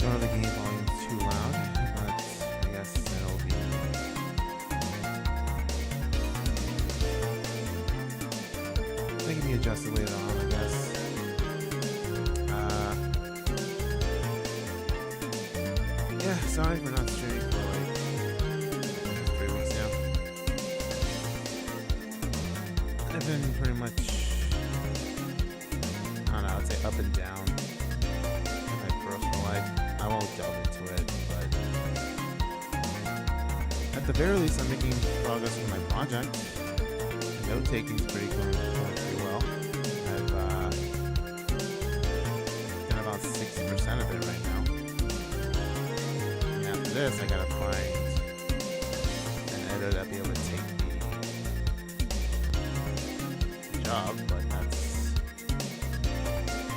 some of the game volume too loud, but I guess it'll be. They can be adjusted later on, I guess. Yeah, sorry for not streaming for like 3 weeks now. I've been pretty much, I don't know, I'd say up and down in my personal life. I won't delve into it, but at the very least, I'm making progress with my project. Note taking is going pretty well. I've done about 60% of it right now. And after this, I gotta find an editor that'll be able to take the job, but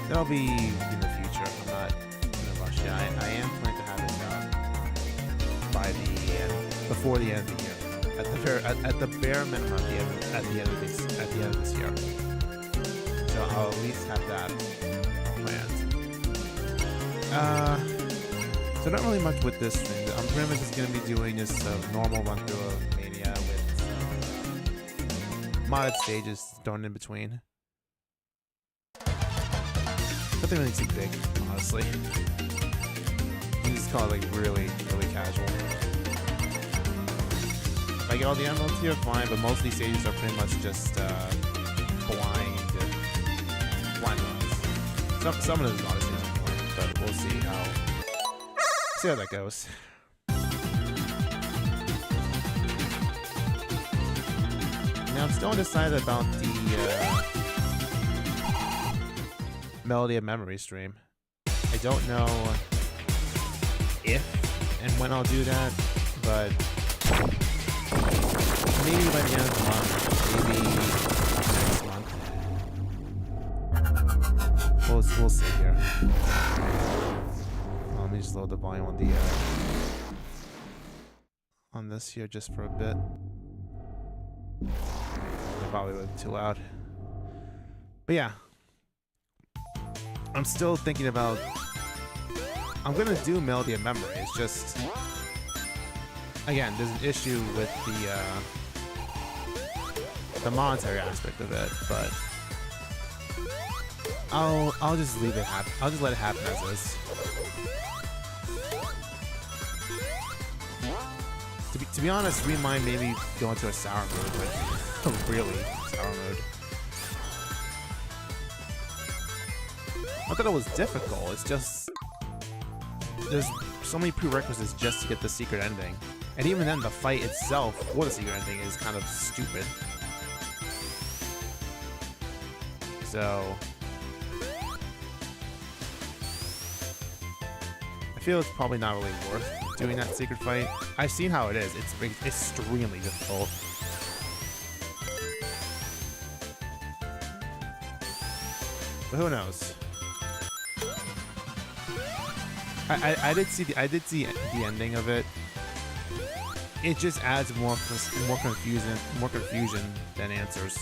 that'll be in the future. I'm not in a rush yet. I am planning to have it out by before the end of the year. At the bare minimum, at the end of this year. So I'll at least have that planned. So not really much with this stream. I'm pretty much just gonna be doing just a normal run through of Mania with some modded stages thrown in between. Nothing really too big, honestly. You just call it like really casual. If I get all the emeralds here, fine, but most of these stages are pretty much just blind runs. Some of those stages are blind, but we'll see how that goes. Now I'm still undecided about the Melody of Memory stream. I don't know if and when I'll do that, but maybe by the end of the month, maybe next month. We'll see here. Let me just load the volume on the on this here just for a bit. I probably was too loud, but yeah. I'm still thinking about. I'm gonna do Melody of Memory. It's just, again, there's an issue with the monetary aspect of it, but I'll just leave it happen. I'll just let it happen as is. To be honest, we might maybe go into a sour mood, like really sour mood. Not that it was difficult, it's just there's so many prerequisites just to get the secret ending. And even then, the fight itself for the secret ending is kind of stupid. So I feel it's probably not really worth doing that secret fight. I've seen how it is. It's extremely difficult. But who knows? I did see the ending of it. It just adds more confusion than answers.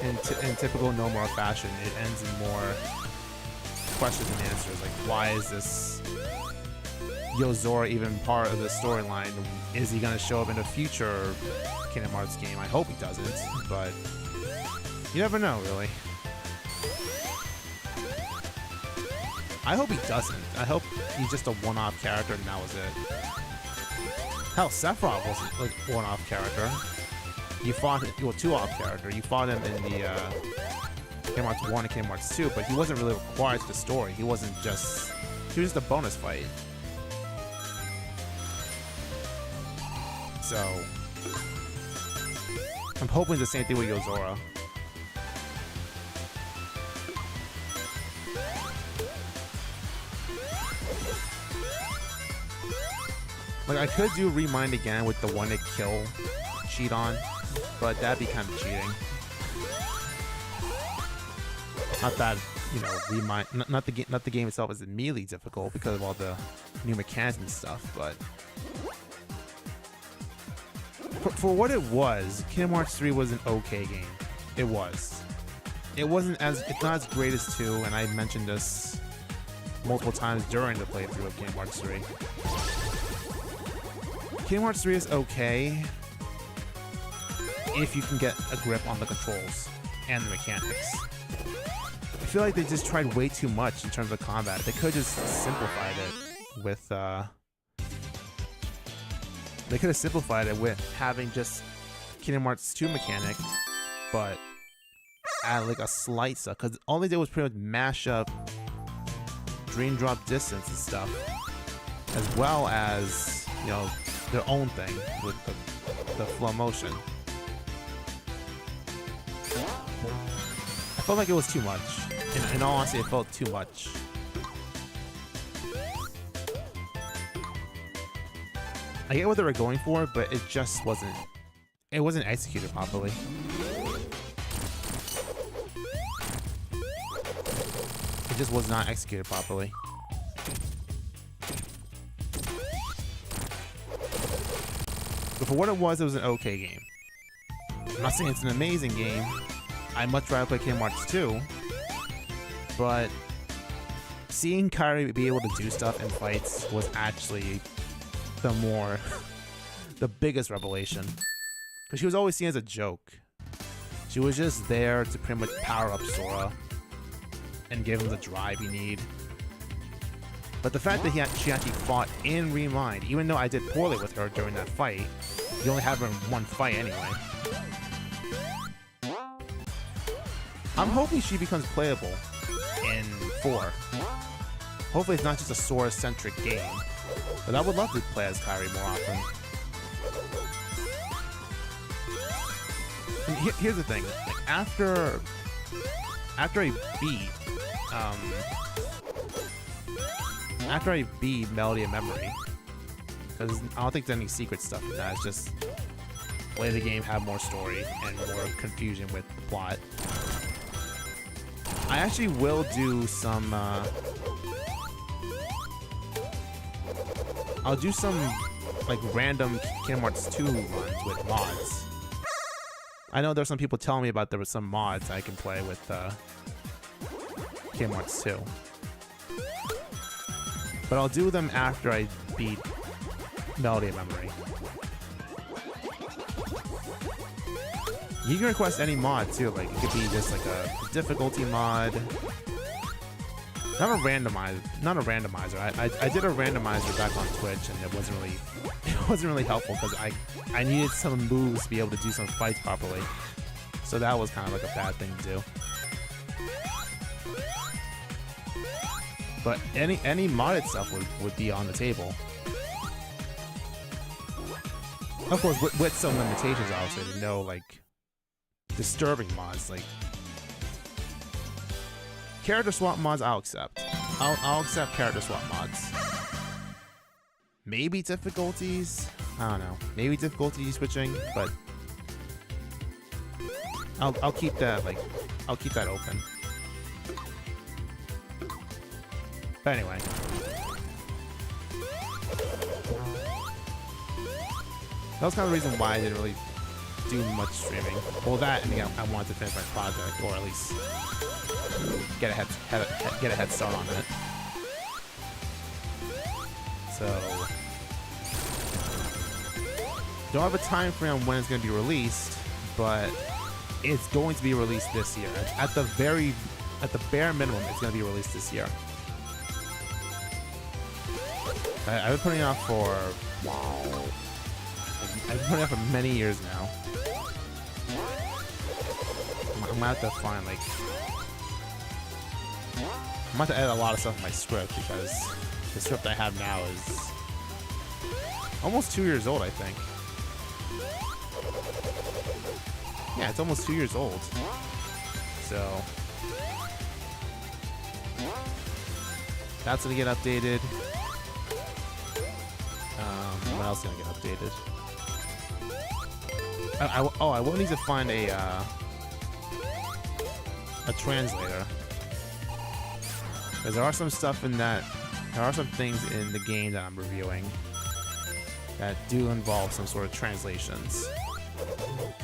In typical No More fashion, it ends in more questions and answers. Like, why is this Yozora even part of the storyline? Is he gonna show up in a future Kingdom Hearts game? I hope he doesn't, but you never know, really. I hope he doesn't. I hope he's just a one-off character and that was it. Hell, Sephiroth was a one-off character. You fought him, well, two-off character. You fought him in the Kingdom Hearts 1 and Kingdom Hearts 2, but he wasn't really required to the story. He was just a bonus fight. So I'm hoping the same thing with Yozora. Like, I could do Remind again with the one to kill cheat on, but that'd be kind of cheating. Not that, you know, Remind, not the game itself is immediately difficult because of all the new mechanics and stuff, but for what it was, Kingdom Hearts 3 was an okay game. It was. It's not as great as 2, and I mentioned this multiple times during the playthrough of Kingdom Hearts 3. Kingdom Hearts 3 is okay if you can get a grip on the controls and the mechanics. I feel like they just tried way too much in terms of combat. They could have just simplified it with having just Kingdom Hearts 2 mechanic, but add like a slight stuff, because all they did was pretty much mash up Dream Drop Distance and stuff, as well as, you know, their own thing with the flow motion. I felt like it was too much. In all honesty, it felt too much. I get what they were going for, but it just wasn't. It wasn't executed properly. It just was not executed properly. But for what it was an okay game. I'm not saying it's an amazing game. I'd much rather play Kingdom Hearts 2. But seeing Kairi be able to do stuff in fights was actually the biggest revelation. Because she was always seen as a joke. She was just there to pretty much power up Sora and give him the drive he need. But the fact that she actually fought in Remind, even though I did poorly with her during that fight, you only have her in one fight anyway. I'm hoping she becomes playable in 4. Hopefully it's not just a Sora-centric game, but I would love to play as Kairi more often. And here's the thing, like after I beat Melody of Memory, because I don't think there's any secret stuff in that, it's just play the game, have more story, and more confusion with the plot. I actually will do some, I'll do some, like, random Kingdom Hearts 2 runs with mods. I know there's some people telling me about there were some mods I can play with, Kingdom Hearts 2. But I'll do them after I beat Melody of Memory. You can request any mod too, like it could be just like a difficulty mod. Not a randomizer. I did a randomizer back on Twitch and it wasn't really helpful because I needed some moves to be able to do some fights properly. So that was kind of like a bad thing to do. But any modded stuff would be on the table. Of course, with some limitations, obviously, to know like disturbing mods, like character swap mods. I'll accept. I'll accept character swap mods. Maybe difficulties. I don't know. Maybe difficulty switching, but I'll keep that open. But anyway. That was kind of the reason why I didn't really do much streaming. Well, that, and again, I wanted to finish my project, or at least get a head start on it. So, don't have a time frame on when it's going to be released, but it's going to be released this year. At the bare minimum, it's going to be released this year. I've been putting it off for I've been putting it off for many years now. I'm gonna have to find like I'm about to edit a lot of stuff in my script because the script I have now is almost 2 years old, I think. Yeah, it's almost 2 years old. So that's gonna get updated. What else is gonna get updated? I will need to find a translator, because there are some stuff in that. There are some things in the game that I'm reviewing that do involve some sort of translations.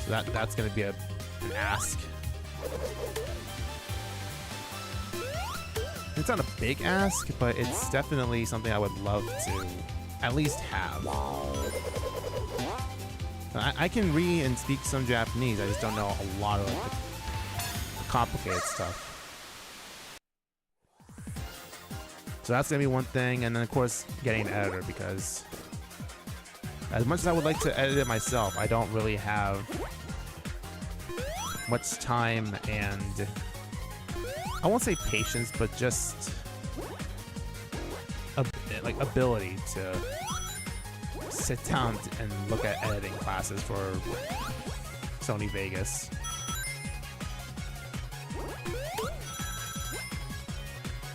So that's gonna be an ask. And It's not a big ask, but it's definitely something I would love to at least have. I can read and speak some Japanese, I just don't know a lot of like, the complicated stuff. So that's gonna be one thing, and then of course getting an editor, because as much as I would like to edit it myself, I don't really have much time and I won't say patience, but just like ability to sit down and look at editing classes for Sony Vegas.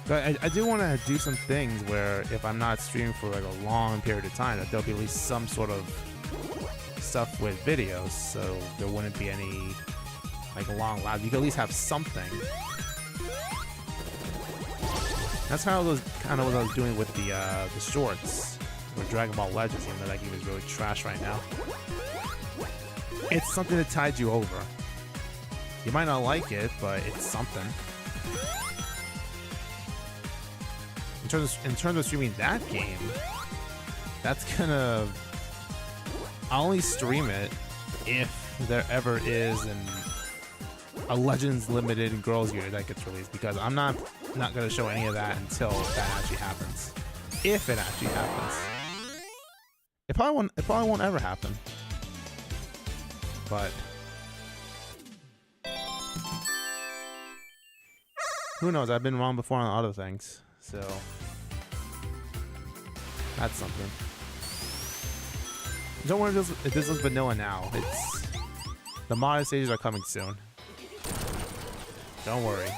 But I do want to do some things where if I'm not streaming for like a long period of time, that there'll be at least some sort of stuff with videos, so there wouldn't be any like long labs. You could at least have something. That's kind of what I was doing with the shorts with Dragon Ball Legends, even though that game is really trash right now. It's something that tied you over. You might not like it, but it's something. In terms of streaming that game, that's gonna... I'll only stream it if there ever is a Legends Limited Girls Unit that gets released, because I'm not gonna show any of that until that actually happens. If it actually happens. It probably won't ever happen. But who knows? I've been wrong before on other things, so that's something. Don't worry if this is vanilla now. It's the modded stages are coming soon. Don't worry.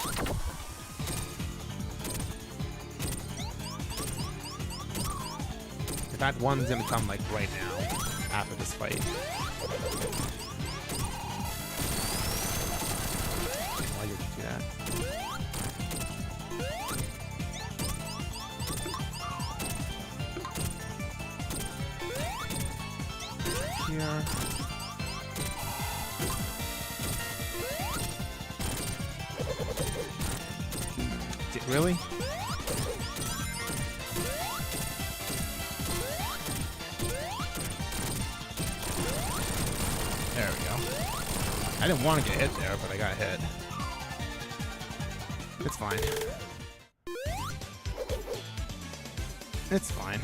In fact, one's gonna come like right now after this fight. Why did you do that? Here. Really? There we go. I didn't want to get hit there, but I got hit. It's fine. It's fine.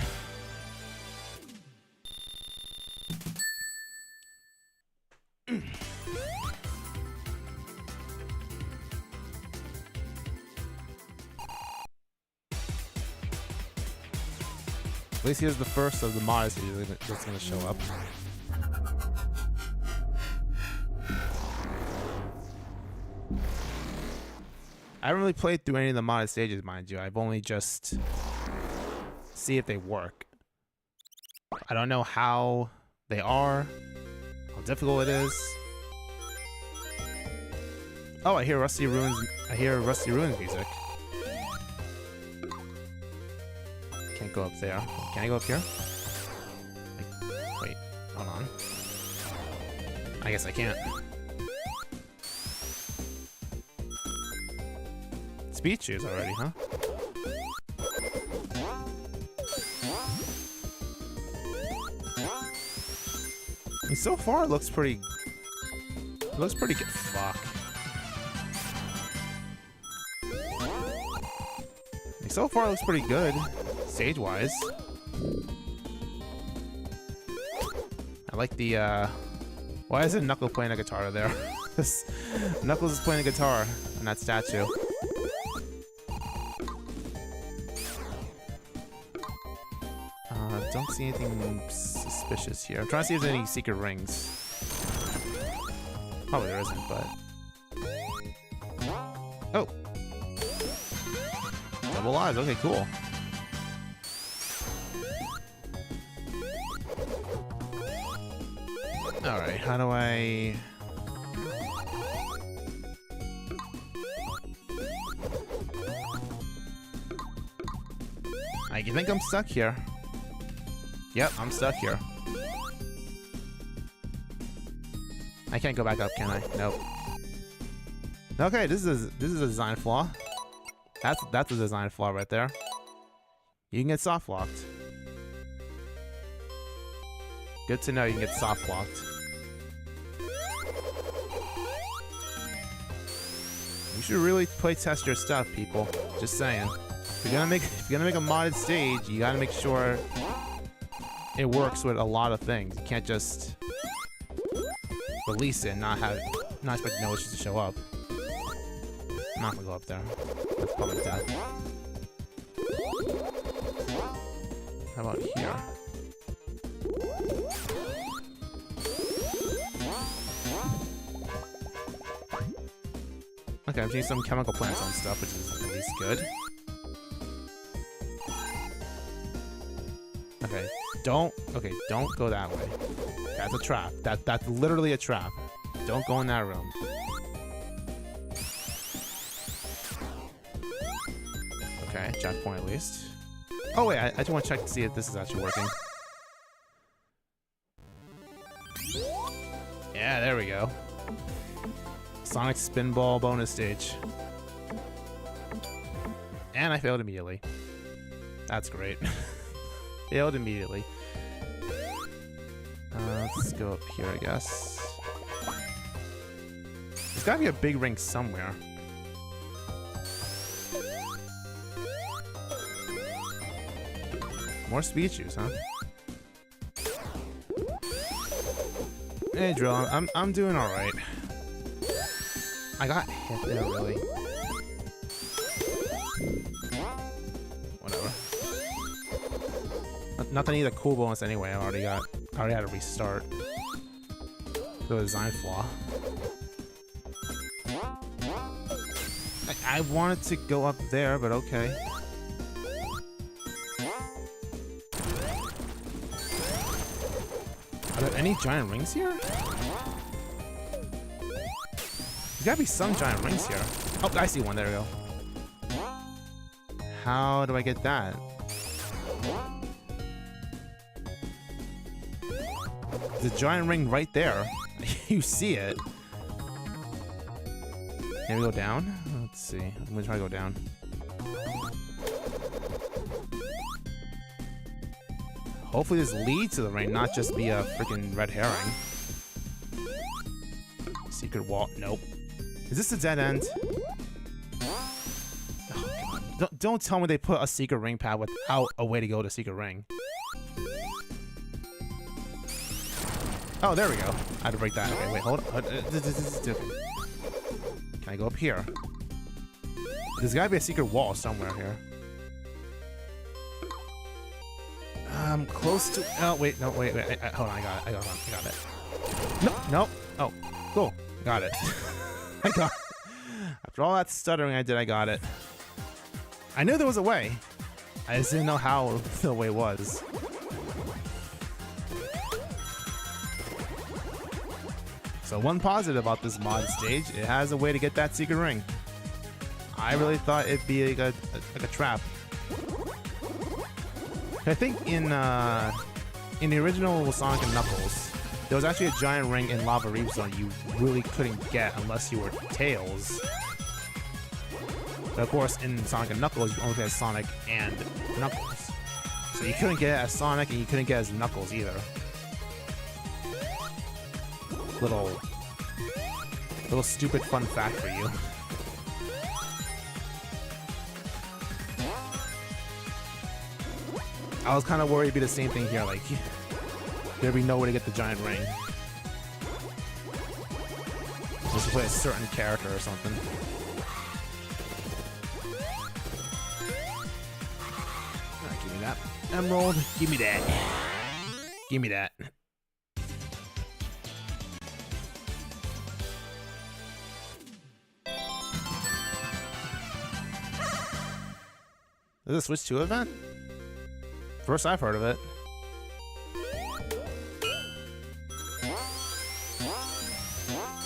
At least here's the first of the mods that's going to show up. I haven't really played through any of the modded stages, mind you. I've only just see if they work. I don't know how they are, how difficult it is. Oh, I hear Rusty Ruins. I hear Rusty Ruins music. Can't go up there. Can I go up here? Wait, hold on. I guess I can't. Speed shoes already, huh? I mean, so far it looks pretty. It looks pretty good. Fuck. I mean, so far it looks pretty good. Stage-wise. I like the, why isn't Knuckles playing a guitar there? Knuckles is playing a guitar on that statue. Don't see anything suspicious here. I'm trying to see if there's any secret rings. Probably there isn't, but... Oh! Double lives, okay, cool. Alright, how do I... I think I'm stuck here. Yep, I'm stuck here. I can't go back up, can I? Nope. Okay, this is a design flaw. That's a design flaw right there. You can get soft locked. Good to know you can get soft locked. You should really play test your stuff, people. Just saying. If you're gonna make a modded stage, you gotta make sure it works with a lot of things. You can't just release it and not expect no issues to show up. I'm not gonna go up there. That's probably death. How about here? Okay, I'm seeing some chemical plants on stuff, which is at least good. Okay, don't go that way. That's a trap. That's literally a trap. Don't go in that room. Okay, checkpoint at least. Oh wait, I just want to check to see if this is actually working. Yeah, there we go. Sonic Spinball bonus stage. And I failed immediately. That's great. Failed immediately. Let's go up here, I guess. There's gotta be a big ring somewhere. More speed shoes, huh? Hey, Drill, I'm doing all right. I got hit there, really. Whatever. Not that I need a cool bonus anyway. I already had to restart. The design flaw. I wanted to go up there, but okay. Are there any giant rings here? There's gotta be some giant rings here. Oh, I see one. There we go. How do I get that? The giant ring right there. You see it. Can we go down? Let's see. I'm gonna try to go down. Hopefully this leads to the ring, not just be a freaking red herring. Secret wall. Nope. Is this a dead end? Oh, God. Don't tell me they put a secret ring pad without a way to go to secret ring. Oh, there we go. I had to break that. Okay, wait, hold on. This is different. Can I go up here? There's gotta be a secret wall somewhere here. I'm close to. Oh, wait, no, wait. Hold on, I got it. No. Oh, cool. Got it. I got it. After all that stuttering I did, I got it. I knew there was a way. I just didn't know how the way was. So one positive about this mod stage, it has a way to get that secret ring. I really thought it'd be like a trap. I think in the original Sonic and Knuckles, there was actually a giant ring in Lava Reef Zone you really couldn't get unless you were Tails. But of course, in Sonic and Knuckles, you only had Sonic and Knuckles. So you couldn't get it as Sonic and you couldn't get it as Knuckles either. Little stupid fun fact for you. I was kind of worried it'd be the same thing here, like there'd be no way to get the giant ring. Just to play a certain character or something. Alright, give me that. Emerald, give me that. Give me that. Is this a Switch 2 event? First I've heard of it.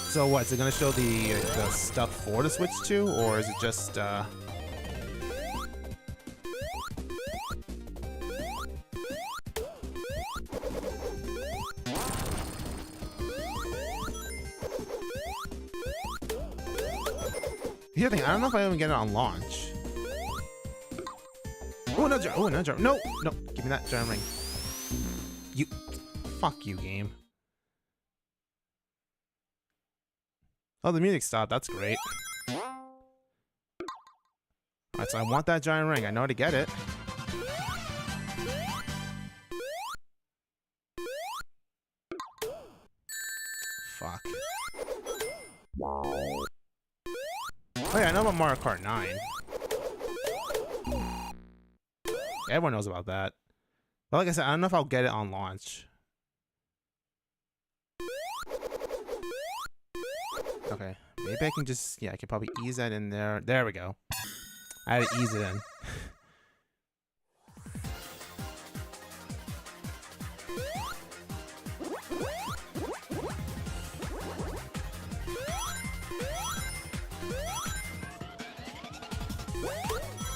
So what, is it gonna show the stuff for the Switch 2, or is it just Here's the thing, I don't know if I even get it on launch. Oh, another giant. Oh, another giant. No, no. Give me that giant ring. You. Fuck you, game. Oh, the music stopped. That's great. Alright, so I want that giant ring. I know how to get it. Fuck. Oh yeah, I know about Mario Kart 9. Everyone knows about that. But like I said, I don't know if I'll get it on launch. Okay, maybe I can just... Yeah, I can probably ease that in there. There we go. I had to ease it in.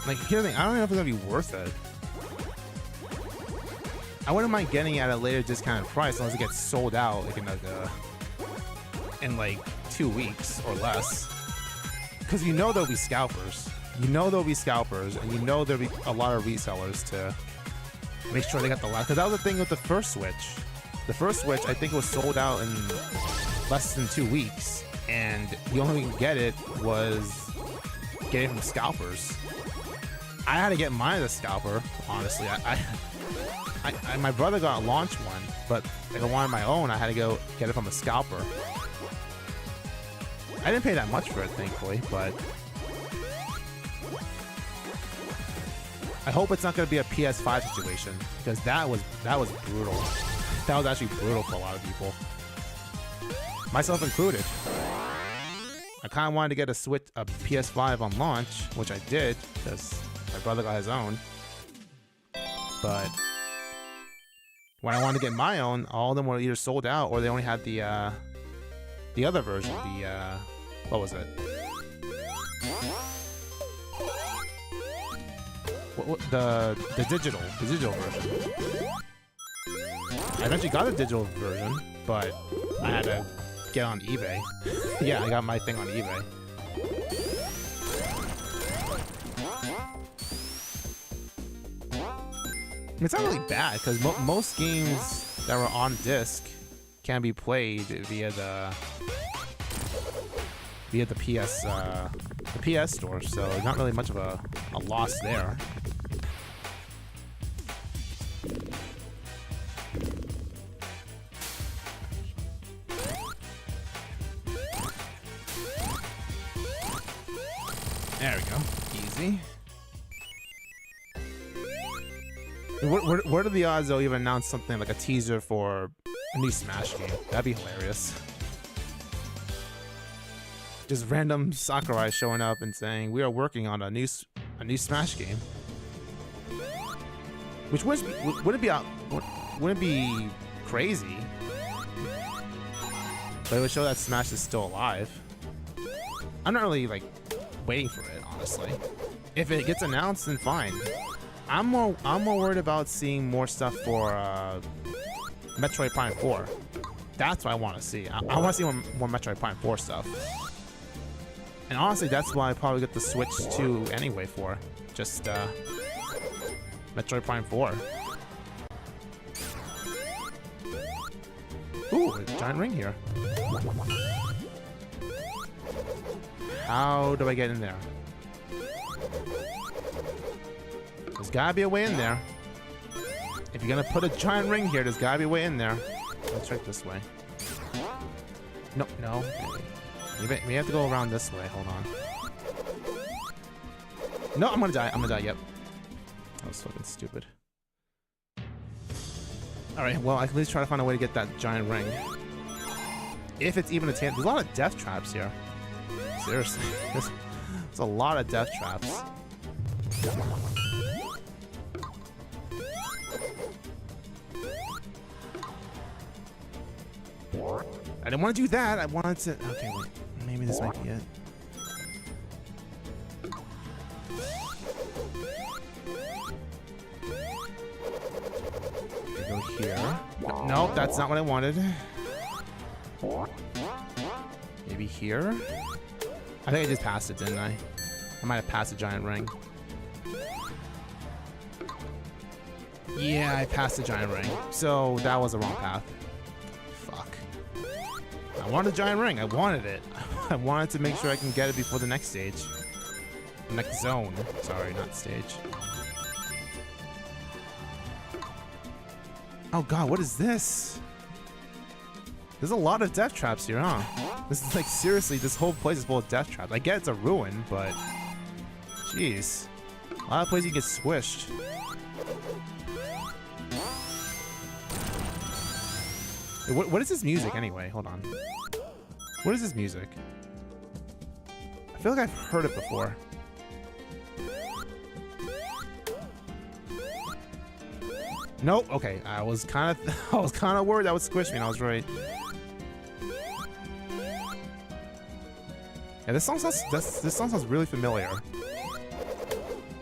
Like, here's the thing, I don't know if it's gonna be worth it. I wouldn't mind getting it at a later discounted price unless it gets sold out like in like 2 weeks or less. Because you know there'll be scalpers. You know there'll be scalpers, and you know there'll be a lot of resellers to make sure they got the last. Because that was the thing with the first Switch. The first Switch, I think it was sold out in less than 2 weeks, and the only way you could get it was getting from scalpers. I had to get mine as a scalper, honestly. My brother got a launch one, but if I wanted my own, I had to go get it from a scalper. I didn't pay that much for it, thankfully, but I hope it's not going to be a PS5 situation, because that was brutal. That was actually brutal for a lot of people, myself included. I kind of wanted to get a PS5 on launch, which I did, because my brother got his own. But when I wanted to get my own, all of them were either sold out or they only had the other version. What was it? The digital version. I eventually got a digital version, but I had to get on eBay. Yeah, I got my thing on eBay. It's not really bad because most games that were on disc can be played via the PS store, so not really much of a loss there. There we go. Easy. What are the odds they'll even announce something like a teaser for a new Smash game? That'd be hilarious. Just random Sakurai showing up and saying we are working on a new Smash game. Which wouldn't be crazy, but it would show that Smash is still alive. I'm not really like waiting for it, honestly. If it gets announced, then fine. I'm more worried about seeing more stuff for Metroid Prime 4. That's what I want to see. I want to see more Metroid Prime 4 stuff. And honestly, that's why I probably get the Switch 2 anyway for. Just Metroid Prime 4. Ooh, a giant ring here. How do I get in there? There's gotta be a way in there. If you're gonna put a giant ring here, there's gotta be a way in there. Let's try it this way. No. We have to go around this way. Hold on. No, I'm gonna die. Yep. That was fucking stupid. Alright, well, I can at least try to find a way to get that giant ring. If it's even a chance. There's a lot of death traps here. Seriously. There's a lot of death traps. I didn't want to do that. I wanted to... Okay, wait. Maybe this might be it. Go here. No, that's not what I wanted. Maybe here? I think I just passed it, didn't I? I might have passed a giant ring. Yeah, I passed the giant ring. So that was the wrong path. Fuck. I wanted the giant ring. I wanted it. I wanted to make sure I can get it before the next stage. Next zone. Sorry, not stage. Oh god, what is this? There's a lot of death traps here, huh? This is like, seriously, this whole place is full of death traps. I get it's a ruin, but... Jeez. A lot of places you get squished. What is this music anyway? Hold on. What is this music? I feel like I've heard it before. Nope. Okay, I was kind of worried that would squish me, and I was right. Yeah, this song sounds really familiar.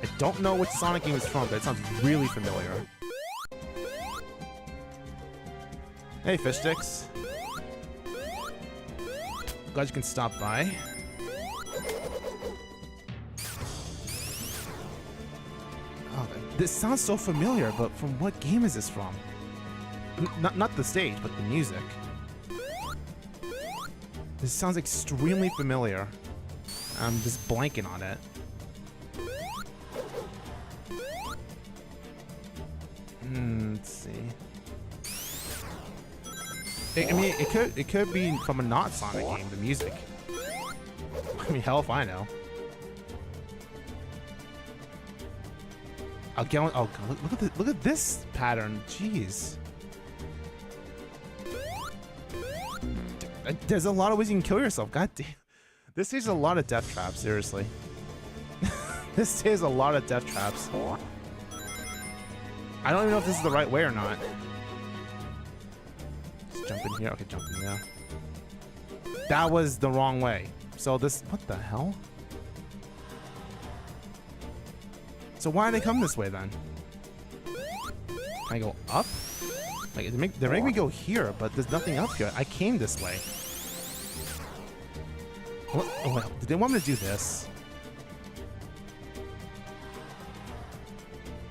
I don't know which Sonic game it's from, but it sounds really familiar. Hey, fish sticks. Glad you can stop by. Oh, this sounds so familiar, but from what game is this from? Not the stage, but the music. This sounds extremely familiar. I'm just blanking on it. Let's see. I mean, it could be from a not Sonic game. The music. I mean, hell if I know. I'll get on. Oh god, look at this pattern. Jeez. There's a lot of ways you can kill yourself. God damn. This stage is a lot of death traps. Seriously. This stage is a lot of death traps. I don't even know if this is the right way or not. Just jump in here. Okay, jump in there. That was the wrong way. So this... What the hell? So why did they come this way then? Can I go up? Like, they make me go here, but there's nothing up here. I came this way. What? Oh, wait, did they want me to do this?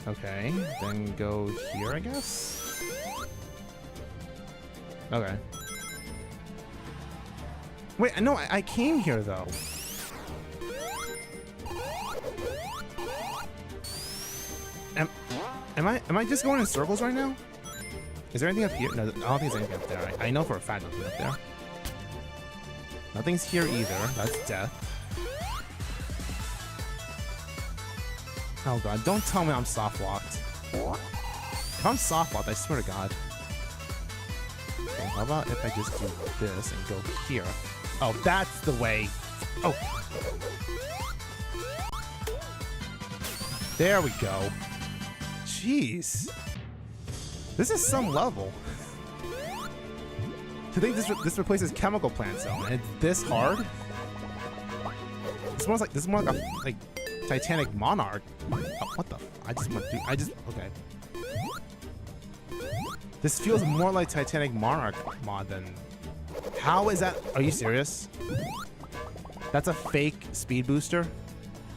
Okay, then go here, I guess? Okay. Wait, no, I came here, though. Am I just going in circles right now? Is there anything up here? No, I don't think there's anything up there. I know for a fact nothing up there. Nothing's here either. That's death. Oh god, don't tell me I'm soft locked. If I'm soft locked, I swear to god. Okay, how about if I just do this and go here? Oh, that's the way. Oh. There we go. Jeez. This is some level. To think this replaces Chemical Plant Zone, and it's this hard? This is more like a Titanic Monarch. Oh, what the? Okay. This feels more like Titanic Monarch mod than. How is that? Are you serious? That's a fake speed booster?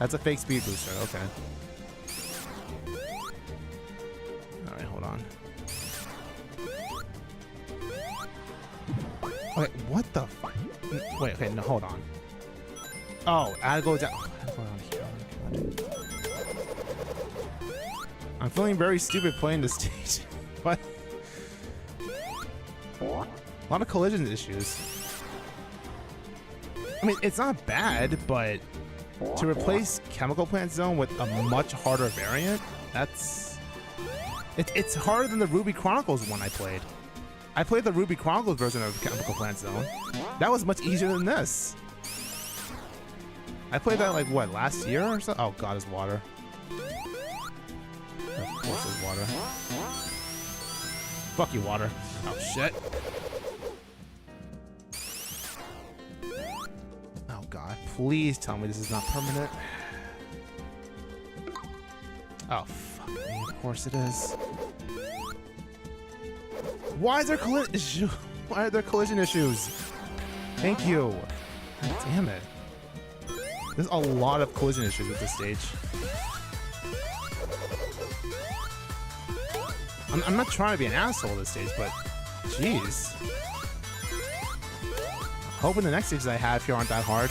That's a fake speed booster. Okay. All right, hold on. Okay, what the fuck? Wait, okay, no, hold on. Oh, I gotta go down. Oh, I gotta go down here. Oh, God. I'm feeling very stupid playing this stage. What? A lot of collision issues. I mean, it's not bad, but to replace Chemical Plant Zone with a much harder variant, that's... It's harder than the Ruby Chronicles one I played. I played the Ruby Chronicles version of Chemical Plant Zone. That was much easier than this. I played that like, what, last year or so? Oh god, it's water. Of course it's water. Fuck you, water. Oh shit. Oh god, please tell me this is not permanent. Oh fuck me, of course it is. Why is there collision issue? Why are there collision issues? Thank you. God damn it. There's a lot of collision issues with this stage. I'm not trying to be an asshole this stage, but jeez. Hoping the next stages I have here aren't that hard.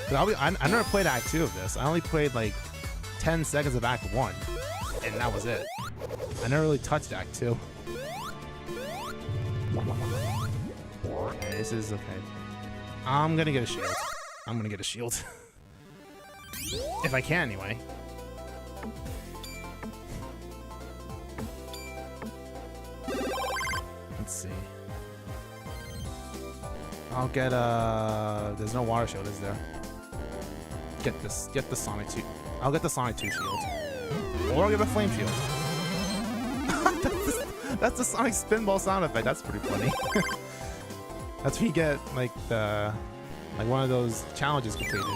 But I never played Act 2 of this. I only played like 10 seconds of Act 1, and that was it. I never really touched Act 2. Okay, this is okay. I'm gonna get a shield. I'm gonna get a shield. If I can, anyway. Let's see. I'll get there's no water shield, is there? Get the Sonic 2. I'll get the Sonic 2 shield. Or I'll get a flame shield. That's the Sonic spinball sound effect. That's pretty funny. That's when you get like one of those challenges completed.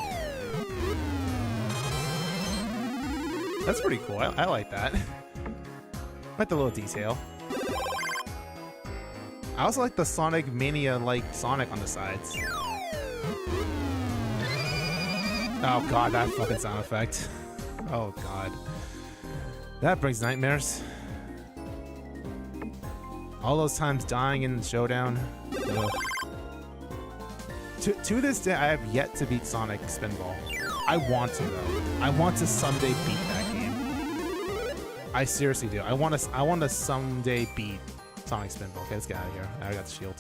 That's pretty cool. I like that. I like the little detail. I also like the Sonic Mania like Sonic on the sides. Oh god, that fucking sound effect. Oh god. That brings nightmares. All those times dying in the showdown. Ugh. To this day, I have yet to beat Sonic Spinball. I want to though. I want to someday beat that game. I seriously do. I want to someday beat Sonic Spinball. Okay, let's get out of here. I got the shield.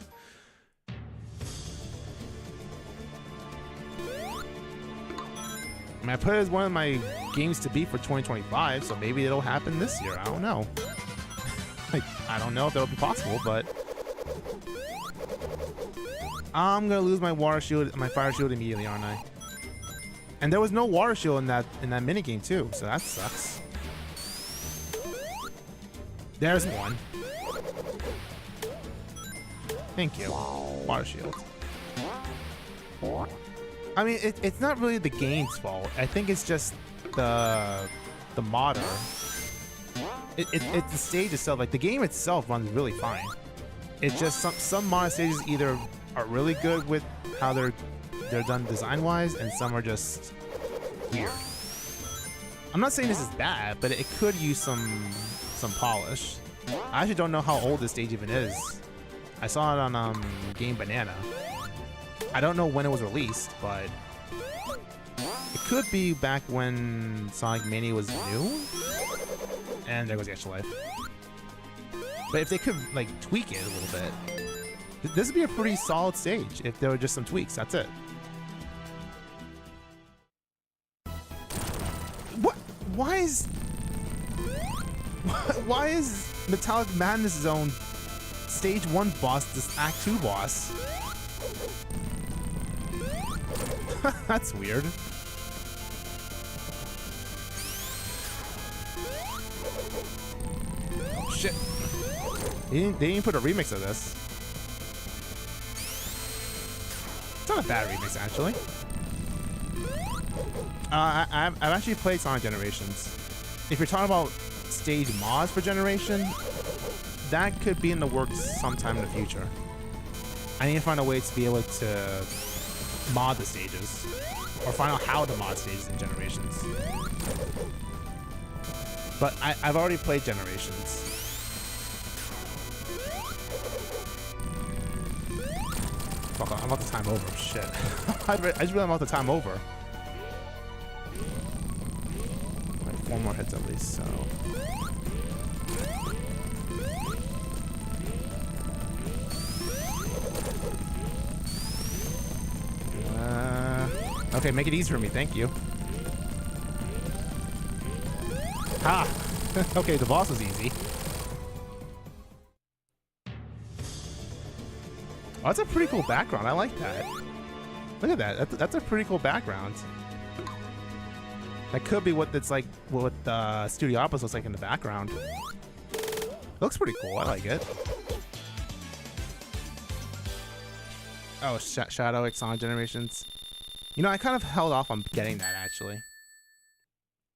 I mean, I put it as one of my games to beat for 2025, so maybe it'll happen this year. I don't know. Like, I don't know if that'll be possible, but I'm gonna lose my water shield, my fire shield immediately, aren't I? And there was no water shield in that minigame too, so that sucks. There's one. Thank you. Water shield. I mean, it's not really the game's fault. I think it's just the modder. It's the stage itself. Like, the game itself runs really fine. It's just some mod stages either are really good with how they're done design-wise, and some are just weird. I'm not saying this is bad, but it could use some polish. I actually don't know how old this stage even is. I saw it on Game Banana. I don't know when it was released, but it could be back when Sonic Mania was new. And there goes the extra life. But if they could like tweak it a little bit, this would be a pretty solid stage if there were just some tweaks. That's it. What? Why is Metallic Madness Zone Stage 1 boss this Act 2 boss? That's weird. Oh shit. They didn't put a remix of this. It's not a bad remix, actually. I've actually played Sonic Generations. If you're talking about stage mods for Generation, that could be in the works sometime in the future. I need to find a way to be able to mod the stages, or find out how to mod stages in Generations. But I've already played Generations. Fuck, I'm about to time over. Shit. I just realized I'm about to time over. Right, 4 more hits at least, so. Okay, make it easy for me, thank you. Ha! Okay, the boss was easy. Oh, that's a pretty cool background. I like that. Look at that. That's a pretty cool background. That could be what it's like, what the Studio Opus looks like in the background. Looks pretty cool. I like it. Oh, Shadow X Sonic Generations. You know, I kind of held off on getting that, actually.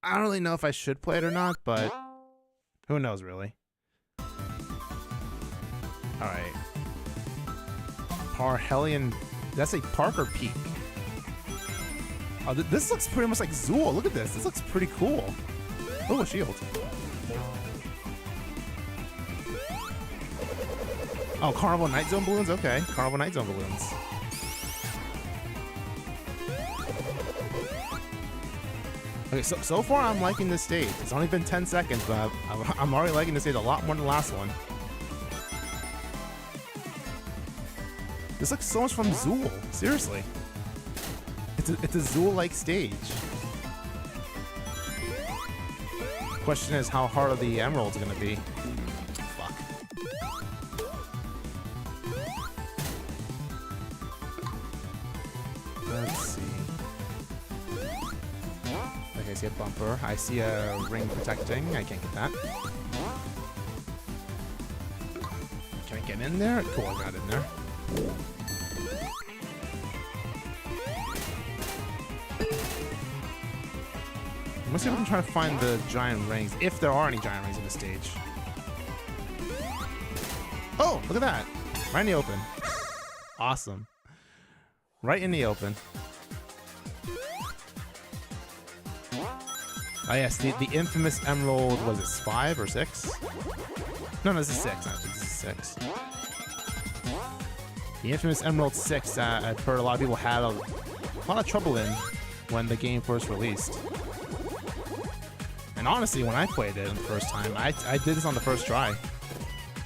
I don't really know if I should play it or not, but who knows, really. Alright. Parhelion. That's a Parker Peak. Oh, this looks pretty much like Zool. Look at this. This looks pretty cool. Oh, a shield. Oh, Carnival Night Zone balloons? Okay, Carnival Night Zone balloons. Okay, so far I'm liking this stage. It's only been 10 seconds, but I'm already liking this stage a lot more than the last one. This looks so much from Zool. Seriously. It's a Zool-like stage. Question is, how hard are the emeralds gonna be? Fuck. Let's see. Okay, I see a bumper. I see a ring protecting. I can't get that. Can I get in there? Cool, I got in there. Let's see if we can try to find the giant rings, if there are any giant rings in the stage. Oh, look at that. Right in the open. Awesome. Right in the open. Oh yes, the infamous emerald, was it 5 or 6? No, this is 6, actually. This is 6. The infamous Emerald 6 that I've heard a lot of people had a lot of trouble in when the game first released. And honestly, when I played it the first time, I did this on the first try.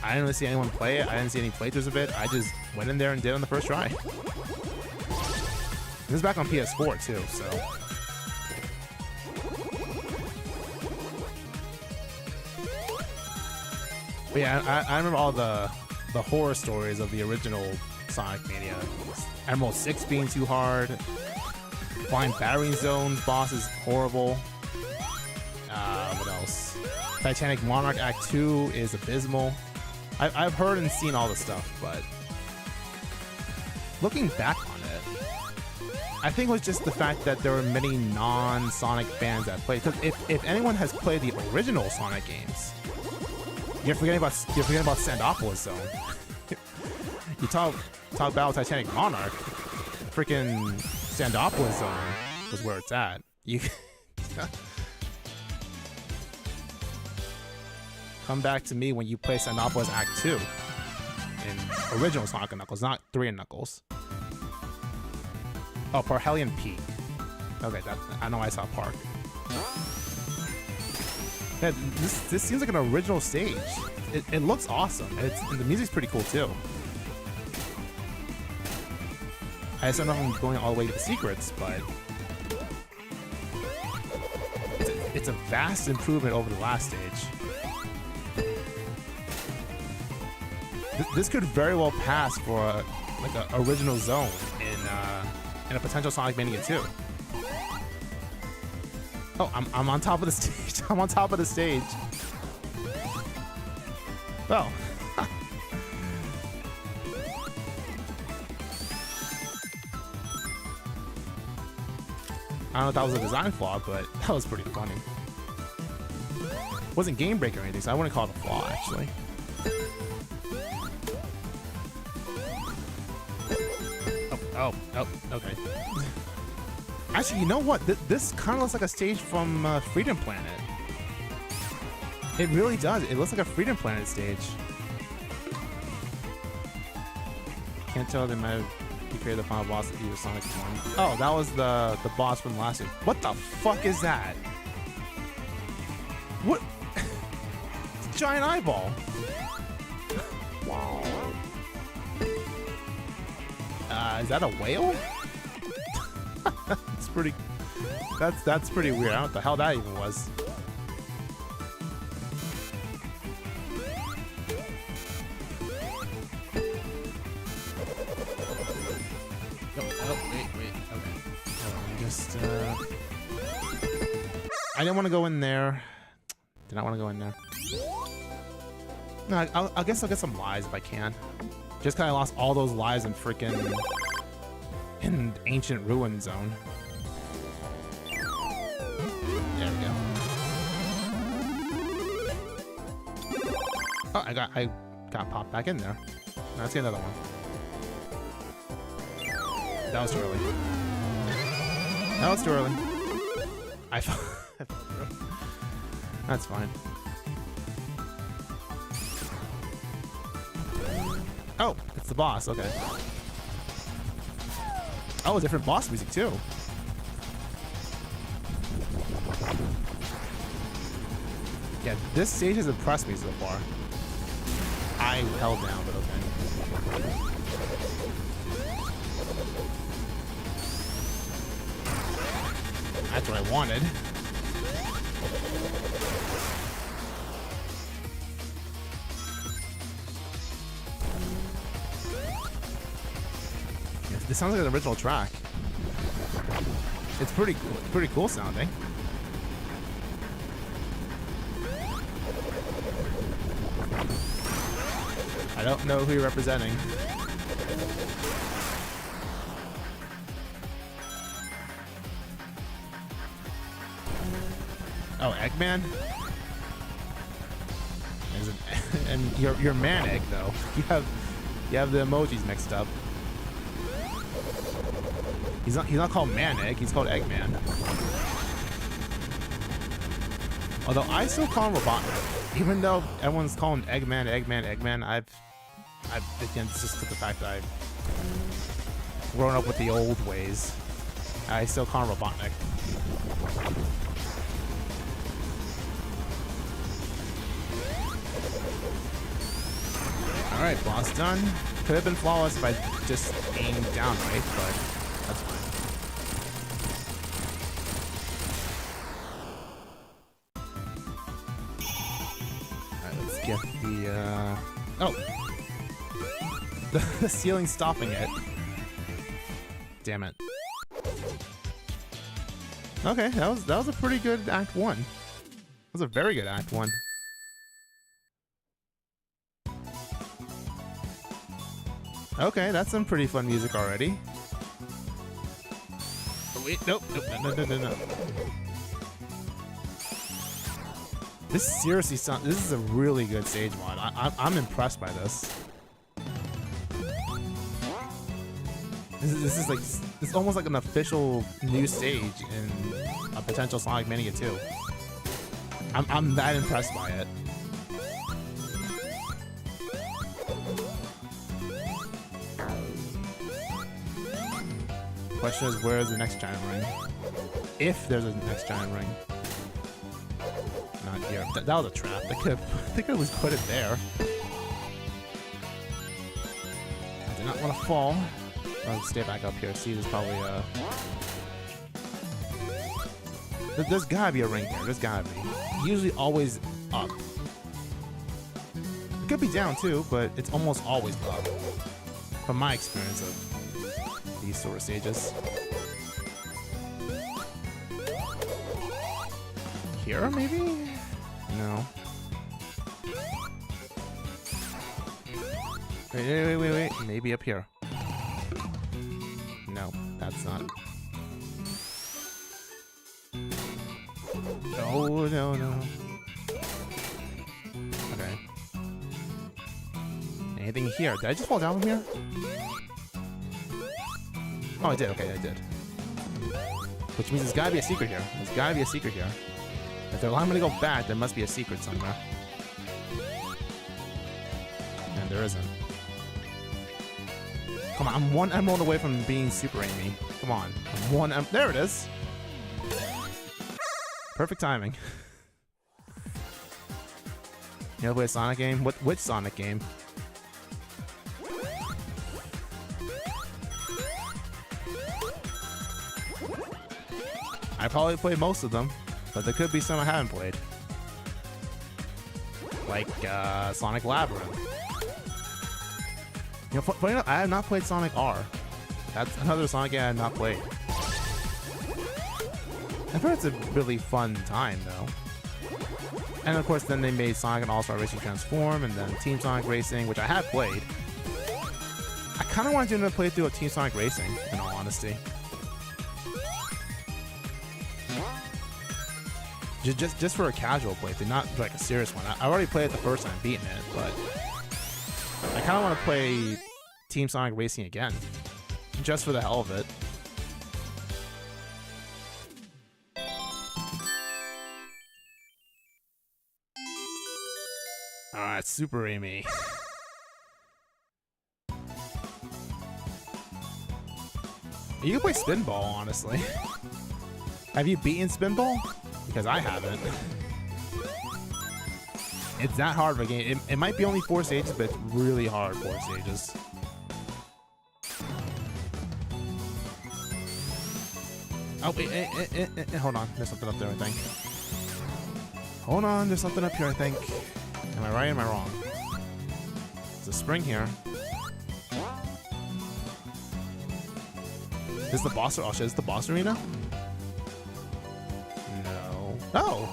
I didn't really see anyone play it. I didn't see any playthroughs of it. I just went in there and did it on the first try. This is back on PS4 too, so. But yeah, I remember all the horror stories of the original Sonic Mania. Emerald 6 being too hard. Flying Battery Zones boss is horrible. What else? Titanic Monarch Act 2 is abysmal. I've heard and seen all the stuff, but looking back on it, I think it was just the fact that there were many non-Sonic fans that played. Because if anyone has played the original Sonic games, you're forgetting about Sandopolis Zone. You talk about Titanic Monarch, freaking Sandopolis Zone was where it's at. You come back to me when you play Sandopolis Act 2 in original Sonic and Knuckles, not 3 and Knuckles. Oh, Parhelion Peak. Okay, I know I saw Park. Yeah, this seems like an original stage. It looks awesome. And the music's pretty cool too. I just don't know if I'm going all the way to the secrets, but it's a vast improvement over the last stage. This could very well pass for like an original zone in a potential Sonic Mania 2. Oh, I'm on top of the stage. I'm on top of the stage. Well. I don't know if that was a design flaw, but that was pretty funny. It wasn't game breaking or anything, so I wouldn't call it a flaw, actually. Oh, okay. Actually, you know what? This kind of looks like a stage from Freedom Planet. It really does. It looks like a Freedom Planet stage. Can't tell they might have created the final boss that you Sonic 1. Oh, that was the boss from last year. What the fuck is that? What? It's a giant eyeball. Wow. Is that a whale? It's pretty. That's pretty weird. I don't know what the hell that even was. Wait. Okay. Just. I didn't want to go in there. Did not want to go in there. No, I guess I'll get some lives if I can. Just because I lost all those lives in freaking Ancient Ruin Zone. There we go. Oh, I got popped back in there. Now let's get another one. That was too early. That was too early. I fell through. That's fine. Oh, it's the boss. Okay. Oh, different boss music too. Yeah, this stage has impressed me so far. I held down, but okay. That's what I wanted. Yeah, this sounds like an original track. It's pretty cool sounding. I don't know who you're representing. Oh, Eggman? And you're Man Egg though. You have the emojis mixed up. He's not called Man Egg, he's called Eggman. Although I still call him Robotnik. Even though everyone's calling Eggman, I've again, it's just the fact that I've grown up with the old ways. I still call him Robotnik. Alright, boss done. Could have been flawless if I just aimed down right, but that's fine. Alright, let's get the, oh! The ceiling's stopping it. Damn it. Okay, that was a pretty good Act 1. That was a very good Act 1. Okay, that's some pretty fun music already. Oh, wait, nope, no. This seriously sounds. This is a really good stage mod. I'm impressed by this. This is like, it's almost like an official new stage in a potential Sonic Mania 2. I'm that impressed by it. Question is, where is the next giant ring? If there's a next giant ring. Not here. That was a trap. I could at least put it there. I did not want to fall. I'll stay back up here. See, there's probably there's gotta be a ring here. There's gotta be. Usually always up. It could be down too, but it's almost always up. From my experience of these sort of stages. Here, maybe? No. Wait. Maybe up here. No, that's not. No. Okay. Anything here? Did I just fall down from here? Oh, I did. Okay, I did. Which means there's gotta be a secret here. There's gotta be a secret here. If they're allowing me to go back, there must be a secret somewhere. And there isn't. Come on, I'm one emerald away from being super Amy. Come on. I'm one emerald. There it is! Perfect timing. You ever play a Sonic game? Which Sonic game? I probably played most of them, but there could be some I haven't played. Like, Sonic Labyrinth. You know, funny enough, I have not played Sonic R. That's another Sonic game I have not played. I've heard it's a really fun time, though. And of course, then they made Sonic and All-Star Racing Transform, and then Team Sonic Racing, which I have played. I kind of want to do another playthrough of Team Sonic Racing, in all honesty. Just for a casual playthrough, not like a serious one. I already played it the first time, beating it, but I kind of want to play Team Sonic Racing again, just for the hell of it. Alright, Super Amy. You can play Spinball, honestly. Have you beaten Spinball? Because I haven't. It's that hard of a game. It might be only 4 stages, but it's really hard 4 stages. Oh, wait, hold on. There's something up there, I think. Hold on, there's something up here, I think. Am I right or am I wrong? There's a spring here. Is the boss? Oh shit, is the boss arena? No. Oh!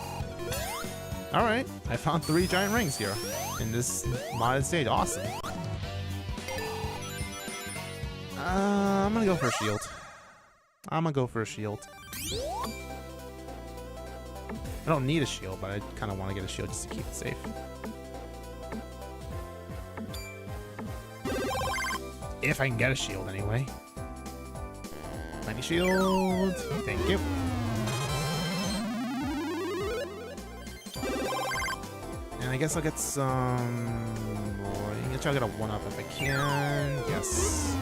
Alright, I found 3 giant rings here in this modded stage. Awesome. I'm gonna go for a shield. I'm gonna go for a shield. I don't need a shield, but I kind of want to get a shield just to keep it safe. If I can get a shield anyway. Tiny shield. Thank you. And I guess I'll get some... I'm gonna try to get a 1-up if I can. Yes.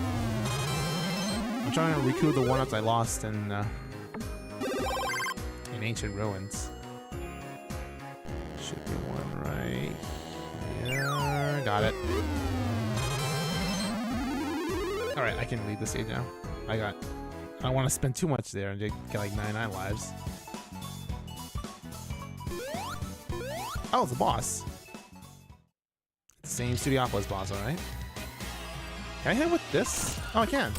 I'm trying to recoup the 1-ups I lost in Ancient Ruins. Should be one right here. Got it. Alright, I can leave the stage now. I don't want to spend too much there and get like 99 lives. Oh, it's a boss. It's the same Studiopolis boss, alright. Can I hit him with this? Oh, I can.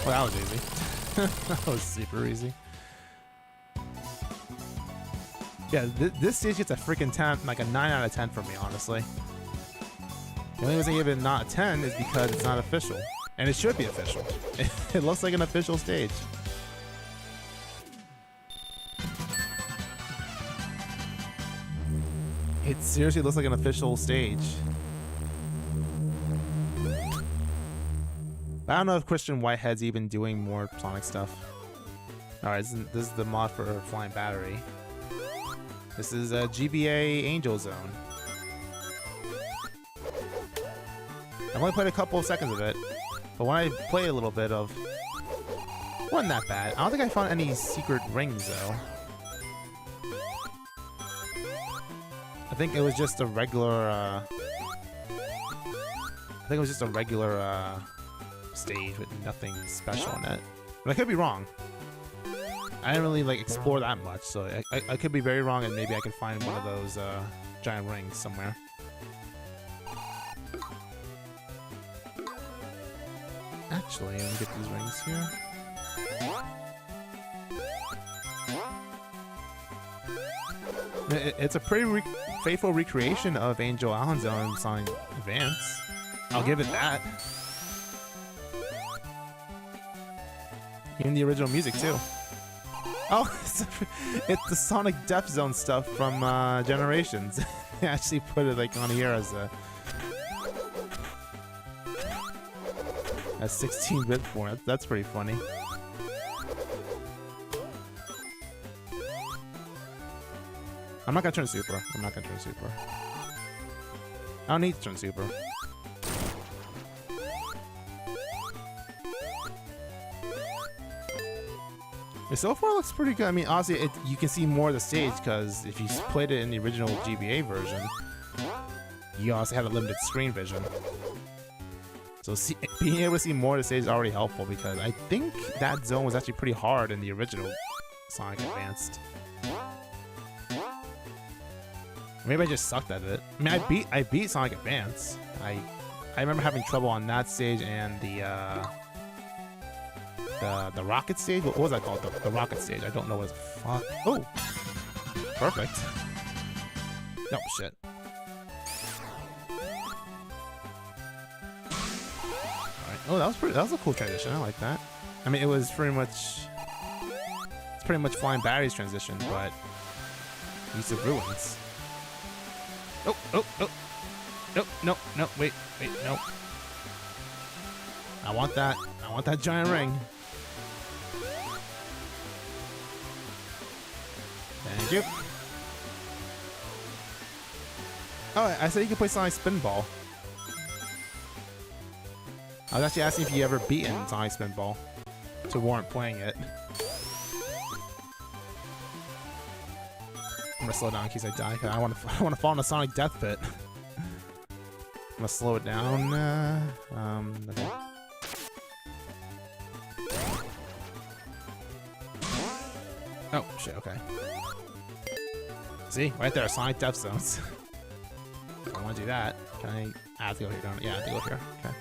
Well, that was easy. That was super easy. Yeah, this stage gets a freaking 10, like a 9 out of 10 for me, honestly. The only reason I give it not a 10 is because it's not official. And it should be official. It looks like an official stage. It seriously looks like an official stage. I don't know if Christian Whitehead's even doing more Sonic stuff. Alright, this is the mod for Flying Battery. This is a GBA Angel Zone. I've only played a couple of seconds of it, but when I play a little bit of... It wasn't that bad. I don't think I found any secret rings, though. I think it was just a regular, stage with nothing special in it. But I could be wrong. I didn't really like explore that much, so I could be very wrong, and maybe I can find one of those giant rings somewhere. Actually, let me get these rings here. It's a pretty faithful recreation of Angel Island Zone in Sonic Advance. I'll give it that. Even the original music too. Oh, it's the Sonic Death Zone stuff from Generations. They actually put it like on here as a 16-bit form. That's pretty funny. I'm not gonna turn super. I'm not gonna turn super. I don't need to turn super. So far, it looks pretty good. I mean, honestly, you can see more of the stage because if you played it in the original GBA version, you also had a limited screen vision. So being able to see more of the stage is already helpful because I think that zone was actually pretty hard in the original Sonic Advanced. Maybe I just sucked at it. I mean, I beat Sonic Advance. I remember having trouble on that stage and the rocket stage. What was that called? The rocket stage. I don't know what it's. Fuck. Oh, perfect. Oh shit. All right. Oh, that was a cool transition. I like that. I mean, it's pretty much Flying Battery's transition, but use of ruins. Oh, no, wait, no. I want that giant ring. Thank you. Oh, I said you could play Sonic Spinball. I was actually asking if you ever beaten Sonic Spinball to warrant playing it. I'm gonna slow down in case I die, because I want to fall in a Sonic death pit. I'm gonna slow it down. Okay. Oh shit! Okay. See, right there, Sonic death zones. I don't want to do that. Can I have to go here? Don't I? Yeah, I have to go here. Okay.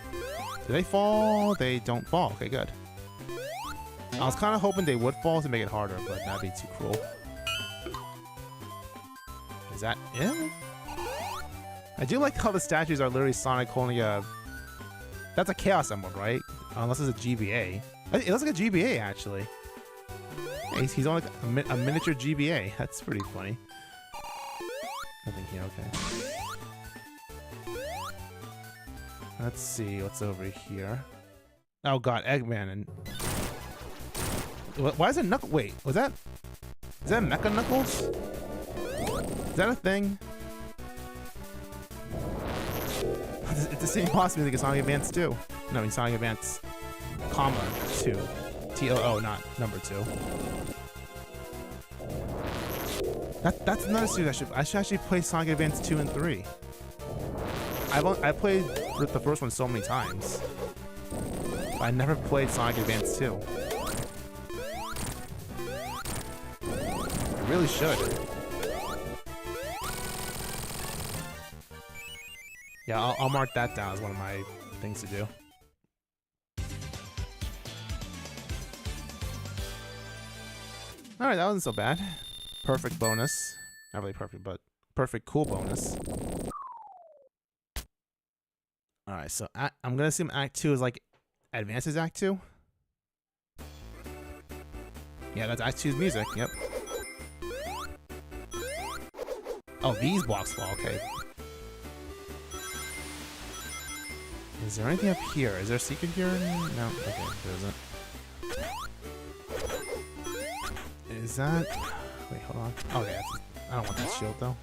Do they fall? They don't fall. Okay, good. I was kind of hoping they would fall to make it harder, but that'd be too cruel. Is that it? I do like how the statues are literally Sonic holding a... That's a Chaos Emerald, right? Unless it's a GBA. It looks like a GBA, actually. Yeah, he's on like a miniature GBA. That's pretty funny. Nothing here, okay. Let's see what's over here. Oh god, Eggman and... Why is it Knuckles? Wait, was that... Is that Mecha Knuckles? Is that a thing? It's the same boss music as Sonic Advance 2. No, I mean Sonic Advance, comma, 2. T-O-O, not number 2. That's another series I should actually play Sonic Advance 2 and 3. I played with the first one so many times. But I never played Sonic Advance 2. I really should. Yeah, I'll mark that down as one of my things to do. Alright, that wasn't so bad. Perfect bonus. Not really perfect, but perfect cool bonus. Alright, so I'm gonna assume Act 2 is like Advances Act 2? Yeah, that's Act 2's music, yep. Oh, these blocks fall, okay. Is there anything up here? Is there a secret here? No? Okay, there isn't. Is that... Wait, hold on. Oh, okay, I don't want that shield, though.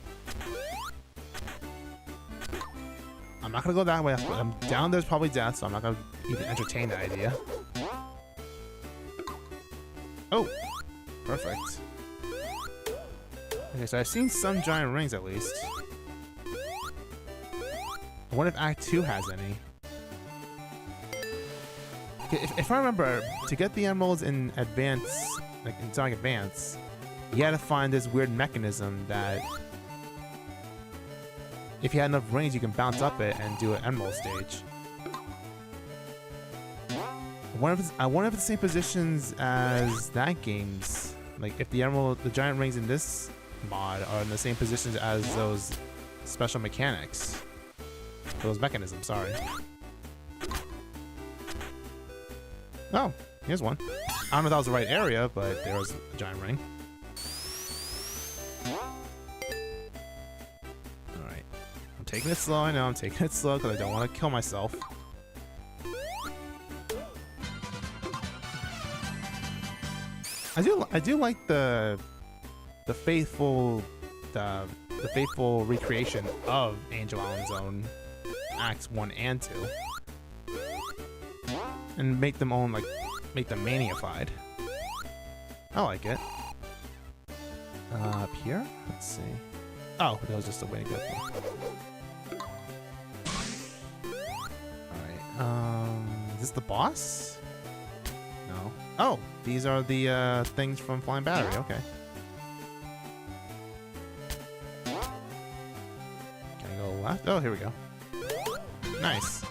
I'm not gonna go that way. I'm down there's probably death, so I'm not gonna even entertain that idea. Oh! Perfect. Okay, so I've seen some giant rings, at least. I wonder if Act 2 has any. If I remember, to get the emeralds in Advance, like in Sonic Advance, you had to find this weird mechanism that if you had enough rings, you can bounce up it and do an emerald stage. I wonder if it's the same positions as that game's. Like if the giant rings in this mod are in the same positions as those special mechanics. Those mechanisms, sorry. Oh, here's one. I don't know if that was the right area, but there was a giant ring. Alright. I'm taking it slow, I know, I'm taking it slow because I don't want to kill myself. I do like the faithful recreation of Angel Island Zone Acts 1 and 2. And make them manified. I like it. Up here? Let's see. Oh, that was just a way to go through. Alright, is this the boss? No. Oh, these are the things from Flying Battery, okay. Can I go left? Oh, here we go. Nice.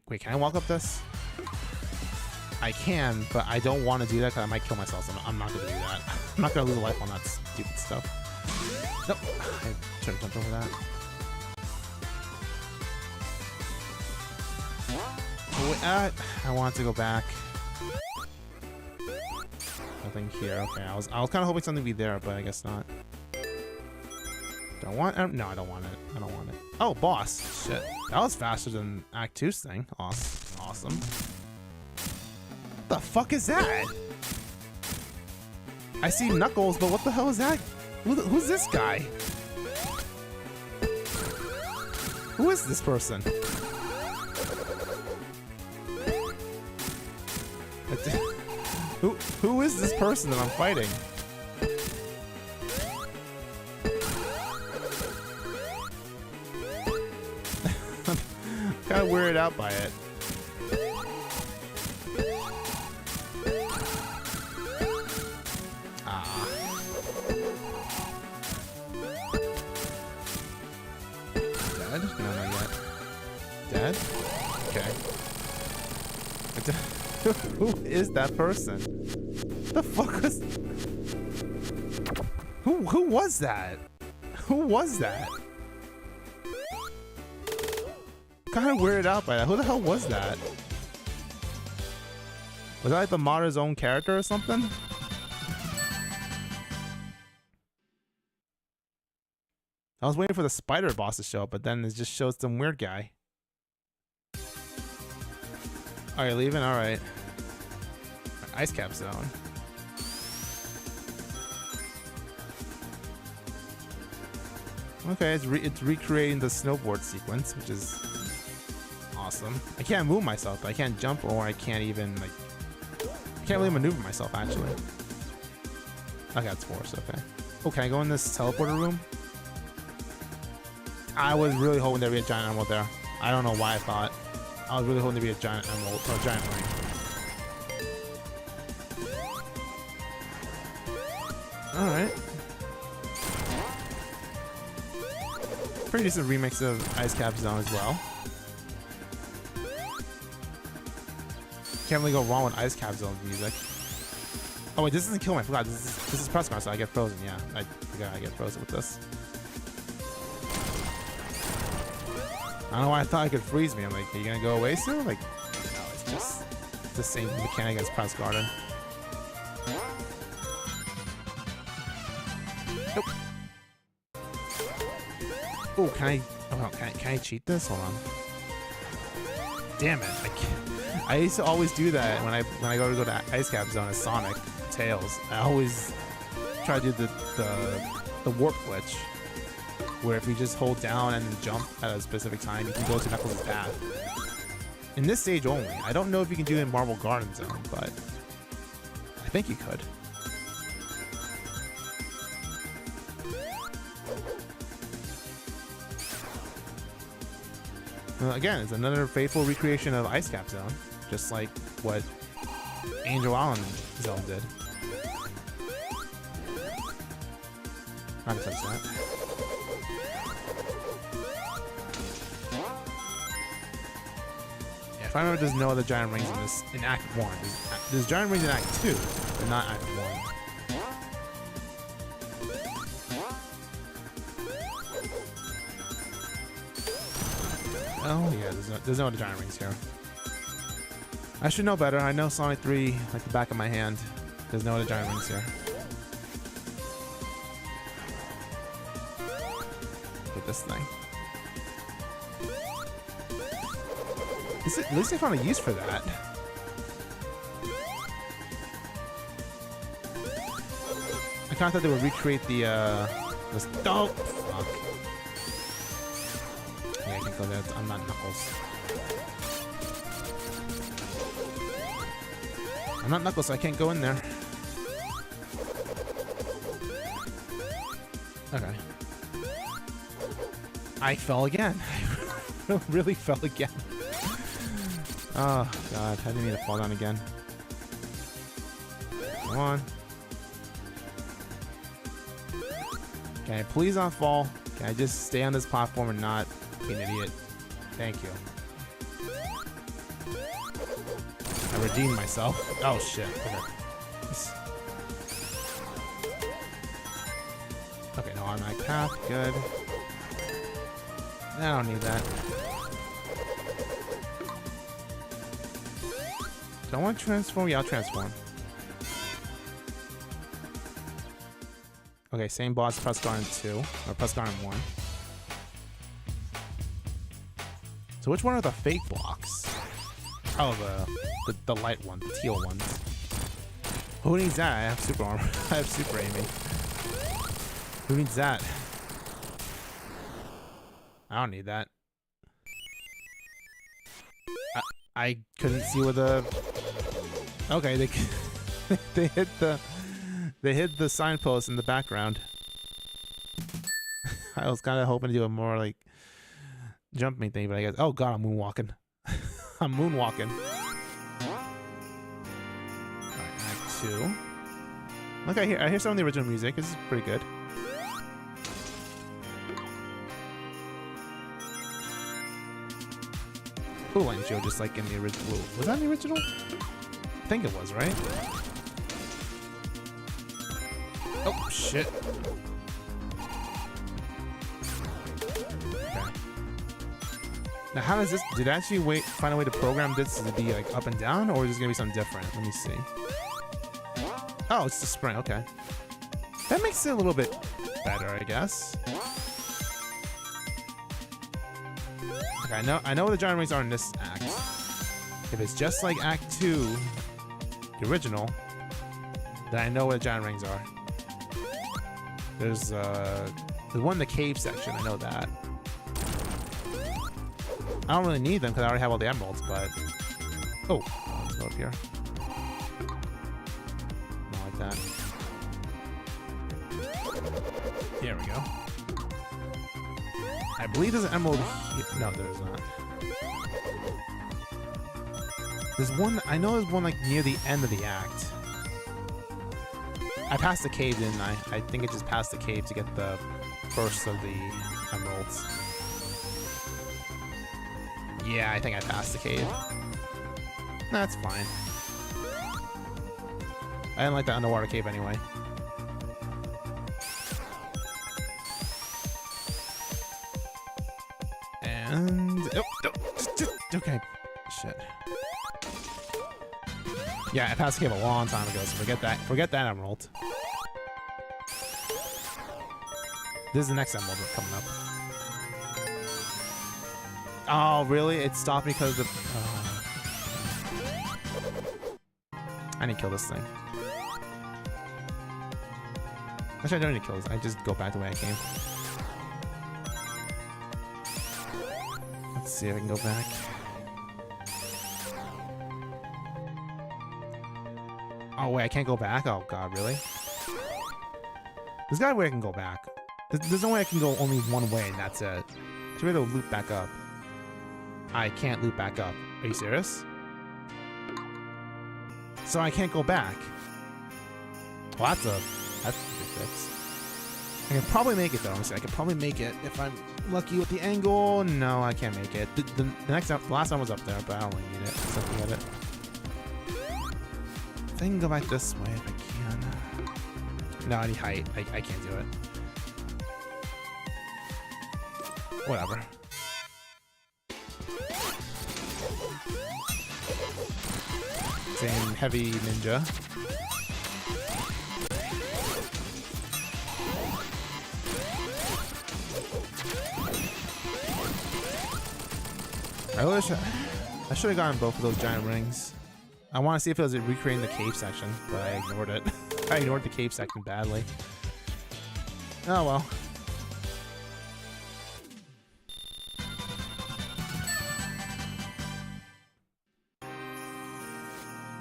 Wait, can I walk up this? I can, but I don't want to do that because I might kill myself, so I'm not going to do that. I'm not going to lose a life on that stupid stuff. Nope. I should have jumped over that. Oh, wait, I want to go back. Nothing here. Okay, I was kind of hoping something would be there, but I guess not. Do I want it? No, I don't want it. I don't want it. Oh, boss. Shit. That was faster than Act 2's thing. Awesome. What the fuck is that? I see Knuckles, but what the hell is that? Who's this guy? Who is this person? Who is this person that I'm fighting? I'm kind of weirded out by it. Dead? No, not yet. Dead? Okay. Who is that person? The fuck was... Who was that? Who was that? Kind of weirded out by that. Who the hell was that? Was that like the modder's own character or something? I was waiting for the spider boss to show up, but then it just shows some weird guy. Are you leaving? Alright. Ice cap zone. Okay, it's recreating the snowboard sequence, which is awesome. I can't move myself. I can't jump, or I can't even, like... I can't really maneuver myself, actually. I got force, okay. Oh, can I go in this teleporter room? I was really hoping there'd be a giant emerald there. I don't know why I thought. I was really hoping there'd be a giant emerald, or a giant ring. Alright. Pretty decent remix of Ice Cap Zone as well. Can't really go wrong with Ice Cap Zone music. Oh wait, this doesn't kill me. I forgot. This is press car, so I get frozen. Yeah, I forgot I get frozen with this. I don't know why I thought I could freeze me. I'm like, are you gonna go away soon? Like, no, it's just the same mechanic as press garden. Nope. Oh, can I cheat this? Hold on. Damn it! I used to always do that when I go to Ice Cap Zone as Sonic Tails. I always try to do the warp glitch, where if you just hold down and jump at a specific time, you can go to Knuckles' path. In this stage only. I don't know if you can do it in Marble Garden Zone, but I think you could. Again, it's another faithful recreation of Ice Cap Zone, just like what Angel Island Zone did. Not gonna touch that. Yeah, if I remember, there's no other giant rings in Act 1. There's giant rings in Act 2, but not Act 1. Oh yeah, there's no other giant rings here. I should know better. I know Sonic 3 like the back of my hand. There's no other giant rings here. Get this thing. At least I found a use for that. I kind of thought they would recreate the this. Oh, fuck. Yeah, I can go there. I'm not Knuckles. I'm not Knuckles, so I can't go in there. Okay. I fell again. I really fell again. Oh, God. I didn't mean to fall down again. Come on. Can I please not fall? Can I just stay on this platform and not be an idiot? Thank you. I redeemed myself. Oh, shit. Okay. Okay, no automatic path. Good. I don't need that. Do I want to transform? Yeah, I'll transform. Okay, same boss, Press Garden 2. Or Press Garden 1. So which one are the fake blocks? Oh, the light one, the teal ones. Who needs that? I have super armor. I have super aiming. Who needs that? I don't need that. I couldn't see where the... Okay, they they hit the signpost in the background. I was kind of hoping to do a more like jumping thing, but I guess... Oh god, I'm moonwalking. I'm moonwalking. Alright, Act 2. Look, I hear some of the original music. This is pretty good. Ooh, lightning show just like in the original. Was that in the original? I think it was, right? Oh, shit. Okay. Now, how does this... Did I actually find a way to program this to be like up and down, or is this going to be something different? Let me see. Oh, it's the sprint. Okay. That makes it a little bit better, I guess. Okay, I know what the giant rings are in this act. If it's just like Act 2, the original, then I know what the giant rings are. There's the one in the cave section, I know that. I don't really need them because I already have all the emeralds, but... Oh, let's go up here. Not like that. There we go. I believe there's an emerald here. No, there's not. There's one, I know there's one like near the end of the act. I passed the cave, didn't I? I think it just passed the cave to get the first of the emeralds. Yeah, I think I passed the cave. That's fine. I didn't like the underwater cave anyway. And... Oh, okay. Shit. Yeah, I passed the cave a long time ago, so forget that. Forget that emerald. This is the next emerald coming up. Oh, really? It stopped me because of the... I need to kill this thing. Actually, I don't need to kill this. I just go back the way I came. Let's see if I can go back. Oh, wait, I can't go back? Oh, God, really? There's got a way I can go back. There's no way I can go only one way, and that's it. There's a way to loop back up. I can't loop back up. Are you serious? So I can't go back. Well, that's a big fix. I can probably make it, though. I can probably make it if I'm lucky with the angle. No, I can't make it. The last time was up there, but I don't really need it. So forget it. I can go back this way if I can. No, I need height. I can't do it. Whatever. Same heavy ninja. I should have gotten both of those giant rings. I want to see if it was recreating the cave section, but I ignored it. I ignored the cave section badly. Oh well.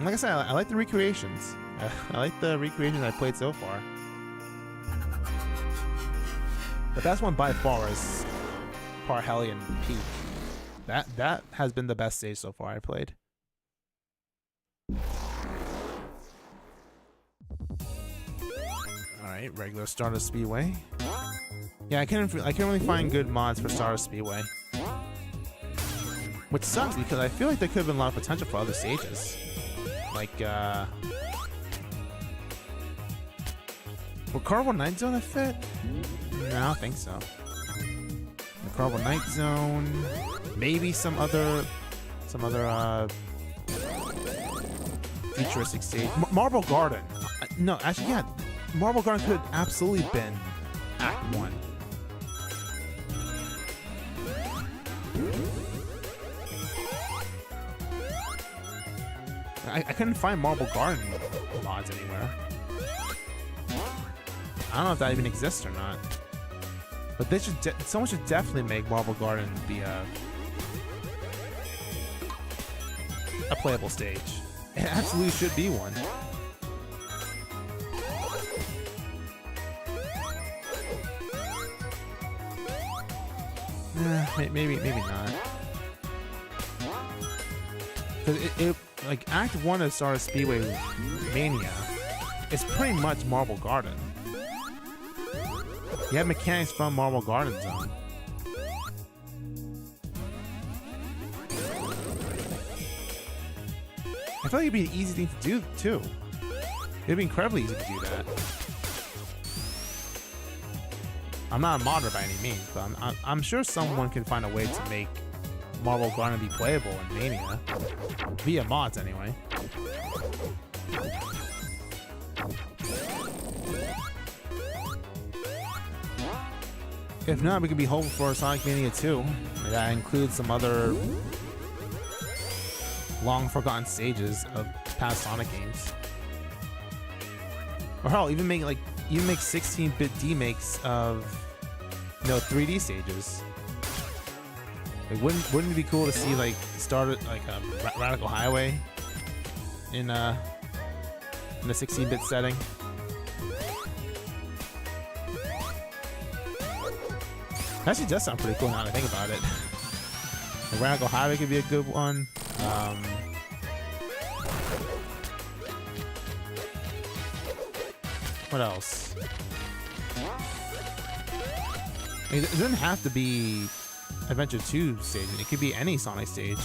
Like I said, I like the recreations. I like the recreations I played so far. The best one by far is Parhelion Peak. That has been the best stage so far I played. Alright, regular Stardust Speedway. Yeah, I couldn't really find good mods for Stardust Speedway. Which sucks because I feel like there could have been a lot of potential for other stages. Like, would Carnival Night Zone have fit? No, I don't think so. The Carnival Night Zone, maybe some other futuristic stage. Marble Garden. No, actually, yeah, Marble Garden could have absolutely been Act 1. I couldn't find Marble Garden mods anywhere. I don't know if that even exists or not. But they should someone should definitely make Marble Garden be a a playable stage. It absolutely should be one. Maybe not. Because it like Act 1 of Star Speedway Mania is pretty much Marble Garden. You have mechanics from Marble Garden Zone. I feel like it'd be an easy thing to do too. It'd be incredibly easy to do that. I'm not a modder by any means, but I'm sure someone can find a way to make Marble Garden be playable in Mania. Via mods, anyway. If not, we could be hopeful for Sonic Mania 2. That includes some other long-forgotten stages of past Sonic games. Or hell, even make 16-bit demakes of 3D stages. Like, wouldn't it be cool to see like start like a Radical Highway in a 16-bit setting? That actually does sound pretty cool now that I think about it. The Radical Highway could be a good one. What else? I mean, it doesn't have to be Adventure 2 stage. It could be any Sonic stage.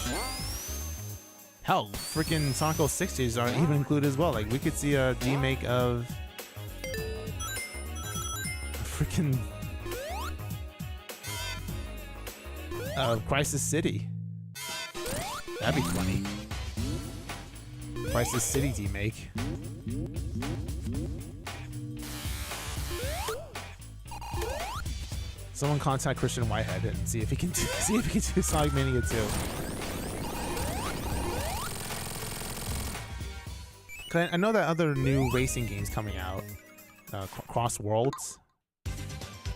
Hell, freaking Sonic 06 stages aren't even included as well. Like, we could see a remake of freaking Crisis City. That'd be funny. Crisis City remake. Someone contact Christian Whitehead and see if he can do Sonic Mania 2. I know that other new racing game's coming out, Cross Worlds,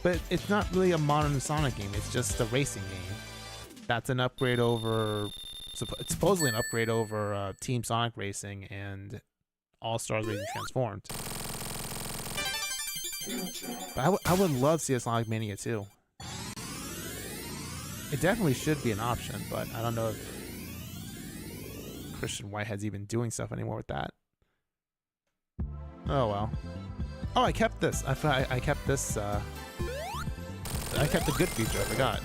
but it's not really a modern Sonic game. It's just a racing game. That's an upgrade over, it's supposedly an upgrade over Team Sonic Racing and All Stars Racing Transformed. But I would love to see a Sonic Mania 2. It definitely should be an option, but I don't know if Christian Whitehead's even doing stuff anymore with that. Oh well. Oh, I kept this. I kept this. I kept the good feature. I forgot.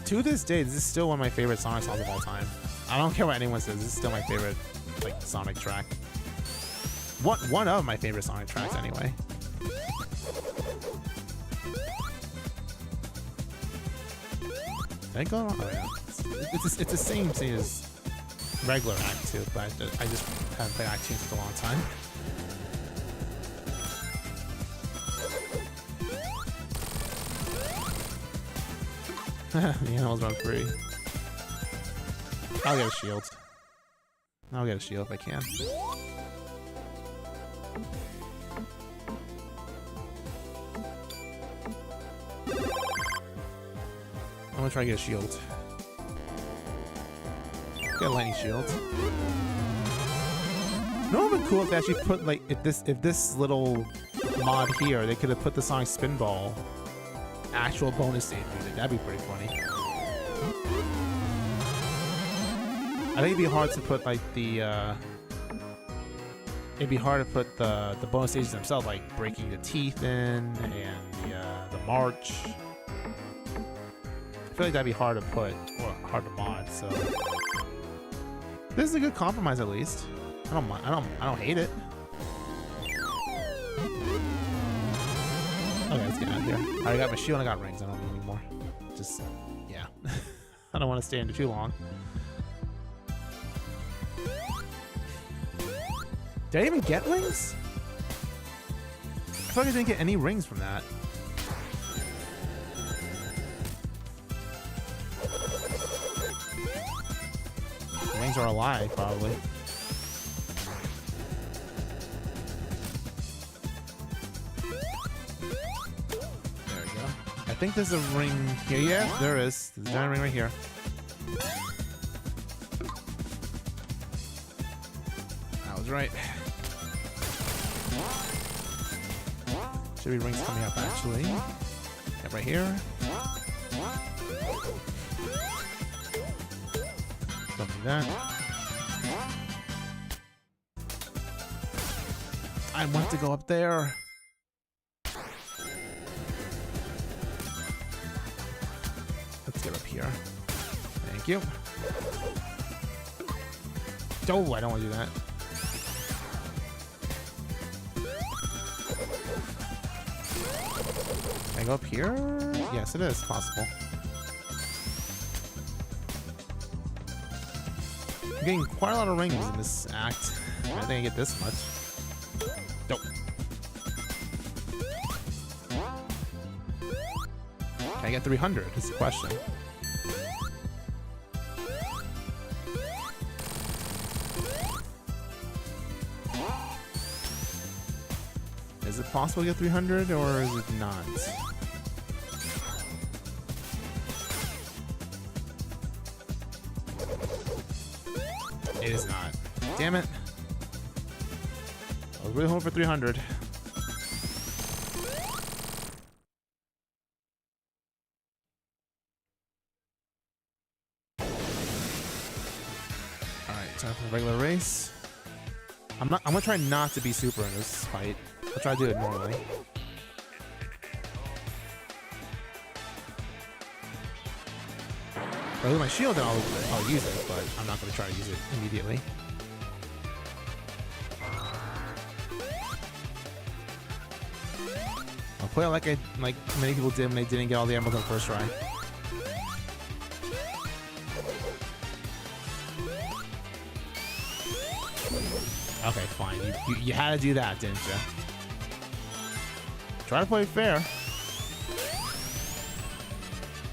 To this day, this is still one of my favorite Sonic songs of all time. I don't care what anyone says. This is still my favorite, like, Sonic track. One of my favorite Sonic tracks, anyway. Did I go on? Oh yeah. It's the same thing as regular Act 2, but I just haven't played Act 2 in such a long time. The animals run free. I'll get a shield. I'll get a shield if I can. I'm gonna try to get a shield. Get a lightning shield. No, it would be cool if they actually put, like, if this little mod here, they could have put the Sonic Spinball actual bonus stage music. That'd be pretty funny. I think it'd be hard to put like the it'd be hard to put the bonus stages themselves, like breaking the teeth in and the march. I feel like that'd be hard to put or hard to mod. So this is a good compromise, at least. I don't mind. I don't hate it. Okay, let's get out of here. I already got my shield. I got rings. I don't need any more. Just yeah. I don't want to stay in too long. Did I even get rings? I feel like I didn't get any rings from that. Rings are a lie, probably. There we go. I think there's a ring here. Yeah, there is. There's a giant ring right here. I was right. Should be rings coming up actually. Yep, right here. Something like that. I want to go up there. Let's get up here. Thank you. Oh, I don't want to do that. Can I go up here? Yes, it is possible. I'm getting quite a lot of rings in this act. I didn't think I get this much. Nope. Can I get 300? Is the question. Is it possible to get 300 or is it not? It is not. Damn it. I was really hoping for 300. Alright, time for a regular race. I'm gonna try not to be super in this fight. I'll try to do it normally. If I lose my shield, then I'll use it, but I'm not gonna try to use it immediately. I'll play it like many people did when they didn't get all the emeralds on the first try. Okay, fine. You had to do that, didn't you? Try to play fair.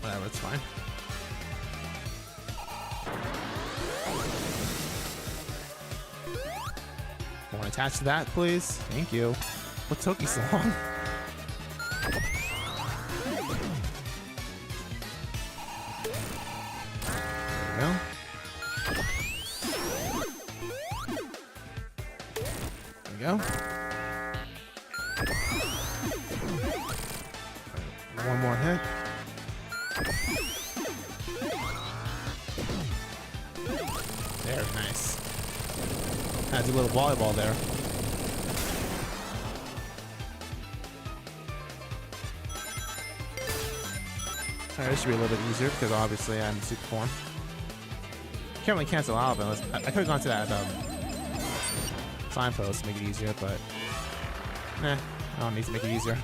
Whatever, it's fine. I want to attach to that, please. Thank you. What took you so long? There we go. There we go. One more hit. There, nice. Had a little volleyball there. Alright, this should be a little bit easier because obviously I'm in super form. Can't really cancel out of it. I could have gone to that signpost to make it easier, but I don't need to make it easier.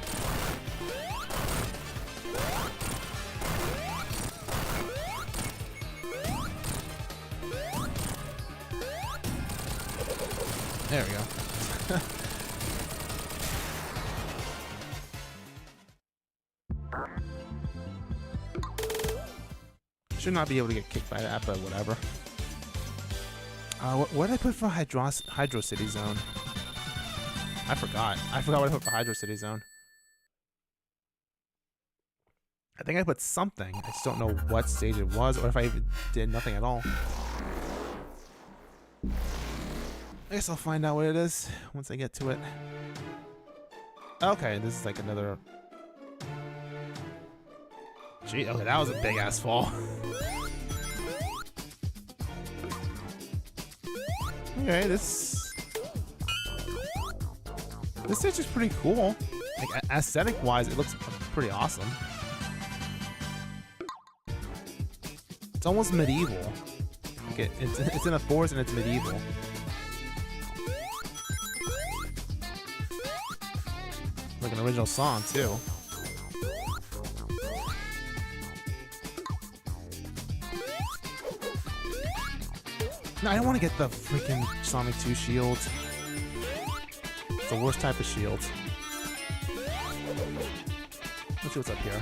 There we go. Should not be able to get kicked by that, but whatever. What did I put for Hydro City Zone? I forgot. I forgot what I put for Hydro City Zone. I think I put something. I just don't know what stage it was, or if I even did nothing at all. I guess I'll find out what it is once I get to it. Okay, this is like another... Gee, okay, that was a big ass fall. Okay, this stage is pretty cool. Like aesthetic-wise, it looks pretty awesome. It's almost medieval. Like it's in a forest and it's medieval. Like an original song too. No, I don't want to get the freaking Sonic 2 shield. It's the worst type of shield. Let's see what's up here.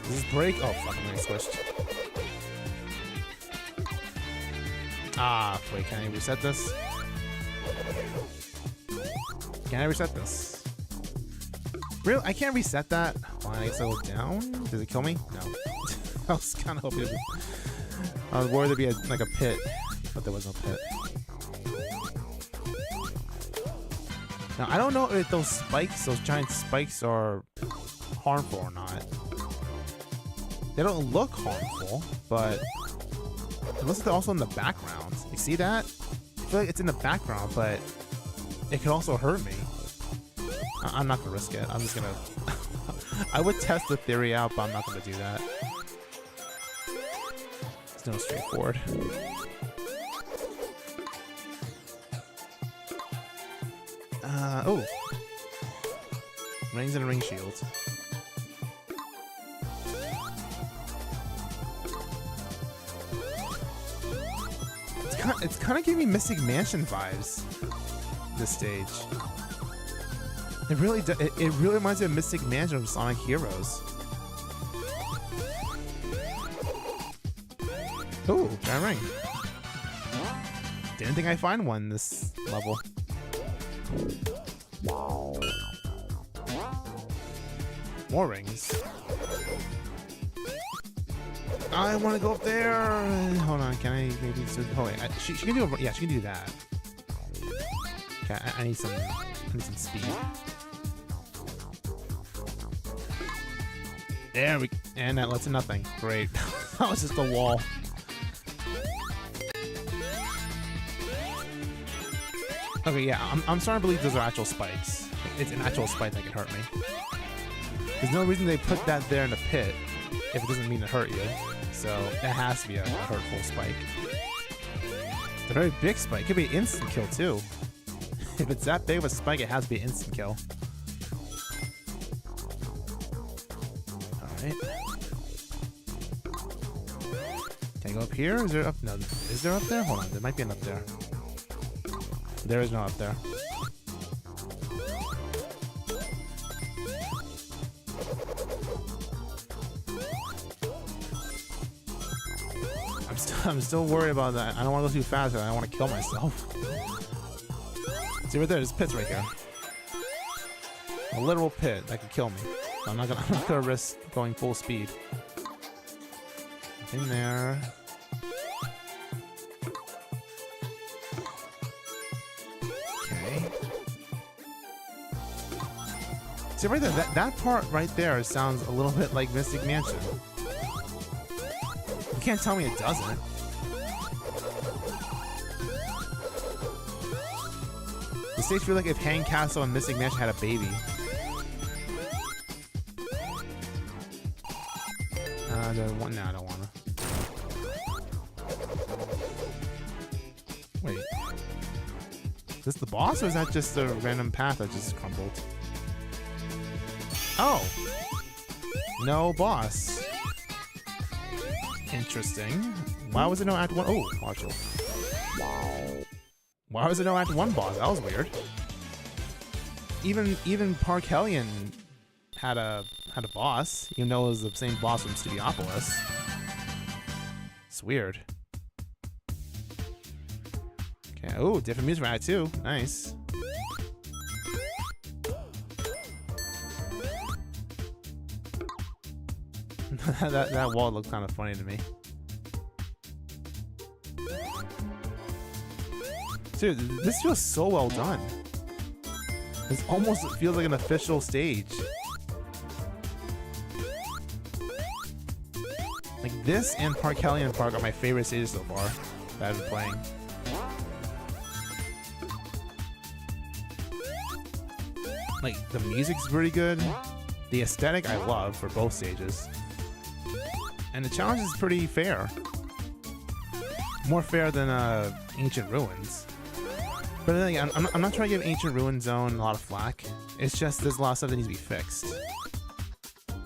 Does this break? Oh fuck, I'm getting squished. Ah, wait, can I reset this? Can I reset this? Really? I can't reset that? fine. I guess I'll go down. Does it kill me? No. I was kind of hoping it would. I was worried there'd be like a pit, but there was no pit. Now, I don't know if those spikes, those giant spikes, are harmful or not. They don't look harmful, but it looks like they're also in the background. You see that? I feel like it's in the background, but it could also hurt me. I'm not gonna risk it. I'm just gonna... I would test the theory out, but I'm not gonna do that. It's no straightforward. Oh. Rings and ring shields. It's kind of giving me Mystic Mansion vibes. This stage. It really reminds me of Mystic Mansion from Sonic Heroes. Ooh, giant ring. Didn't think I'd find one this level. More rings. I want to go up there. Hold on, can I maybe? Oh wait, she can do. Yeah, she can do that. Okay, I need some speed. There we. And that led to nothing. Great. That was just a wall. Okay, yeah, I'm starting to believe those are actual spikes. It's an actual spike that can hurt me. There's no reason they put that there in the pit if it doesn't mean to hurt you. So that has to be a hurtful spike. It's a very big spike. It could be an instant kill too. If it's that big of a spike, it has to be an instant kill. Alright. Can I go up here? Is there up? No. Is there up there? Hold on. There might be an up there. There is no up there. I'm still worried about that. I don't want to go too fast. I don't want to kill myself. See right there, there's pits right here. A literal pit that could kill me. So I'm not gonna risk going full speed. In there. Okay. See right there, that part right there sounds a little bit like Mystic Mansion. You can't tell me it doesn't. The stage feels like if Hang Castle and Mystic Mansion had a baby. No, I don't wanna. Wait. Is this the boss, or is that just a random path that just crumbled? Oh! No boss. Interesting. Why was it no Act 1? Oh, module. Why was it no Act 1 boss? That was weird. Even Parhelion had a boss, even though it was the same boss from Studiopolis. It's weird. Okay. Oh, different music from Act 2. Nice. that wall looked kind of funny to me. Dude, this feels so well done. This almost feels like an official stage. Like this and Parhelion Park are my favorite stages so far that I've been playing. Like the music's pretty good. The aesthetic I love for both stages. And the challenge is pretty fair. More fair than Ancient Ruins. But then again, I'm not trying to give Ancient Ruins Zone a lot of flack. It's just there's a lot of stuff that needs to be fixed.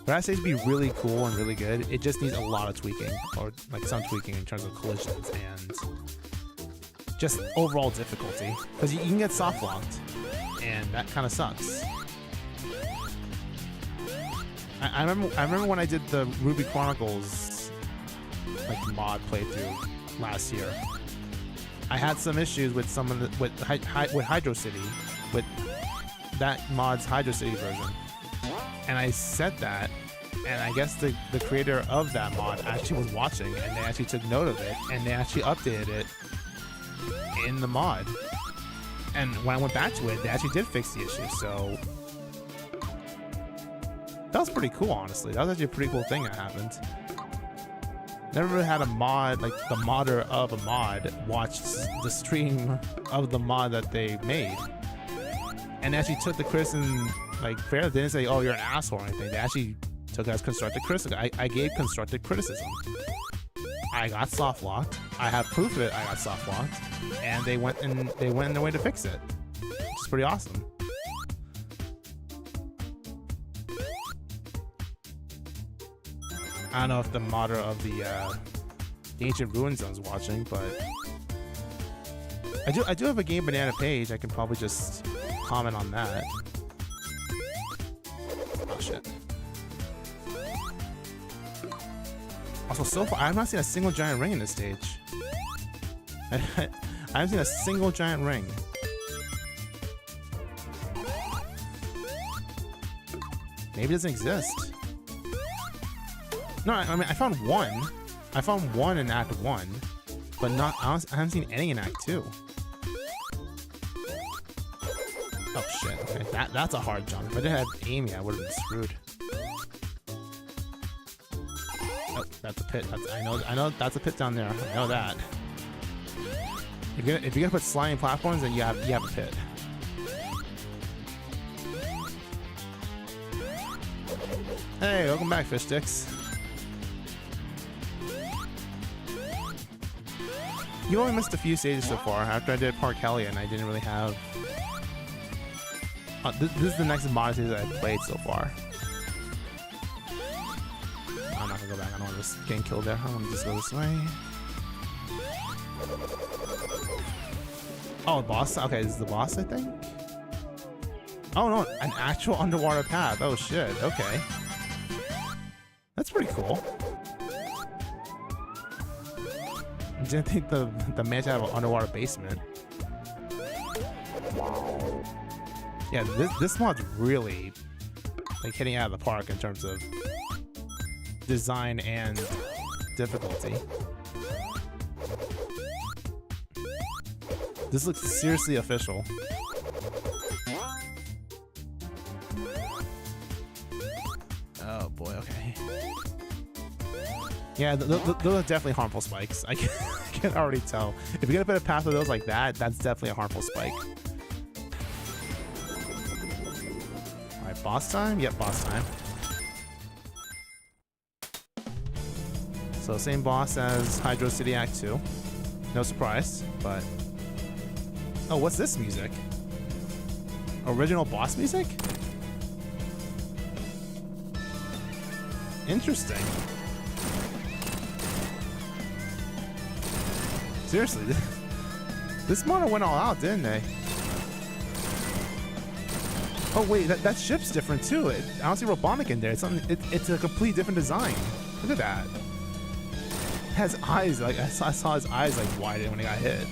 But I say to be really cool and really good, it just needs a lot of tweaking, or like some tweaking in terms of collisions and just overall difficulty. Because you can get soft locked, and that kind of sucks. I remember when I did the Ruby Chronicles like mod playthrough last year. I had some issues with with Hydro City, with that mod's Hydro City version. And I said that, and I guess the creator of that mod actually was watching, and they actually took note of it, and they actually updated it in the mod. And when I went back to it, they actually did fix the issue, so that was pretty cool, honestly. That was actually a pretty cool thing that happened. Never really had a mod, like the modder of a mod, watch the stream of the mod that they made. And they actually took the criticism, like, fair. They didn't say, oh, you're an asshole or anything. They actually took it as constructive criticism. I gave constructive criticism. I got soft locked. I have proof that I got soft locked. And they went in their way to fix it. Which is pretty awesome. I don't know if the modder of the Ancient Ruin Zone's watching, but I do have a Game Banana page. I can probably just comment on that. Oh shit. Also, so far I have not seen a single giant ring in this stage. I haven't seen a single giant ring. Maybe it doesn't exist. No, I mean, I found one. I found one in Act 1, but not. I haven't seen any in Act 2. Oh shit! Okay, that's a hard jump. If I didn't have Amy, I would have been screwed. Oh, that's a pit. I know. That's a pit down there. I know that. If you're gonna put sliding platforms, then you have a pit. Hey, welcome back, fish sticks. You only missed a few stages so far. After I did Parhelion, I didn't really have... this is the next mod stage that I've played so far. I'm not gonna go back. I don't want to risk getting killed there. I want to just go this way. Oh, boss? Okay, this is the boss, I think? Oh no, an actual underwater path. Oh shit, okay. That's pretty cool. I didn't think the mansion had an underwater basement. Yeah, this mod's really like hitting out of the park in terms of design and difficulty. This looks seriously official. Oh boy, okay. Yeah, those are definitely harmful spikes. I can already tell. If you're gonna put a path of those like that, that's definitely a harmful spike. Alright, boss time? Yep, boss time. So same boss as Hydro City Act 2. No surprise, but... Oh, what's this music? Original boss music? Interesting. Seriously, this mono went all out, didn't they? Oh wait, that ship's different too. I don't see Robotnik in there. It's a complete different design. Look at that. It has eyes. Like I saw his eyes like widen when he got hit.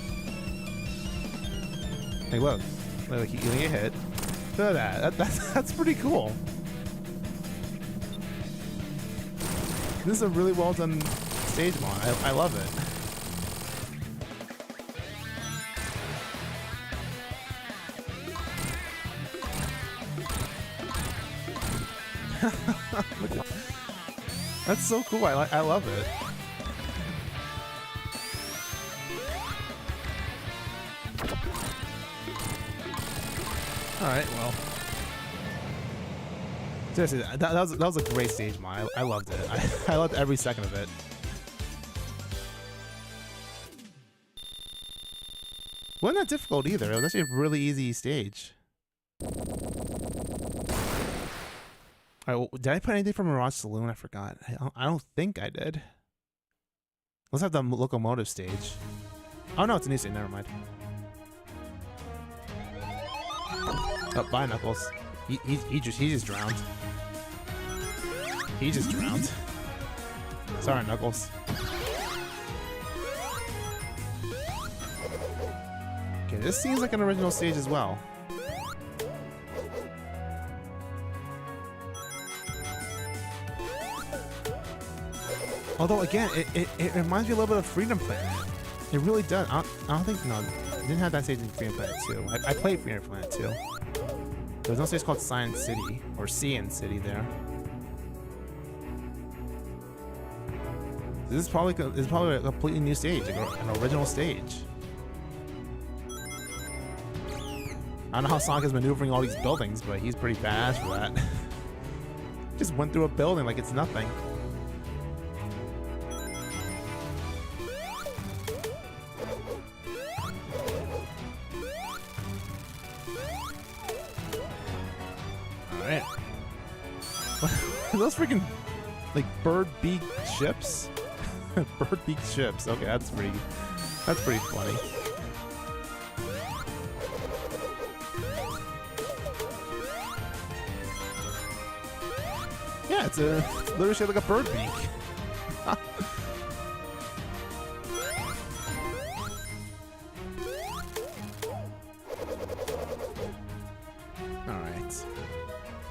Like look, he gonna get hit. Look at that. That's pretty cool. This is a really well done stage mod. I love it. That's so cool. I love it. All right, well. Seriously, that was a great stage mod. I loved it. I loved every second of it. Wasn't that difficult either. It was actually a really easy stage. Alright, well, did I put anything from Mirage Saloon? I forgot. I don't think I did. Let's have the locomotive stage. Oh no, it's a new stage. Never mind. Oh, bye, Knuckles. He just drowned. He just drowned. Sorry, Knuckles. Okay, this seems like an original stage as well. Although again, it reminds me a little bit of Freedom Planet. It really does. I don't think, no, it didn't have that stage in Freedom Planet 2. I played Freedom Planet 2. There was no stage called Science City, or Cyan City there. This is probably a completely new stage, like an original stage. I don't know how Sonic is maneuvering all these buildings, but he's pretty badass for that. Just went through a building like it's nothing. Alright. Are those freaking, like, bird beak ships? Bird beak ships. Okay, that's pretty funny. Yeah, it's literally shaped like a bird beak. Alright. So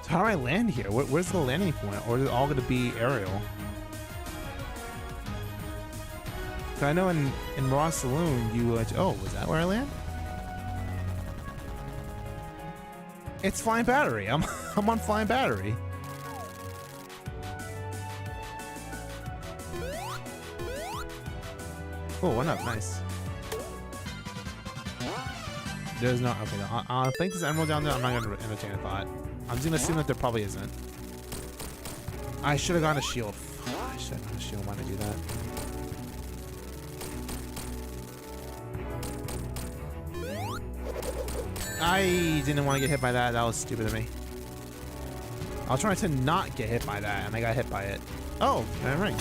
how do I land here? Where's the landing point? Or is it all going to be aerial? I know in Mirage Saloon, you... oh, was that where I land? It's Flying Battery. I'm on Flying Battery. Oh, one up. Nice. There's no... okay, I think there's emerald down there. I'm not going to entertain a thought. I'm just going to assume that there probably isn't. I should have gotten a shield. I should have gotten a shield. Why did I do that? I didn't want to get hit by that. That was stupid of me. I was trying to not get hit by that, and I got hit by it. Oh, giant ring.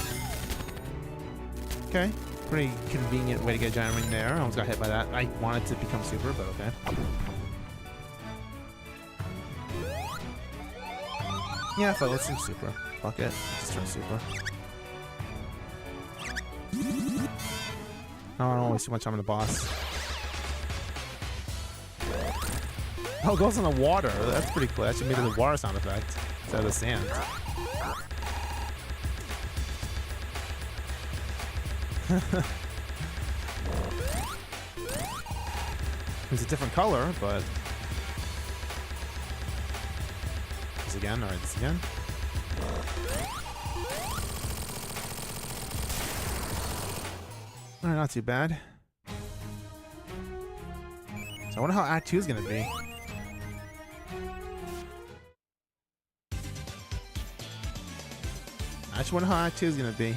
Okay. Pretty convenient way to get a giant ring there. I almost got hit by that. I wanted to become super, but okay. Yeah, fuck, let's do super. Fuck it. Let's try super. Oh, I don't waste too much time on the boss. Oh, it goes in the water. That's pretty cool. That should make it a water sound effect instead of the sand. It's a different color, but... this again? Alright, this again. Alright, not too bad. So I wonder how Act 2 is going to be. I just wonder how Act 2 is going to be.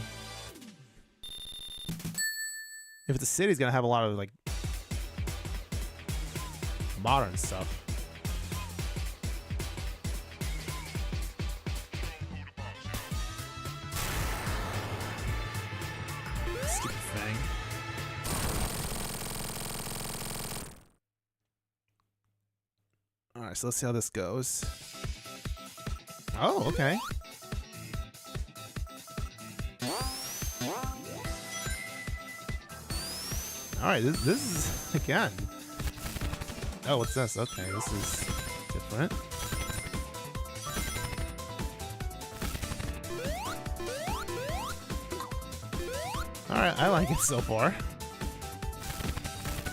If it's a city, it's going to have a lot of, like, modern stuff. Stupid thing. Alright, so let's see how this goes. Oh, okay. Alright, this is, again. Oh, what's this? Okay, this is different. Alright, I like it so far.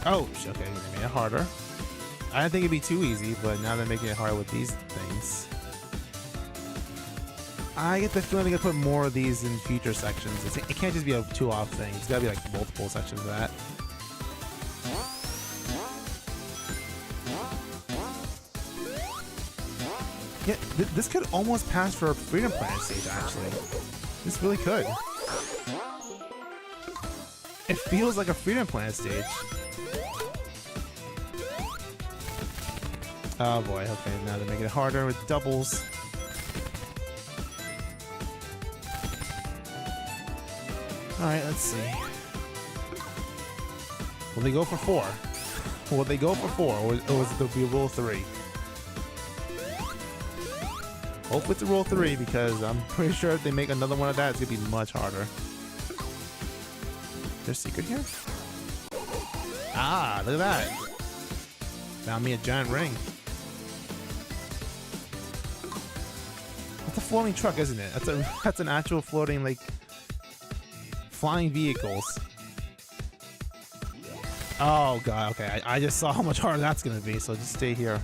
Oh, okay, they made it harder. I didn't think it'd be too easy, but now they're making it hard with these things. I get the feeling they're gonna put more of these in future sections. It can't just be a two-off thing. It's gotta be like multiple sections of that. Yeah, this could almost pass for a Freedom Planet stage, actually. This really could. It feels like a Freedom Planet stage. Oh boy, okay, now they're making it harder with doubles. Alright, let's see. Will they go for 4? Will they go for 4, or was it be rule 3? Hope it's a rule 3, because I'm pretty sure if they make another one of that, it's gonna be much harder. There's a secret here? Ah, look at that. Found me a giant ring. That's a floating truck, isn't it? That's an actual floating, like, flying vehicles. Oh god, okay. I just saw how much harder that's gonna be, so just stay here.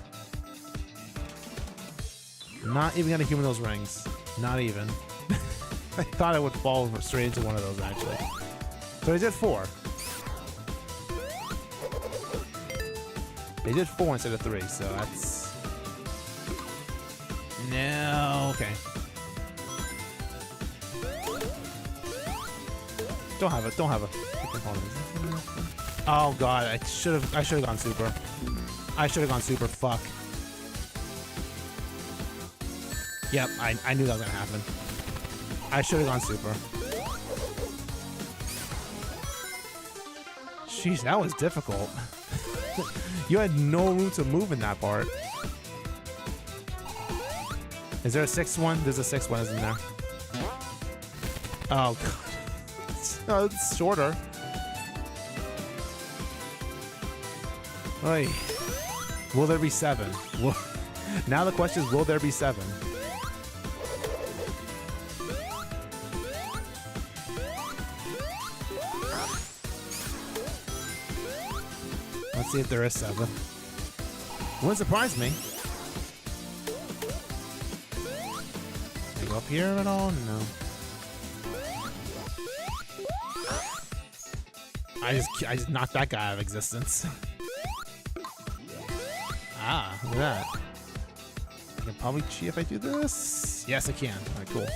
Not even gonna human those rings. Not even. I thought I would fall straight into one of those actually. So I did 4. They did 4 instead of 3, so that's... No, okay. Don't have it, don't have it. Oh god, I should have gone super. I should have gone super, fuck. Yep, I knew that was gonna happen. I should have gone super. Jeez, that was difficult. You had no room to move in that part. Is there a 6th one? There's a 6th one, isn't there? Oh god. No, it's shorter. Oy. Will there be 7? Now the question is, will there be 7? Let's see if there is 7. Wouldn't surprise me. Can I go up here at all? No. I just knocked that guy out of existence. Ah, look at that. I can probably cheat if I do this. Yes, I can. Alright, cool.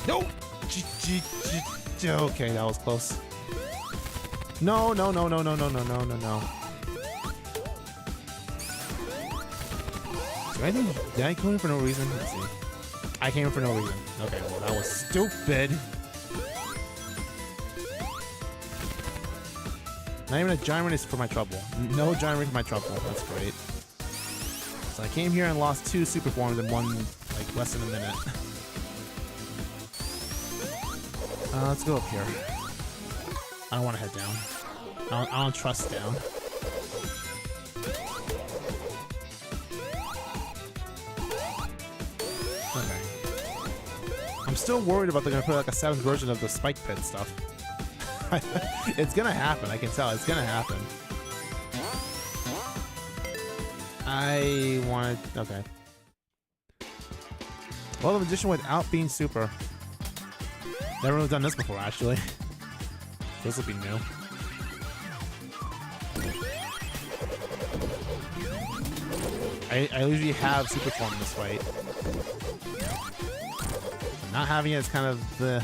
No! Okay, that was close. No, no, no, no, no, no, no, no, no, no. Did I come in for no reason? Let's see. I came in for no reason. Okay, well, that was stupid. Not even a giant ring is for my trouble. No giant ring for my trouble. That's great. So I came here and lost 2 super forms in one, like, less than a minute. Let's go up here. I don't want to head down. I don't trust down. Okay. I'm still worried about they're gonna put like a 7th version of the spike pit stuff. It's gonna happen, I can tell. It's gonna happen. I wanted... Okay. Well, the magician without being super. Never really done this before, actually. This will be new. I usually have super form in this fight. Not having it is kind of the...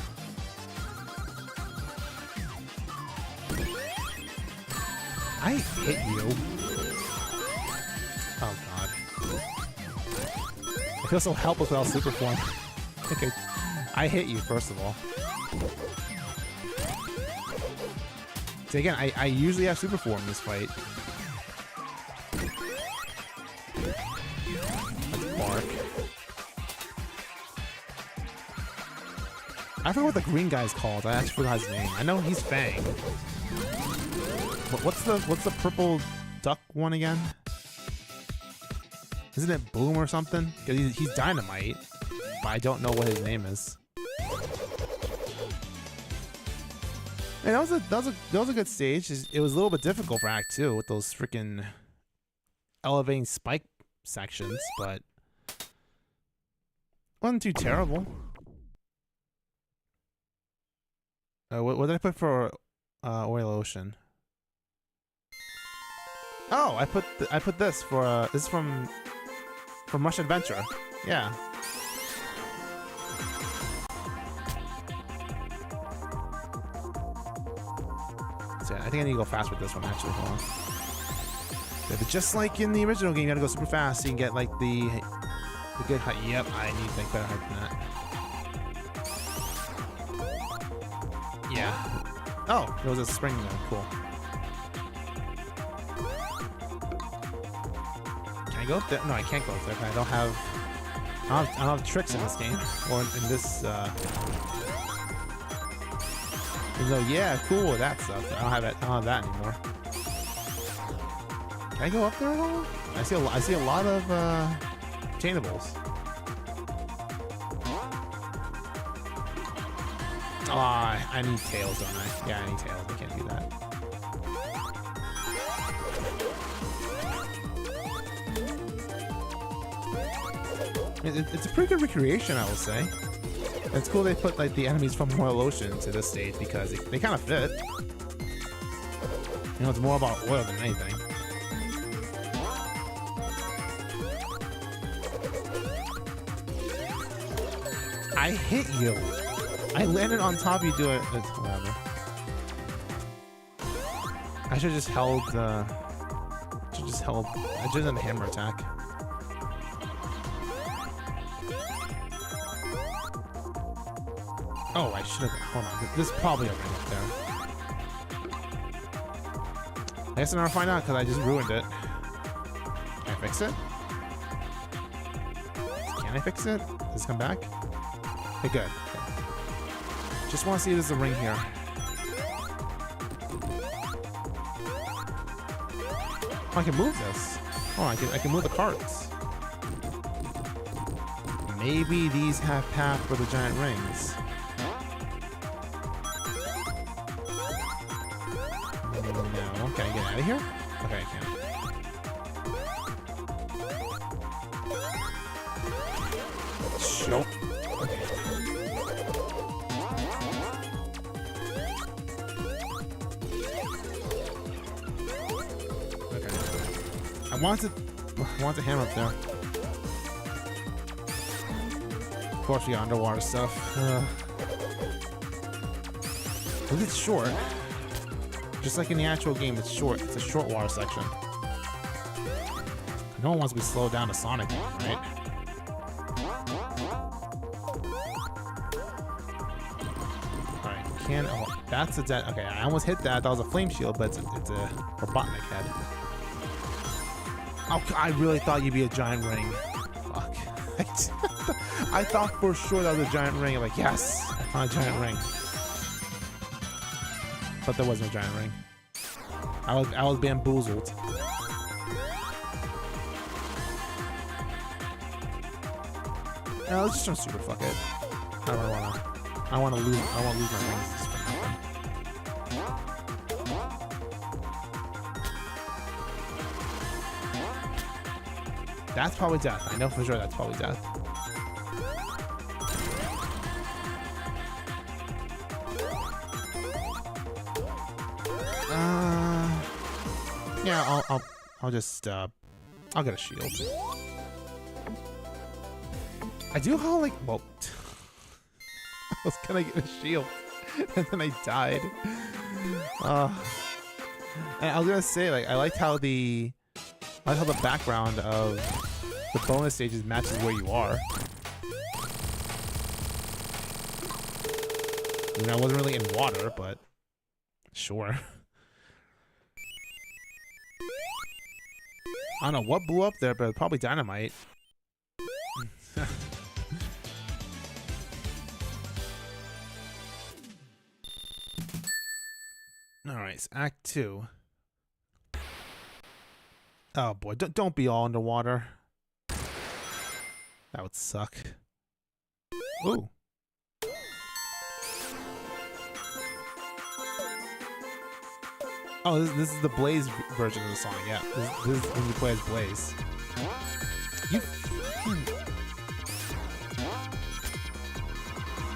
I hit you. Oh god. I feel so helpless without super form. Okay. I hit you, first of all. So again, I usually have super form in this fight. That's Bark. I forgot what the green guy's called. I actually forgot his name. I know he's Fang. What's the purple duck one again? Isn't it Boom or something? Because he's Dynamite, but I don't know what his name is. Hey, that was a good stage. It was a little bit difficult for Act 2 with those freaking elevating spike sections, but wasn't too terrible. What did I put for Oil Ocean? Oh, I put this for this is from Rush Adventure. Yeah. So yeah, I think I need to go fast with this one actually. Hold on. Yeah, but just like in the original game, you gotta go super fast so you can get like the good height. Yep, I need like better height than that. Yeah. Oh, there was a spring there. Cool. Can I go up there? No, I can't go up there. I don't have tricks in this game or in this. So yeah, cool with that stuff. I don't have that anymore. Can I go up there at all? I see a lot of obtainables. I need tails, don't I? Yeah, I need tails. I can't do that. It's a pretty good recreation, I will say. It's cool they put like the enemies from Royal Ocean to this stage because they kind of fit. You know, it's more about oil than anything. I hit you. I landed on top of you doing it. Whatever. I should have just held I just did a hammer attack. Oh, I should have. Hold on. There's probably a ring up there. I guess I'll never find out because I just ruined it. Can I fix it? Can I fix it? Does it come back? Okay, good. Okay. Just want to see if there's a ring here. Oh, I can move this. Oh, I can move the carts. Maybe these have path for the giant rings. No. Can I get out of here? Okay, I can. Nope. Okay. Okay. I want the hammer up there. Of course, we got underwater stuff. Look, it's short. Just like in the actual game, it's short. It's a short water section. No one wants to be slowed down to Sonic, right? Alright, oh, that's a dead. Okay, I almost hit that. That was a flame shield, but it's a Robotnik head. Oh, I really thought you'd be a giant ring. Fuck. I thought for sure that was a giant ring. I'm like, yes, I found a giant ring. But there was no giant ring. I was bamboozled. No, let's just try super fuck it. I don't wanna lose my rings just for nothing. That's probably death. I know for sure that's probably death. Yeah, I'll just I'll get a shield. I do have like, well, I was gonna get a shield and then I died. And I was gonna say, like, I liked how the background of the bonus stages matches where you are. I mean, I wasn't really in water, but sure. I don't know what blew up there, but probably dynamite. Alright, so Act 2. Oh boy, don't be all underwater. That would suck. Ooh. Oh, this is the Blaze version of the song. Yeah, this is when you play as Blaze. You.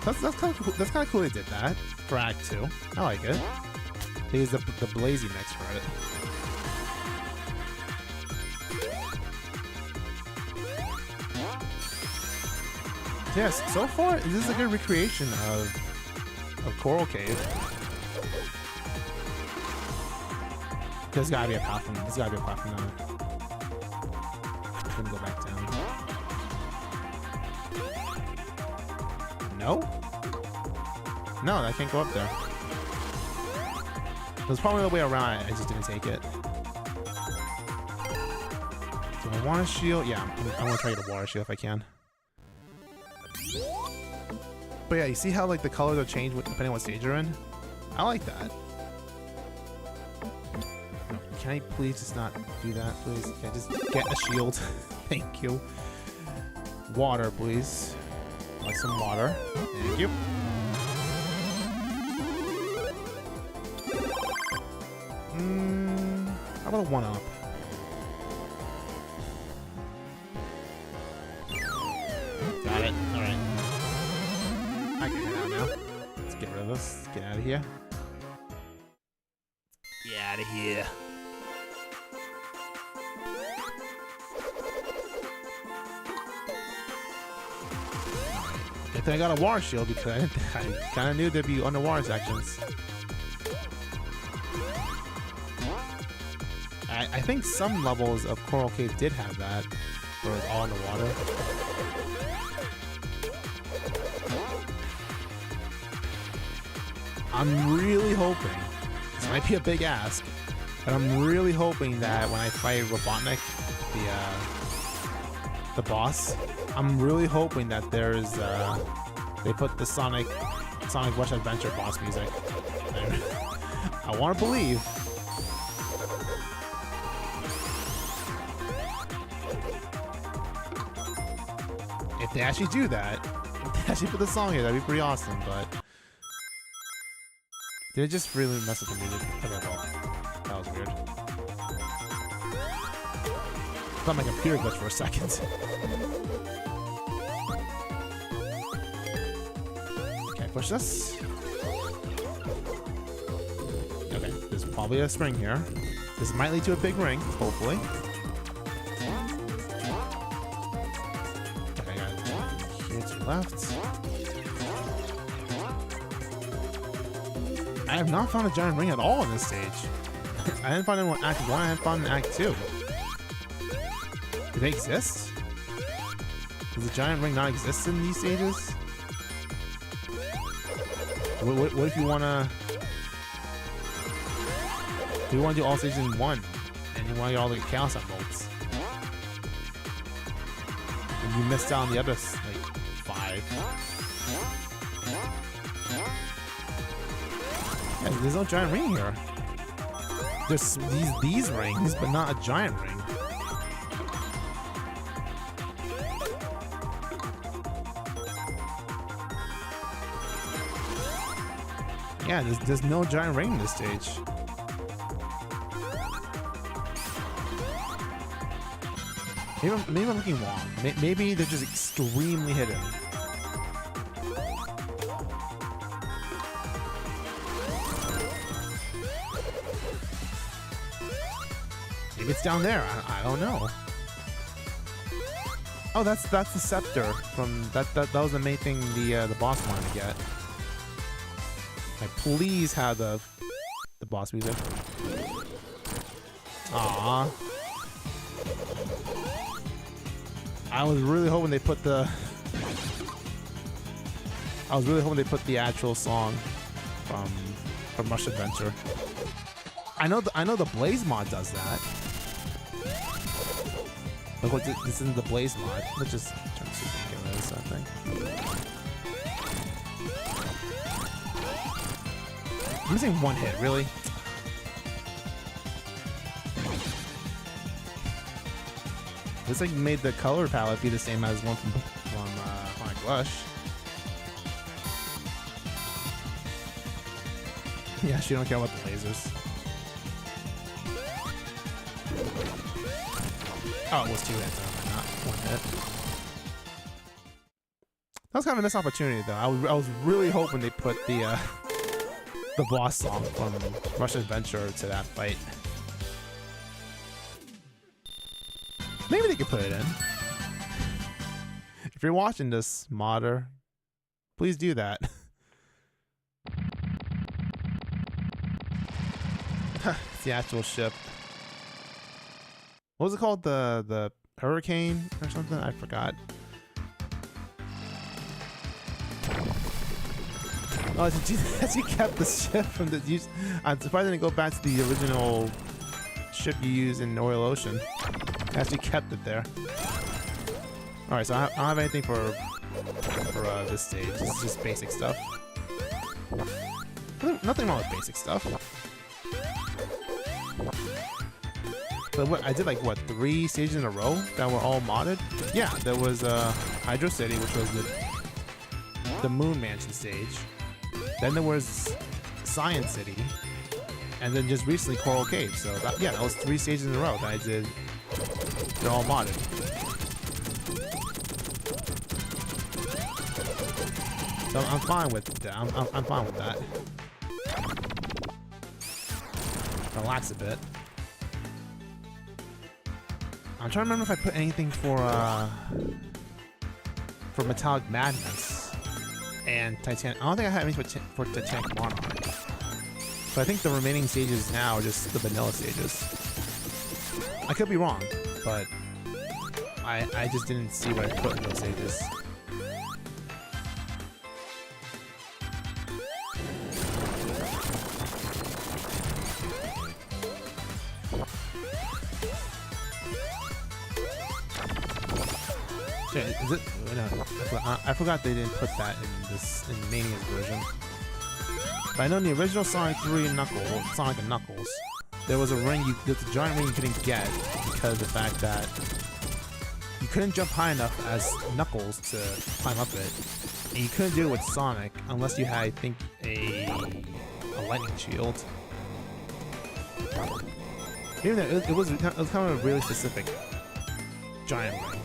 That's kind of cool. That's kind of cool. They did that for Act 2. I like it. They used the Blazy mix for it. Yes, so far this is a good recreation of Coral Cave. There's gotta be a platform. There's gotta be a platform now. Couldn't go back down. No? No, I can't go up there. There's probably no way around it. I just didn't take it. Do I want a shield? Yeah, I'm gonna try to get a water shield if I can. But yeah, you see how like the colors are changed depending on what stage you're in? I like that. Can I please just not do that, please? Can I just get a shield? Thank you. Water, please. I'd like some water. Thank you. How about a 1-up? Got it. Alright. I can head out now. Let's get rid of this. Let's get out of here. Get out of here. Good thing I got a water shield because I kind of knew there'd be underwater sections. I think some levels of Coral Cave did have that, where it was all underwater. I'm really hoping, this might be a big ask, but I'm really hoping that when I fight Robotnik, the boss, I'm really hoping that there's they put the Sonic Rush Adventure boss music there. I want to believe. If they actually do that, if they actually put the song here, that'd be pretty awesome, but did it just really mess with the music? Okay, well, that was weird. I thought my computer glitched for a second. Okay, push this. Okay, there's probably a spring here. This might lead to a big ring, hopefully. Okay, I got here to the left. I have not found a giant ring at all in this stage. I didn't find it in Act 1, I haven't found it in Act 2. Do they exist? Does the giant ring not exist in these stages? What if you wanna... Do you wanna do all stages in 1? And you wanna get all the Chaos Emeralds? And you missed out on the other, like, 5. Yeah, there's no giant ring here. There's these rings, but not a giant ring. Yeah, there's no giant ring in this stage. Maybe I'm looking wrong. Maybe they're just extremely hidden. Maybe it's down there. I don't know. Oh, that's the scepter from that was the main thing the boss wanted to get. Like, please have the boss music. Aww. I was really hoping they put the actual song from Rush Adventure. I know the Blaze mod does that. Look what this is the Blaze mod. Let's just try to see if we can get rid of this thing. I'm missing one hit, really? This like made the color palette be the same as one from Sonic Rush. Yeah, she don't care about the lasers. Oh, it was 2 hits, not 1 hit. That was kind of a missed opportunity, though. I was really hoping they put the boss song from Rush Adventure to that fight. Maybe they could put it in. If you're watching this, modder, please do that. It's the actual ship. What was it called? The Hurricane or something? I forgot. Oh, she kept the ship from the use. I'm surprised they didn't go back to the original ship you use in Oil Ocean. Actually kept it there. Alright, so I don't have anything for this stage. It's just basic stuff. Nothing wrong with basic stuff. But what I did, like, what, 3 stages in a row that were all modded? Yeah, there was Hydro City, which was the Moon Mansion stage. Then there was Science City, And then just recently Coral Cave. So that, yeah, that was 3 stages in a row that I did. They're all modded. So I'm fine with that. I'm fine with that. Relax a bit. I'm trying to remember if I put anything for Metallic Madness and Titanic. I don't think I have anything for Titanic Monarch. So I think the remaining stages now are just the vanilla stages. I could be wrong, but I just didn't see what I put in those stages. Is it? No, I forgot they didn't put that in Mania's version. But I know in the original Sonic 3 and Sonic and Knuckles, there was a ring. There's a giant ring you couldn't get because of the fact that you couldn't jump high enough as Knuckles to climb up it, and you couldn't do it with Sonic unless you had, I think, a lightning shield. Even though it was kind of a really specific giant ring.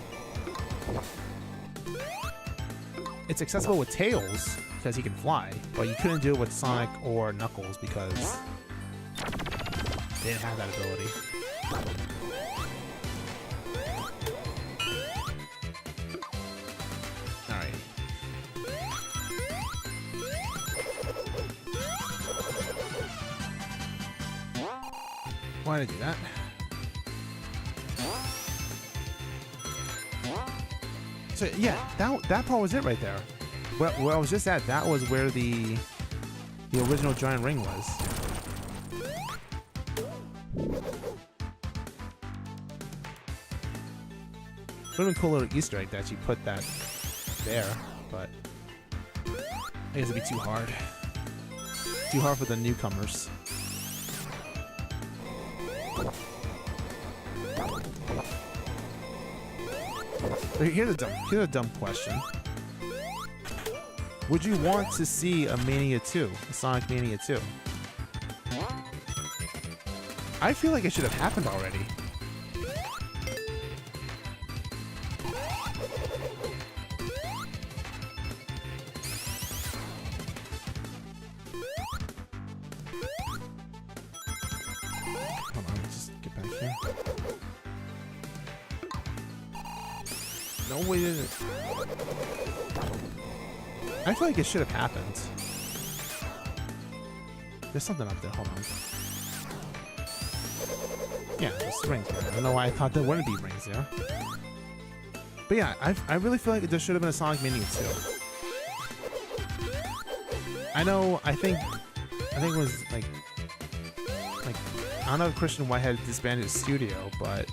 It's accessible with Tails because he can fly, but you couldn't do it with Sonic or Knuckles because they didn't have that ability. Alright. Why did I do that? So yeah, that part was it right there. Where I was just at, that was where the original giant ring was. Would have been a cool little Easter egg that you put that there, but I guess it'd be too hard. Too hard for the newcomers. Here's a dumb question. Would you want to see a Mania 2? A Sonic Mania 2? I feel like it should have happened already. Hold on, let's just get back here. No, we didn't. I feel like it should have happened. There's something up there. Hold on. Yeah, there's rings there. I don't know why I thought there wouldn't be rings there. But yeah, I really feel like there should have been a Sonic Mania 2. I think it was like I don't know if Christian Whitehead disbanded his studio, but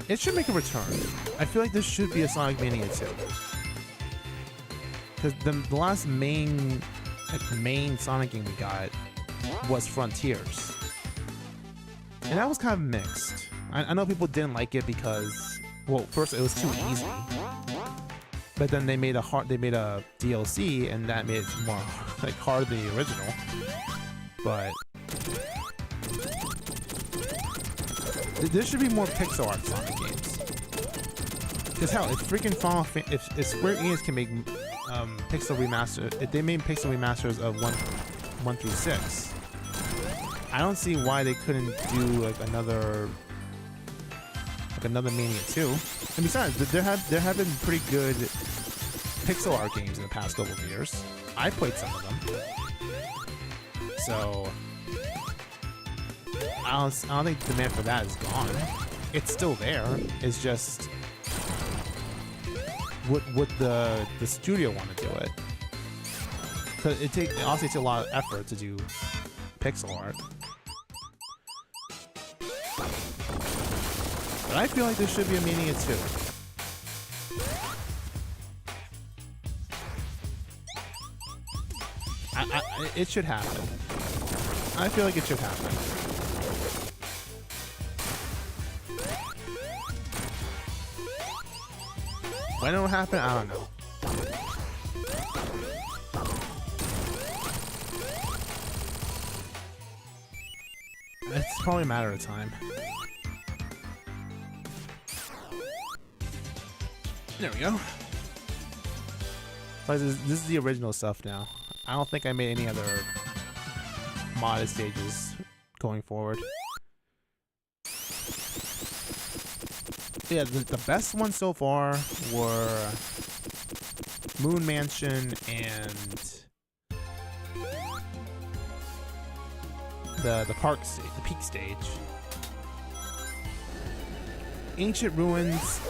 it should make a return. I feel like there should be a Sonic Mania 2. Because the last main Sonic game we got was Frontiers. And that was kind of mixed. I know people didn't like it because, well, first it was too easy. But then they made a DLC and that made it more like harder than the original. But there should be more pixel art Sonic games. Because hell, if freaking if Square Enix can make pixel remaster, if they made pixel remasters of 1 through 6, I don't see why they couldn't do like another Mania 2. And besides, there have been pretty good pixel art games in the past couple of years. I played some of them, so I don't think the demand for that is gone. It's still there. It's just would the studio want to do it? Because it also takes a lot of effort to do pixel art. But I feel like there should be a Mania 2. It should happen. I feel like it should happen. When it'll happen, I don't know. It's probably a matter of time. There we go. This is the original stuff now. I don't think I made any other modded stages going forward. Yeah, the best ones so far were Moon Mansion and the park stage, the peak stage. Ancient Ruins,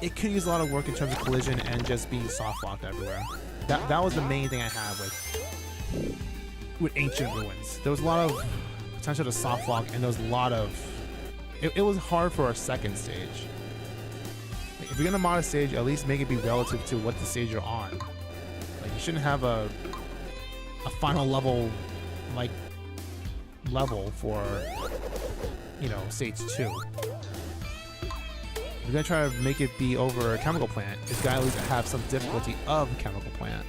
it could use a lot of work in terms of collision and just being soft locked everywhere. That was the main thing I had with Ancient Ruins. There was a lot of potential to soft lock, and there was a lot of it was hard for a second stage. Like, if you're gonna mod a stage, at least make it be relative to what the stage you're on. Like, you shouldn't have a final level level for, you know, stage 2. If you're gonna try to make it be over a chemical plant, it's gotta at least have some difficulty of a chemical plant.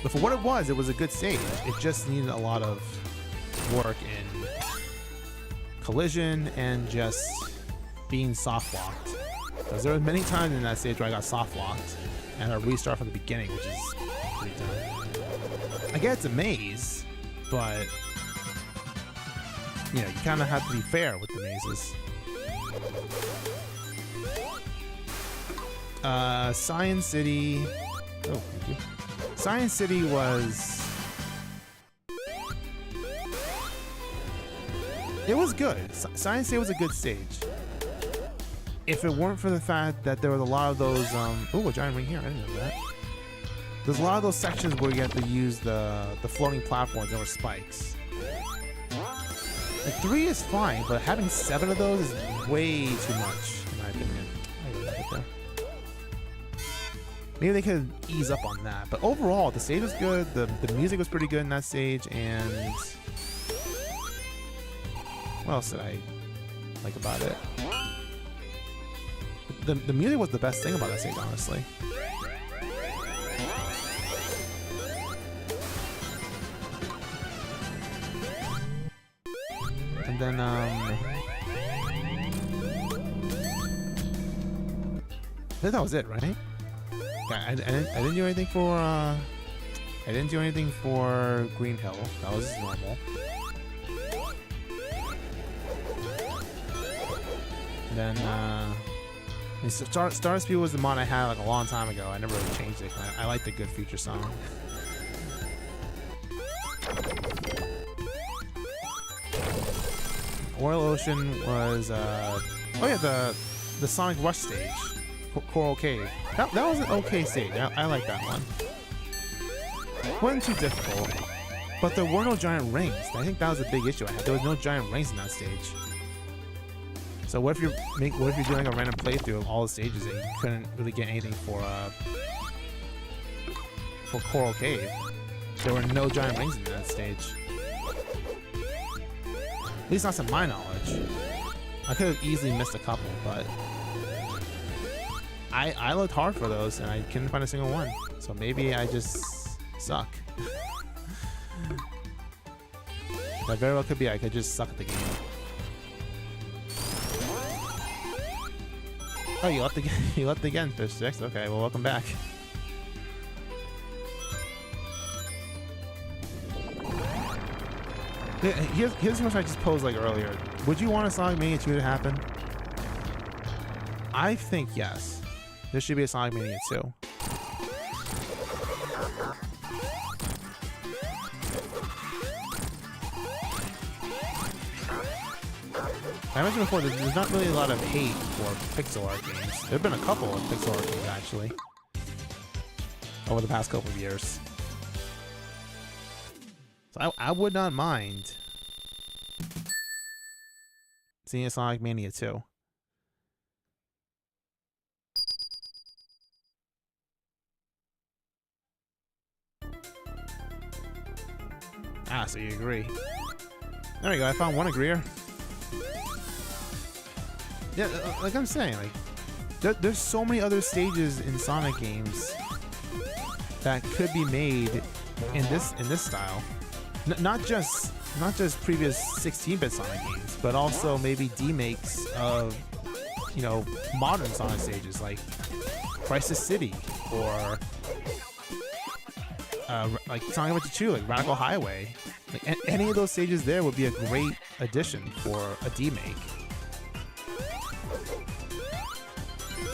But for what it was a good stage. It just needed a lot of work in collision and just being soft locked. Because there were many times in that stage where I got soft locked and I restart from the beginning, which is pretty dumb. I get it's a maze, but you know, you kind of have to be fair with the mazes. Science City. Oh, thank you. Science City was. It was good. Science City was a good stage. If it weren't for the fact that there was a lot of those. Oh, a giant ring here. I didn't know that. There's a lot of those sections where you have to use the floating platforms that were spikes. Like 3 is fine, but having 7 of those is way too much, in my opinion. Maybe they could ease up on that. But overall, the stage was good. The music was pretty good in that stage, and what else did I like about it? The music was the best thing about that stage, honestly. And then, I think that was it, right? Yeah, I didn't do anything for, I didn't do anything for Green Hill. That was normal. Then, Star Speed was the mod I had like a long time ago. I never really changed it. I like the Good Future song. Oil Ocean was, oh yeah, the Sonic Rush stage, Coral Cave. That was an okay stage. I like that one. Wasn't too difficult, but there were no giant rings. I think that was a big issue I had. There was no giant rings in that stage. So what if you're doing a random playthrough of all the stages and you couldn't really get anything for Coral Cave? There were no giant rings in that stage. At least not to my knowledge. I could have easily missed a couple, but I looked hard for those and I couldn't find a single one. So maybe I just suck. That very well could be. I could just suck at the game. Oh, you left again. You left again, Fish 6. Okay, well, welcome back. Here's the question I just posed like earlier. Would you want a Sonic Mania 2 to happen? I think yes. There should be a Sonic Mania 2. I mentioned before that there's not really a lot of hate for pixel art games. There have been a couple of pixel art games actually over the past couple of years. So I would not mind seeing a Sonic Mania 2. Ah, so you agree. There we go, I found one agreeer. Yeah, like I'm saying, like there's so many other stages in Sonic games that could be made in this style. Not just previous 16-bit Sonic games, but also maybe demakes of, you know, modern Sonic stages like Crisis City or like Sonic Adventure 2, like Radical Highway. Like any of those stages there would be a great addition for a demake.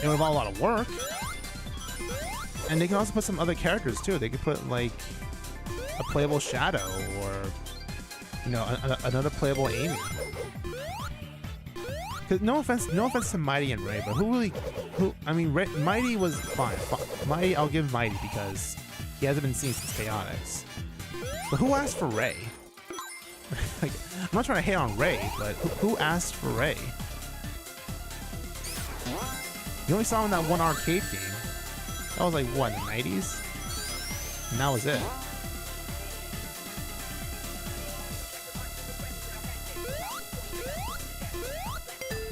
It would involve a lot of work, and they can also put some other characters too. They could put like a playable Shadow or, you know, another playable Amy. Cause no offense to Mighty and Ray, but I mean, Mighty was fine. Mighty, I'll give Mighty because he hasn't been seen since Chaotix. But who asked for Ray? Like, I'm not trying to hate on Ray, but who asked for Ray? You only saw him in that one arcade game. That was like, what, in the 90s? And that was it.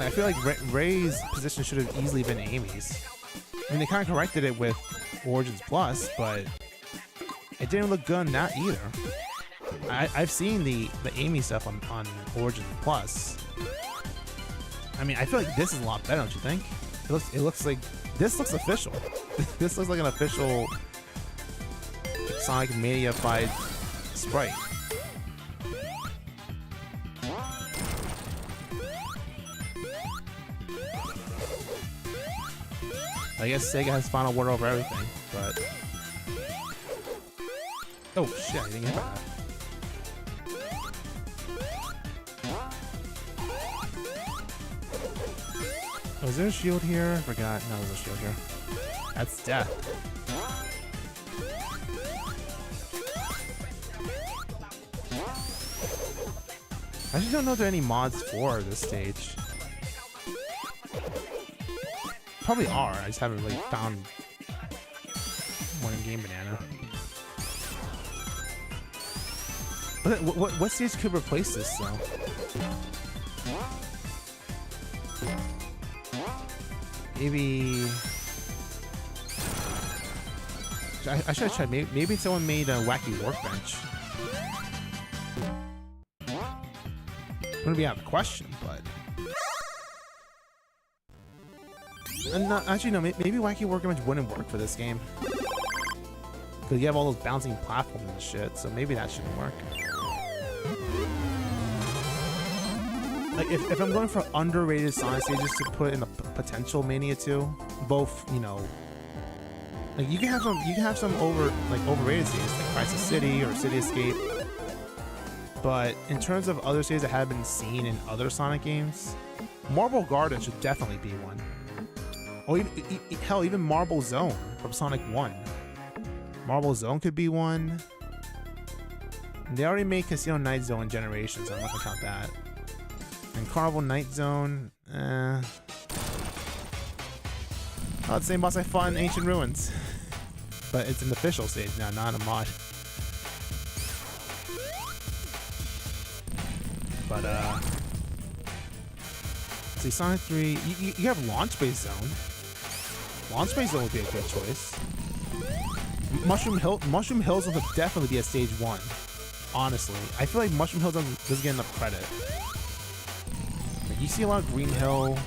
I feel like Ray's position should have easily been Amy's. I mean, they kind of corrected it with Origins Plus, but it didn't look good on that either. I've seen the Amy stuff on Origins Plus. I mean, I feel like this is a lot better, don't you think? It looks like this looks official. This looks like an official Sonic Mania-fied sprite. I guess Sega has final word over everything, but... Oh shit, I didn't get that. Oh, is there a shield here? I forgot. No, there's a shield here. That's death. I actually don't know if there are any mods for this stage. Probably are. I just haven't really found one in Game Banana. What stage could replace this though? Maybe I should have tried. Maybe someone made a wacky workbench. Wouldn't be out of the question, but. And actually, no. Maybe wacky workbench wouldn't work for this game because you have all those bouncing platforms and shit. So maybe that shouldn't work. Like if I'm going for underrated Sonic stages to put in a potential Mania 2, both, you know, like you can have some overrated stages like Crisis City or City Escape, but in terms of other stages that have been seen in other Sonic games, Marble Garden should definitely be one. Or even Marble Zone from Sonic 1. Marble Zone could be one. And they already made Casino Night Zone in Generations, so I'm not gonna count that. And Carnival Night Zone, oh, the same boss I fought in Ancient Ruins. But it's an official stage now, not a mod. But, see, Sonic 3, you have Launch Base Zone. Launch Base Zone would be a good choice. Mushroom Hills would definitely be a stage 1. Honestly, I feel like Mushroom Hill doesn't get enough credit. Like, you see a lot of Green Hill.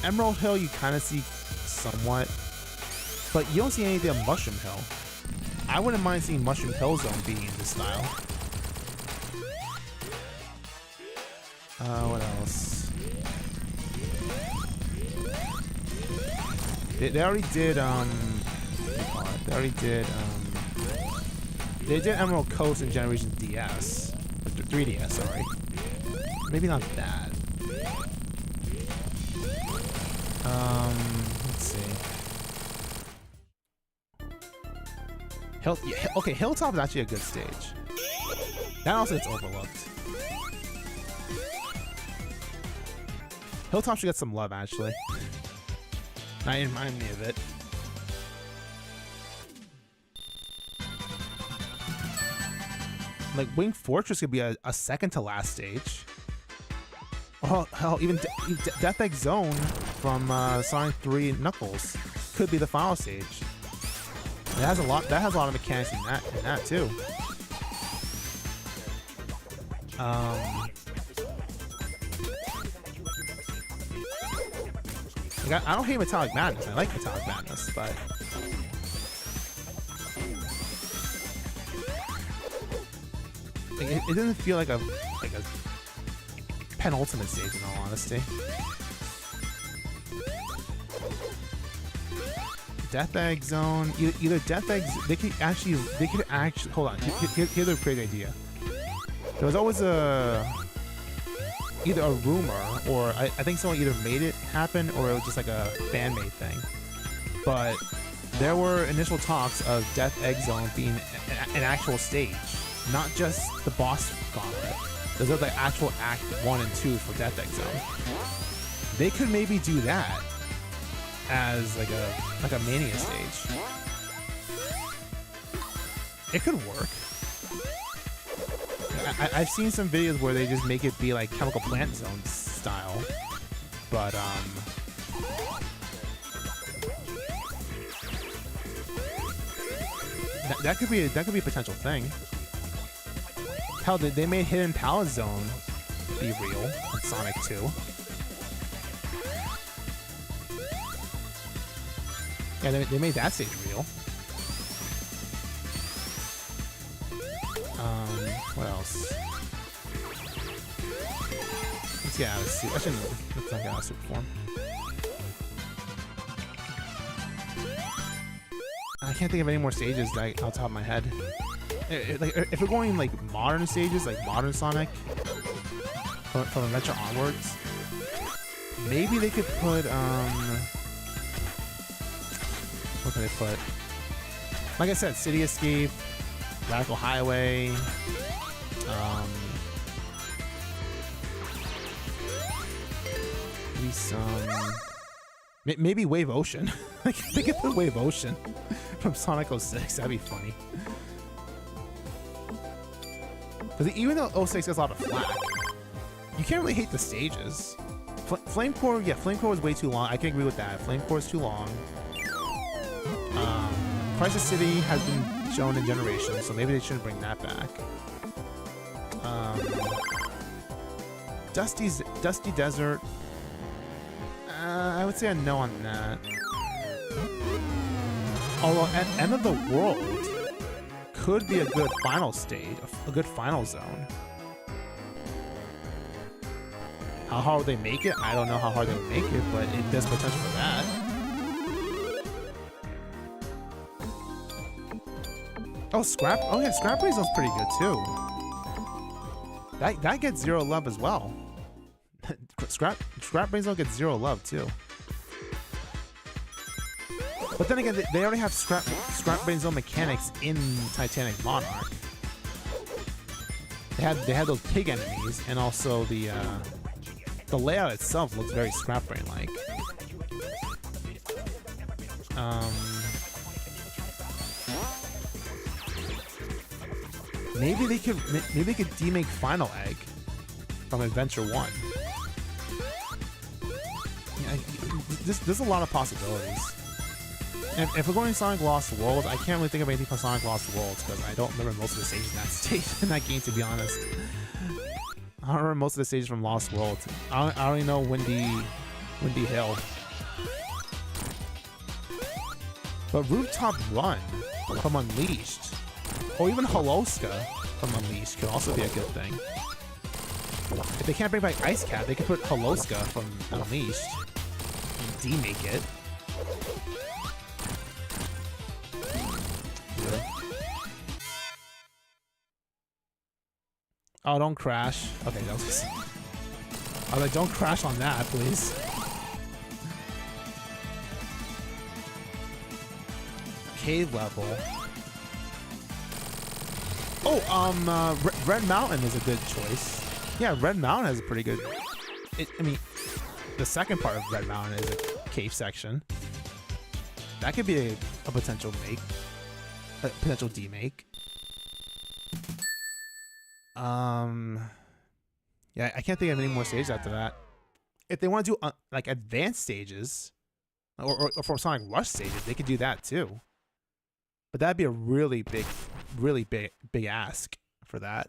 Emerald Hill you kind of see somewhat. But you don't see anything on Mushroom Hill. I wouldn't mind seeing Mushroom Hill Zone being in this style. What else? They already did, they did Emerald Coast in Generation DS. 3DS, sorry. Maybe not that. Let's see. Okay, Hilltop is actually a good stage. That also gets overlooked. Hilltop should get some love, actually. Now you remind me of it. Like, Wing Fortress could be a second to last stage. Oh, hell, even Death Egg Zone from Sonic 3 Knuckles could be the final stage. It has a lot. That has a lot of mechanics in that too. Like I don't hate Metallic Madness. I like Metallic Madness, but like, it doesn't feel like a penultimate stage in all honesty. Death Egg Zone, either Death Eggs, they could actually hold on. Here's a great idea. There was always either a rumor, or I think someone either made it happen, or it was just like a fan-made thing. But there were initial talks of Death Egg Zone being an actual stage, not just the boss gauntlet. Those are the actual Act 1 and 2 for Death Egg Zone. They could maybe do that as like a Mania stage. It could work. I've seen some videos where they just make it be like Chemical Plant Zone style, but that could be a potential thing. Hell, they made Hidden Palette Zone be real in Sonic 2. Yeah, they made that stage real. What else? Let's get out of suit. Let's not get out of super form. I can't think of any more stages like off the top of my head. Like if we're going like modern stages, like modern Sonic, from Adventure onwards, maybe they could put what can they put? Like I said, City Escape, Radical Highway, maybe Wave Ocean. Like they could put Wave Ocean from Sonic 06. That'd be funny. Because even though 06 gets a lot of flack, you can't really hate the stages. Flame Core, yeah, Flame Core was way too long. I can agree with that. Flame Core is too long. Crisis City has been shown in Generations, so maybe they shouldn't bring that back. Dusty Desert. I would say a no on that. Although at End of the World could be a good final stage, a good final zone. How hard would they make it? I don't know how hard they would make it, but there's potential for that. Oh, Scrap! Oh yeah, Scrap Race was pretty good too. That gets 0 love as well. Scrap Brain Zone gets 0 love too. But then again, they already have Scrap Brain Zone mechanics in Titanic Monarch. They had those pig enemies, and also the layout itself looks very Scrap Brain like. Maybe they could demake Final Egg from Adventure 1. Yeah, there's a lot of possibilities. And if we're going Sonic Lost World, I can't really think of anything from Sonic Lost Worlds because I don't remember most of the stages in that game, to be honest. I don't remember most of the stages from Lost World. I only know Windy Hill. But Rooftop Run from Unleashed, or even Holoska from Unleashed could also be a good thing. If they can't bring back Ice Cat, they could put Holoska from Unleashed and demake it. Oh, don't crash. Okay, that was just... I was like, don't crash on that, please. Cave level. Oh, Red Mountain is a good choice. Yeah, Red Mountain has a pretty good... I mean, the second part of Red Mountain is a cave section. That could be a potential make. A potential demake. Yeah, I can't think of any more stages after that. If they want to do like advanced stages, or for Sonic Rush stages, they could do that too. But that'd be a really big ask for that.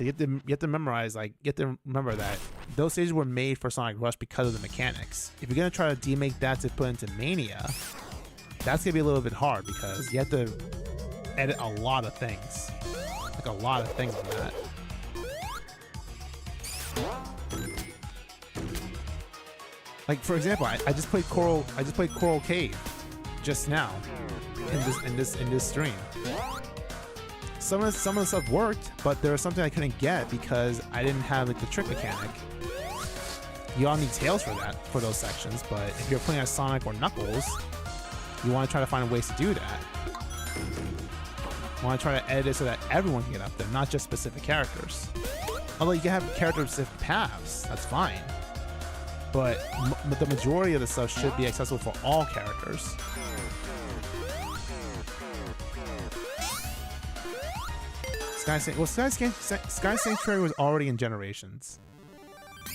You have to memorize, like, you have to remember that those stages were made for Sonic Rush because of the mechanics. If you're gonna try to demake that to put into Mania, that's gonna be a little bit hard because you have to edit a lot of things, like a lot of things on that. Like, for example, I just played Coral Cave just now in this stream. Some of the stuff worked, but there was something I couldn't get because I didn't have, like, the trick mechanic. You all need tails for those sections, but if you're playing as Sonic or Knuckles, you want to try to find ways to do that. You want to try to edit it so that everyone can get up there, not just specific characters. Although you can have character-specific paths, that's fine. But the majority of the stuff should be accessible for all characters. Sky Sanctuary was already in Generations.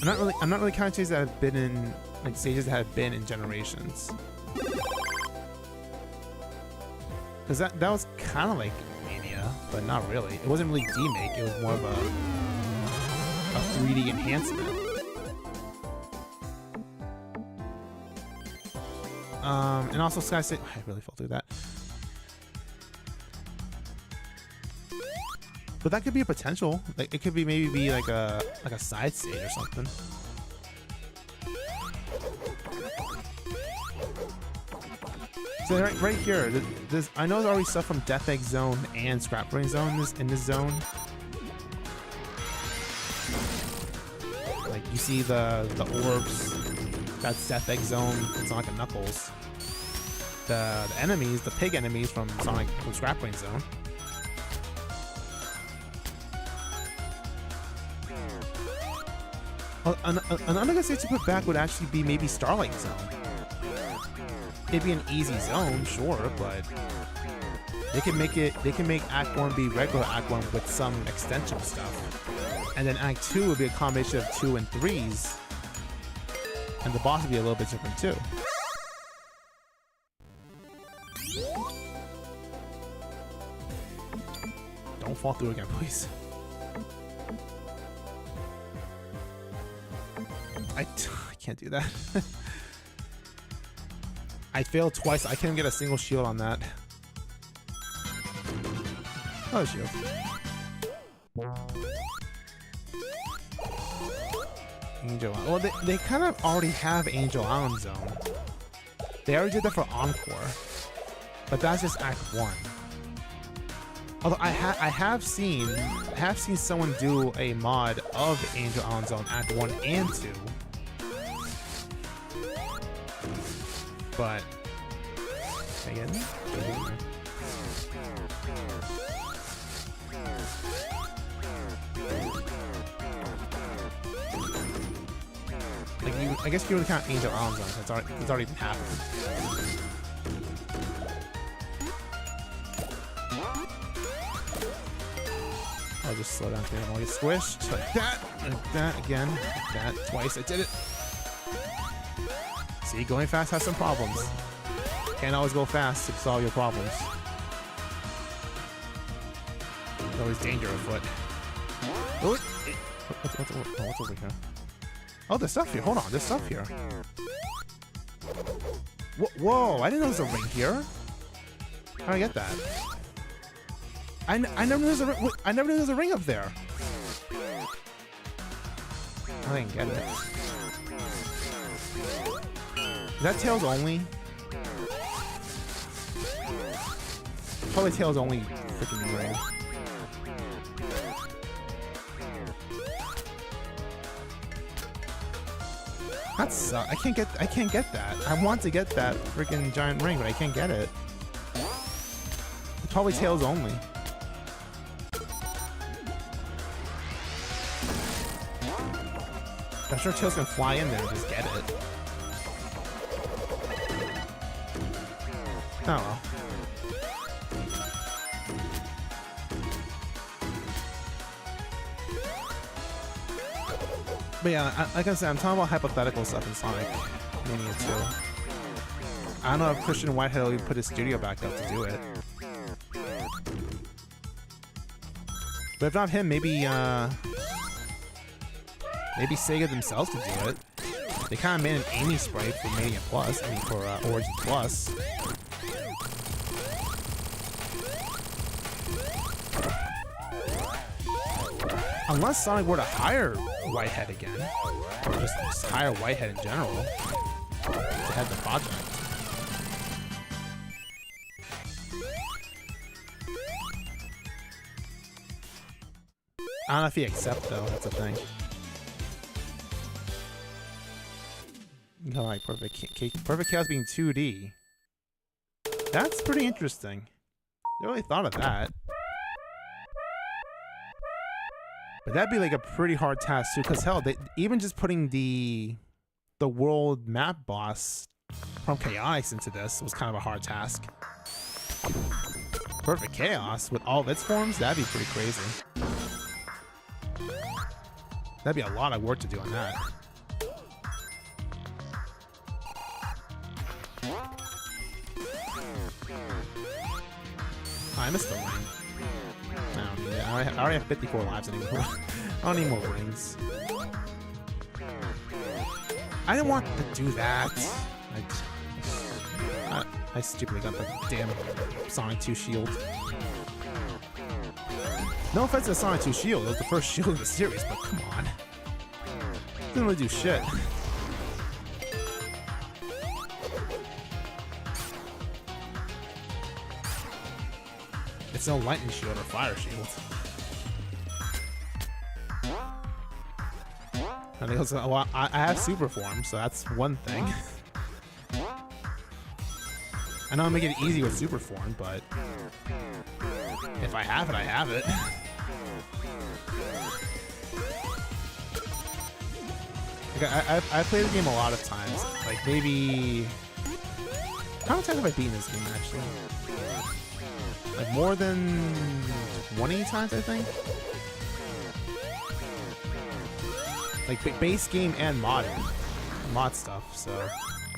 I'm not really counting stages that have been in, like, stages that have been in Generations. Because that was kind of like Mania, but not really. It wasn't really demake. It was more of a 3D enhancement. And also Sky Sanctuary. I really fell through that. But that could be a potential. Like, it could be maybe like a side stage or something. So right here, I know there's already stuff from Death Egg Zone and Scrap Brain Zone in this zone. Like, you see the orbs. That's Death Egg Zone and Sonic and Knuckles. The enemies, the pig enemies from Scrap Brain Zone. Another good stage to put back would actually be maybe Starlight Zone. It'd be an easy zone, sure, but they can make Act 1 be regular Act 1 with some extension stuff. And then Act 2 would be a combination of 2 and 3s. And the boss would be a little bit different too. Don't fall through again, please. I can't do that. I failed twice. I couldn't get a single shield on that. Oh, shield. Angel Island. Well, they kind of already have Angel Island Zone. They already did that for Encore. But that's just Act 1. Although I have seen someone do a mod of Angel Island Zone Act 1 and 2. But again, like I guess you would count Angel Island Zone. It's already been happened. I'll just slow down here. I'll get squished like that again, like that twice. I did it. See, going fast has some problems. Can't always go fast to solve your problems. There's always danger afoot. Oh, what's over here? Oh, there's stuff here. Hold on, there's stuff here. Whoa, I didn't know there's a ring here. How did I get that? I never knew there was a ring up there. I didn't get it. Is that Tails only? Probably Tails only freaking ring. That sucks. I can't get that. I want to get that freaking giant ring, but I can't get it. It's probably Tails only. I'm sure Tails can fly in there and just get it. Oh well. But yeah, like I said, I'm talking about hypothetical stuff in Sonic Mania 2. I don't know if Christian Whitehead will even put his studio back up to do it. But if not him, maybe maybe Sega themselves could do it. They kind of made an Amy sprite for Mania Plus. I mean, for Origin Plus. Unless Sonic were to hire Whitehead again, or just hire Whitehead in general to head the project. I don't know if he accepts though. That's the thing. You know, like Perfect Chaos being 2D. That's pretty interesting. Never really thought of that. But that'd be like a pretty hard task too, because hell, even just putting the world map boss from Chaotix into this was kind of a hard task. Perfect Chaos with all of its forms, that'd be pretty crazy. That'd be a lot of work to do on that. Oh, I missed the ring. I don't need it. I already have 54 lives anymore. I don't need more rings. I didn't want to do that. I stupidly got the damn Sonic 2 shield. No offense to Sonic 2 shield, it was the first shield in the series, but come on. Didn't really do shit. It's no lightning shield or fire shield. I think also, well, I have super form, so that's one thing. I know I'm making it easy with super form, but if I have it, I have it. Like I've played the game a lot of times. Like maybe, how many times have I beaten this game actually? Like more than 20 times, I think. Like base game and mod stuff. So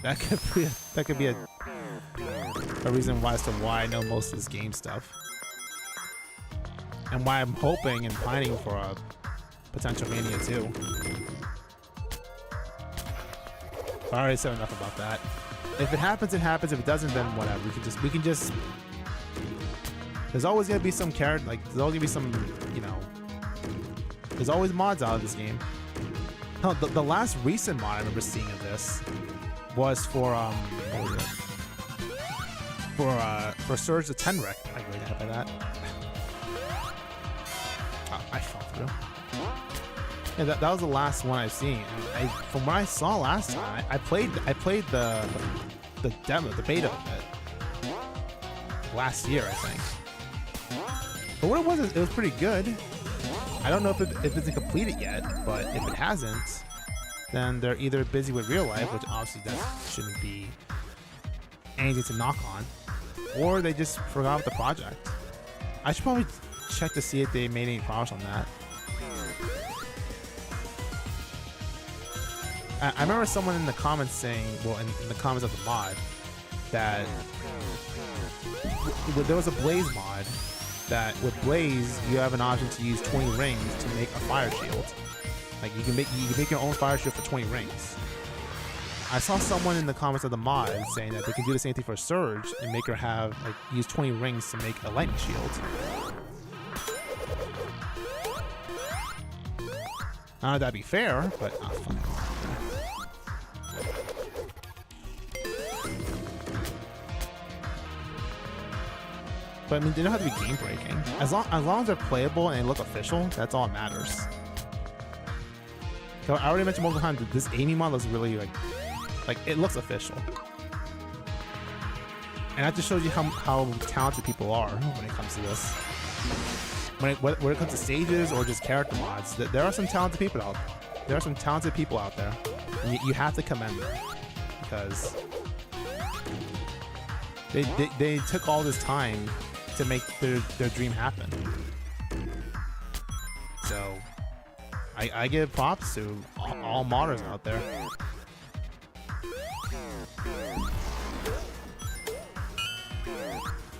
that could be a reason why as to why I know most of this game stuff, and why I'm hoping and pining for a potential Mania 2. I already said enough about that. If it happens, it happens. If it doesn't, then whatever. We can just. There's always gonna be some character. Like there's always gonna be some. You know. There's always mods out of this game. No, the last recent mod I remember seeing of this was for what was it? For Surge the 10 Wreck. I really happy with that. I fell through. Yeah, that was the last one I've seen. And from what I saw last time, I played the demo, the beta of it last year, I think. But what it was pretty good. I don't know if it isn't completed yet, but if it hasn't, then they're either busy with real life, which obviously that shouldn't be anything to knock on, or they just forgot about the project. I should probably check to see if they made any progress on that. I remember someone in the comments saying, well, in the comments of the mod, that there was a Blaze mod that with Blaze you have an option to use 20 rings to make a fire shield. Like you can make your own fire shield for 20 rings. I saw someone in the comments of the mod saying that they can do the same thing for Surge and make her have like use 20 rings to make a lightning shield. I don't know if that'd be fair, but fuck. But I mean, they don't have to be game breaking. As long as they're playable and they look official, that's all that matters. So I already mentioned multiple times that this Amy mod looks really like it looks official. And that just shows you how talented people are when it comes to this. When it comes to stages or just character mods, there are some talented people out. There are some talented people out there, and you have to commend them because they took all this time to make their dream happen. So I give props to all modders out there.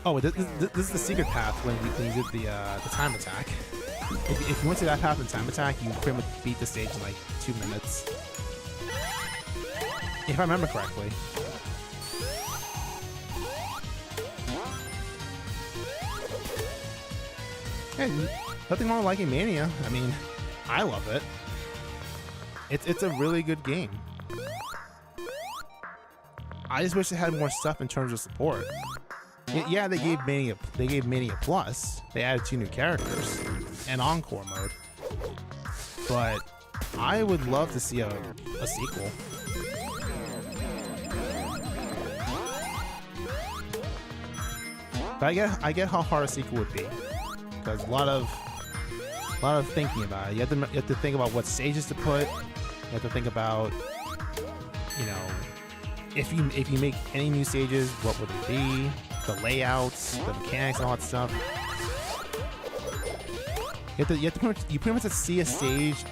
Oh, this is the secret path when you did the time attack. If you went to that path in time attack, you pretty much beat the stage in like 2 minutes. If I remember correctly. Hey, nothing wrong with liking Mania. I mean, I love it. It's a really good game. I just wish it had more stuff in terms of support. Yeah, they gave Mania Plus. They added 2 new characters and Encore mode. But I would love to see a sequel. But I get how hard a sequel would be, because a lot of thinking about it. You have to think about what stages to put. You have to think about, you know, if you make any new stages, what would it be? The layouts, the mechanics, and all that stuff. You pretty much have to see a stage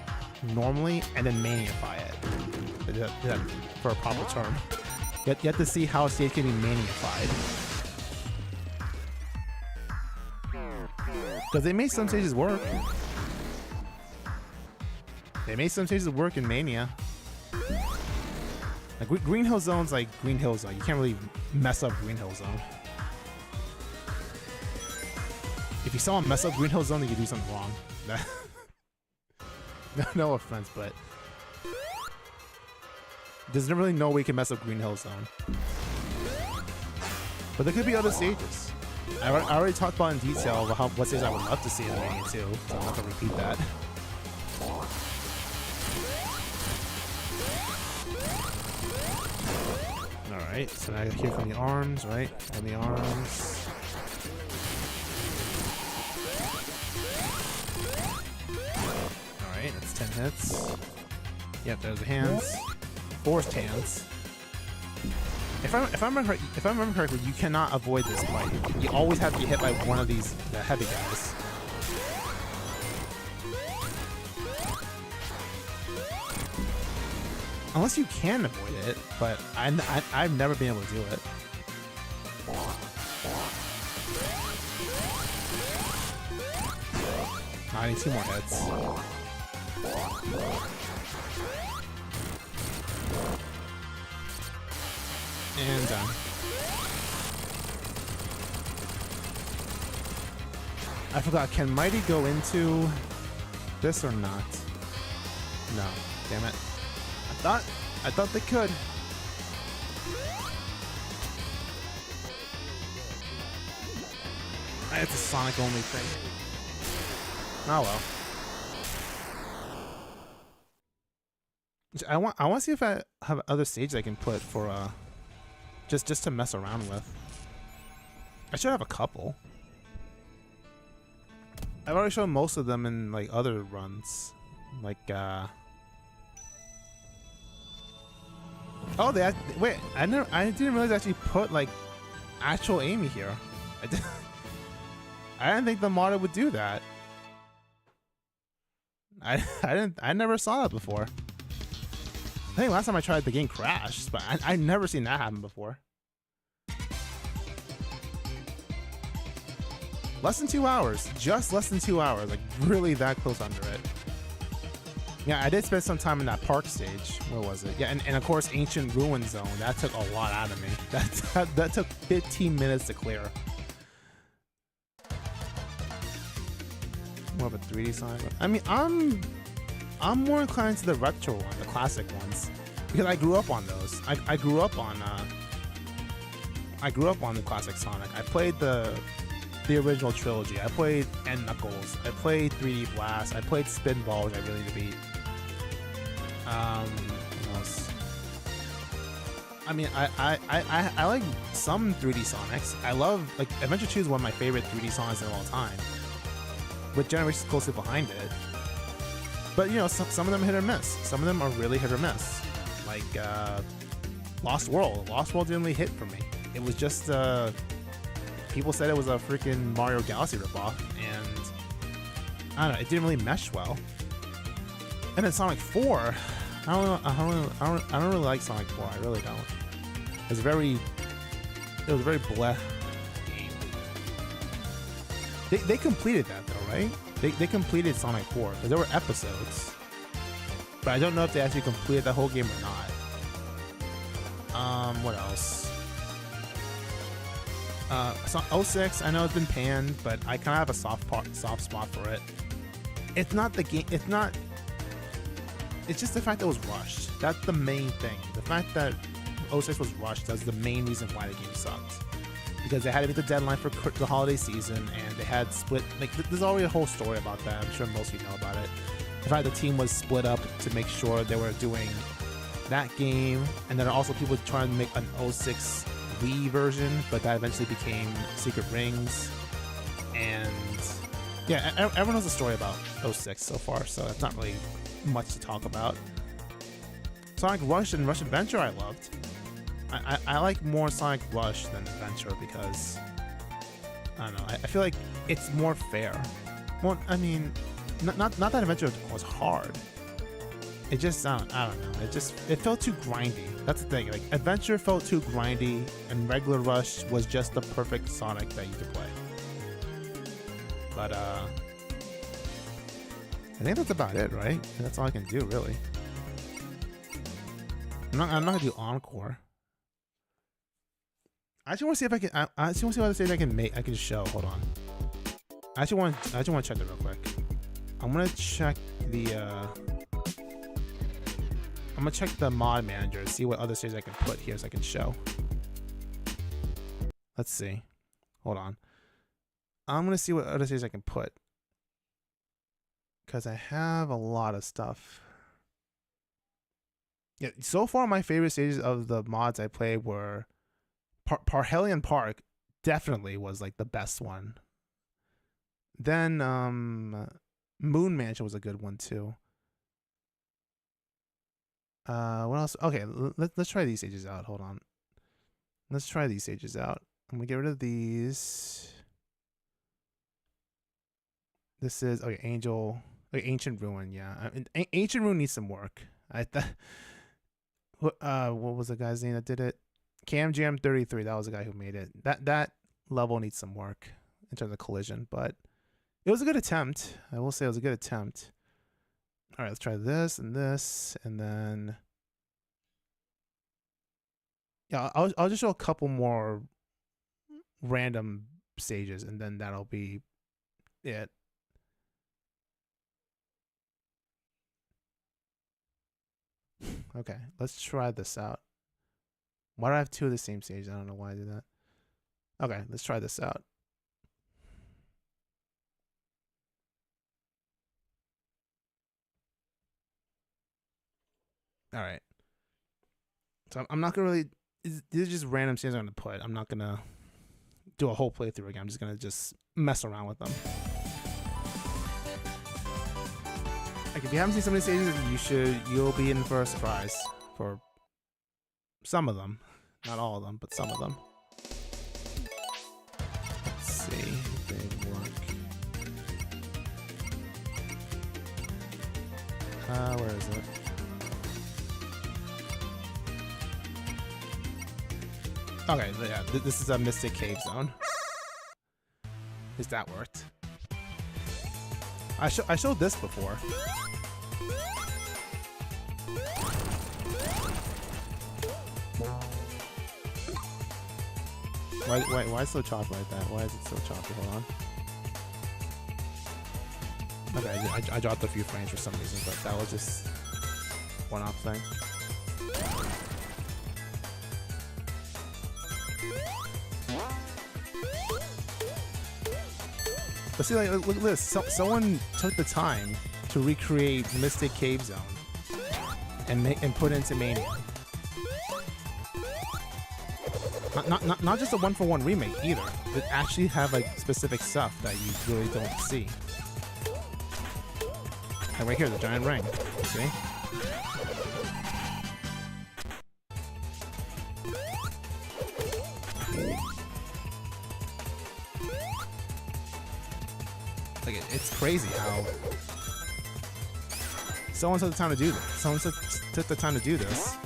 normally and then maniify it. For a proper term. You have to see how a stage can be manified. Because they made some stages work. They made some stages work in Mania. Like Green Hill Zone's like Green Hill Zone. You can't really mess up Green Hill Zone. If you saw him mess up Green Hill Zone, then you do something wrong. No offense, but there's really no way you can mess up Green Hill Zone. But there could be other stages. I already talked about in detail about what stages I would love to see in Mania 2, so I'm not gonna repeat that. Alright, so now I gotta hear from the arms, right? On the arms. Alright, that's 10 hits. Yep, there's the hands. Forced hands. If I remember correctly, you cannot avoid this fight. You always have to get hit by one of these the heavy guys. Unless you can avoid it, but I've never been able to do it. I need 2 more hits. And done. I forgot, can Mighty go into this or not? No, damn it. I thought they could. It's a Sonic only thing. Oh well. I want to see if I have other stages I can put for just to mess around with. I should have a couple. I've already shown most of them in like other runs, like oh, wait! I didn't realize they actually put like actual Amy here. I didn't think the modder would do that. I never saw that before. I think last time I tried the game crashed, but I've never seen that happen before. Less than 2 hours, just less than 2 hours, like really that close under it. Yeah, I did spend some time in that park stage. Where was it? Yeah, and of course Ancient Ruin Zone. That took a lot out of me. That took 15 minutes to clear. More of a 3D Sonic. I mean, I'm more inclined to the retro one, the classic ones, because I grew up on those. I grew up on the classic Sonic. I played the original trilogy. I played N Knuckles. I played 3D Blast. I played Spinball, which I really need to beat. What else? I mean, I like some 3D Sonics. I love, like, Adventure 2 is one of my favorite 3D Sonics of all time, with generations closely behind it. But you know, some of them hit or miss. Some of them are really hit or miss. Like Lost World. Lost World didn't really hit for me. It was just people said it was a freaking Mario Galaxy ripoff, and I don't know, it didn't really mesh well. And then Sonic 4, I don't really like Sonic 4. I really don't. It was a very bleh game. They completed that though, right? They completed Sonic 4 because there were episodes, but I don't know if they actually completed the whole game or not. What else? So 06, I know it's been panned, but I kind of have a soft spot for it. It's not the game. It's not. It's just the fact that it was rushed. That's the main thing. The fact that 06 was rushed is the main reason why the game sucked. Because they had to meet the deadline for the holiday season, and they had split. Like, there's already a whole story about that. I'm sure most of you know about it. The fact the team was split up to make sure they were doing that game, and then also people trying to make an 06 Wii version, but that eventually became Secret Rings. And yeah, everyone knows the story about 06 so far, so that's not really much to talk about. Sonic Rush and Rush Adventure I loved. I like more Sonic Rush than Adventure because I don't know. I feel like it's more fair. Well, I mean, not that Adventure was hard. It just I don't know. It felt too grindy. That's the thing. Like, Adventure felt too grindy, and regular Rush was just the perfect Sonic that you could play. But I think that's about it, right? That's all I can do, really. I'm not gonna do Encore. I actually want to see if I can. I actually want to see what other stage I can make. I can show. Hold on. I actually want to check that real quick. I'm gonna check the. I'm gonna check the mod manager and see what other stages I can put here so I can show. Let's see. Hold on. I'm gonna see what other stages I can put. Because I have a lot of stuff. Yeah, so far my favorite stages of the mods I played were Parhelion Park definitely was like the best one. Then Moon Mansion was a good one too. What else? Okay, let's try these stages out. Hold on. Let's try these stages out. I'm gonna get rid of these. This is okay. Ancient Ruin. Yeah, Ancient Ruin needs some work. What was the guy's name that did it? CamJam33. That was the guy who made it. That level needs some work in terms of collision, but it was a good attempt. I will say it was a good attempt. All right, let's try this, and then yeah, I'll just show a couple more random stages, and then that'll be it. Okay, let's try this out. Why do I have two of the same stages? I don't know why I did that. Okay, let's try this out. All right. So I'm not gonna really. These are just random stages I'm gonna put. I'm not gonna do a whole playthrough again. I'm just gonna mess around with them. Like, if you haven't seen some of these stages, you'll be in for a surprise for some of them. Not all of them, but some of them. Let's see if they work. Where is it? Okay, yeah, this is a Mystic Cave Zone. Is that worked? I showed this before. Why is it so choppy like that? Why is it so choppy? Hold on. Okay, I dropped a few frames for some reason, but that was just one-off thing. But see, like, look at this. Someone took the time to recreate Mystic Cave Zone and put it into Mania. Not just a one-for-one remake either. It actually have like specific stuff that you really don't see. Like right here, the giant ring. See? Like, it's crazy how someone took the time to do this. Someone took the time to do this.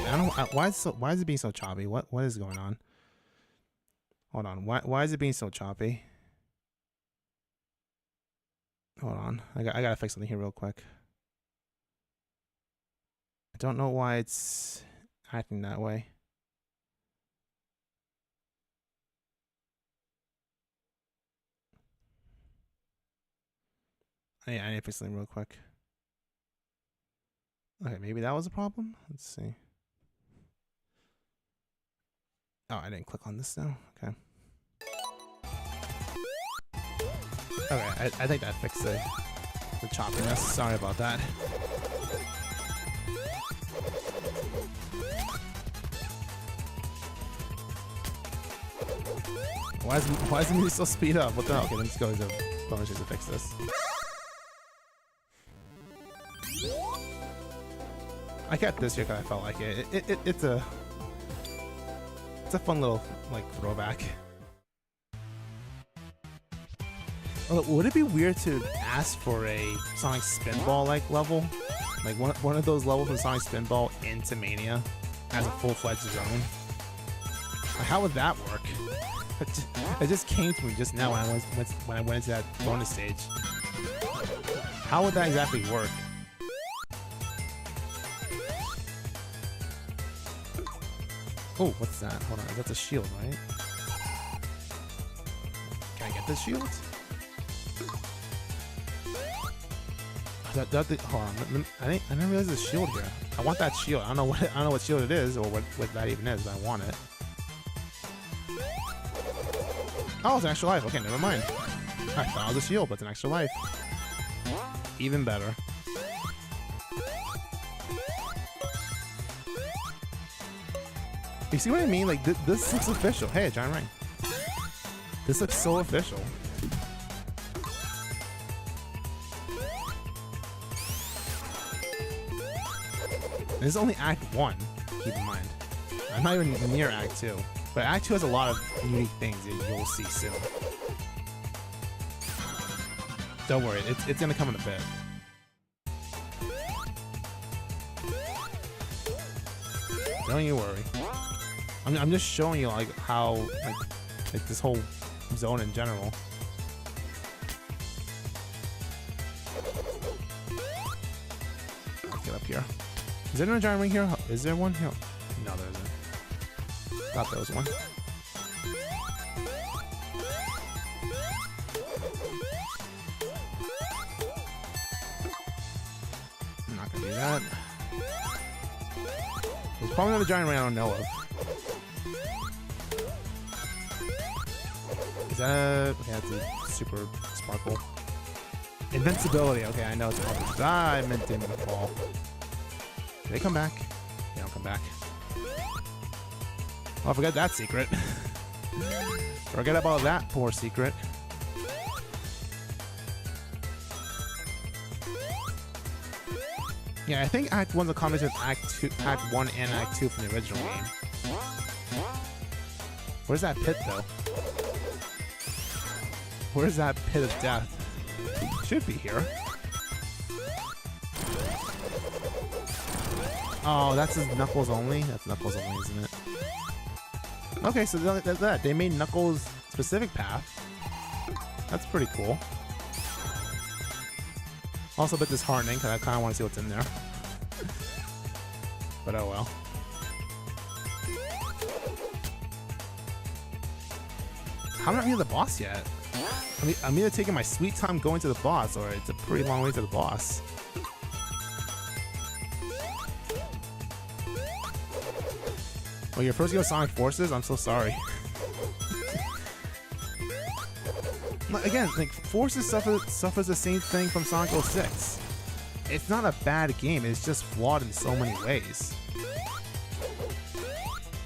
I don't know why is it being so choppy? What is going on? Hold on. Why is it being so choppy? Hold on. I gotta fix something here real quick. I don't know why it's acting that way. Yeah, I need to fix something real quick. Okay, maybe that was a problem. Let's see. Oh, I didn't click on this now. Okay. Okay, I think that fixed the choppiness. Sorry about that. Why is the music still speed up? What the hell? Okay, let's go to bonus to fix this. I kept this here because I felt like it. It's a fun little like throwback. Well, would it be weird to ask for a Sonic Spinball like level, like one of those levels from Sonic Spinball into Mania as a full-fledged zone? Like, how would that work? It just came to me just now when I went into that bonus stage. How would that exactly work? Oh, what's that? Hold on, that's a shield, right? Can I get this shield? Hold on, I didn't realize there's a shield here. I want that shield. I don't know what shield it is or what that even is, but I want it. Oh, it's an extra life. Okay, never mind. I thought it was a shield, but it's an extra life. Even better. You see what I mean? Like, this looks official. Hey, a giant ring. This looks so official. This is only Act 1, keep in mind. I'm not even near Act 2. But Act 2 has a lot of unique things that you'll see soon. Don't worry, it's gonna come in a bit. Don't you worry. I'm just showing you like how like this whole zone in general. Let's get up here. Is there no giant ring here? Is there one? No, there isn't. Thought there was one. I'm not gonna do that. There's probably another giant ring I don't know of. Is that okay? That's a super sparkle. Invincibility. Okay, I know it's a I meant to fall. Do they come back? They don't come back. Oh, forget that secret. Forget about that poor secret. Yeah, I think Act 1's a combination of Act 1 and Act 2 from the original game. Where's that pit, though? Where's that pit of death? Should be here. Oh, that's his Knuckles only? That's Knuckles only, isn't it? Okay, so that's that. They made Knuckles' specific path. That's pretty cool. Also a bit disheartening, because I kind of want to see what's in there. But oh well. I'm not near the boss yet. I mean, I'm either taking my sweet time going to the boss, or it's a pretty long way to the boss. Oh, you're first to go Sonic Forces? I'm so sorry. Again, like, Forces suffers the same thing from Sonic 06. It's not a bad game, it's just flawed in so many ways.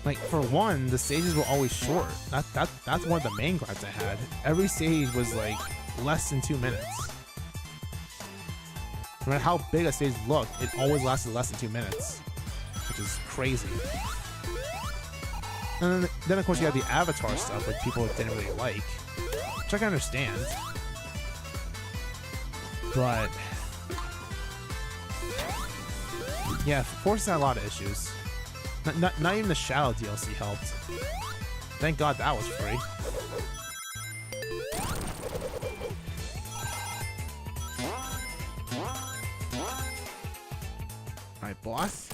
Like, for one, the stages were always short. That's one of the main gripes I had. Every stage was, like, less than 2 minutes. No matter how big a stage looked, it always lasted less than 2 minutes. Which is crazy. And then of course, you have the Avatar stuff, which people didn't really like. Which I can understand. But yeah, Force had a lot of issues. Not even the Shadow DLC helped. Thank God that was free. Alright, boss.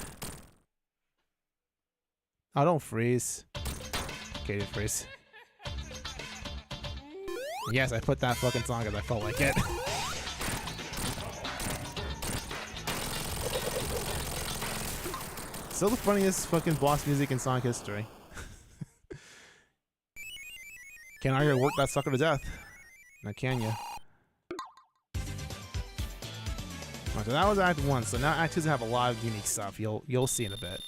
Oh, don't freeze. Okay, didn't freeze. Yes, I put that fucking song because I felt like it. Still the funniest fucking boss music in Sonic history. Can't argue work that sucker to death. Now can ya? Right, so that was Act 1, so now Act 2's gonna have a lot of unique stuff. You'll see in a bit.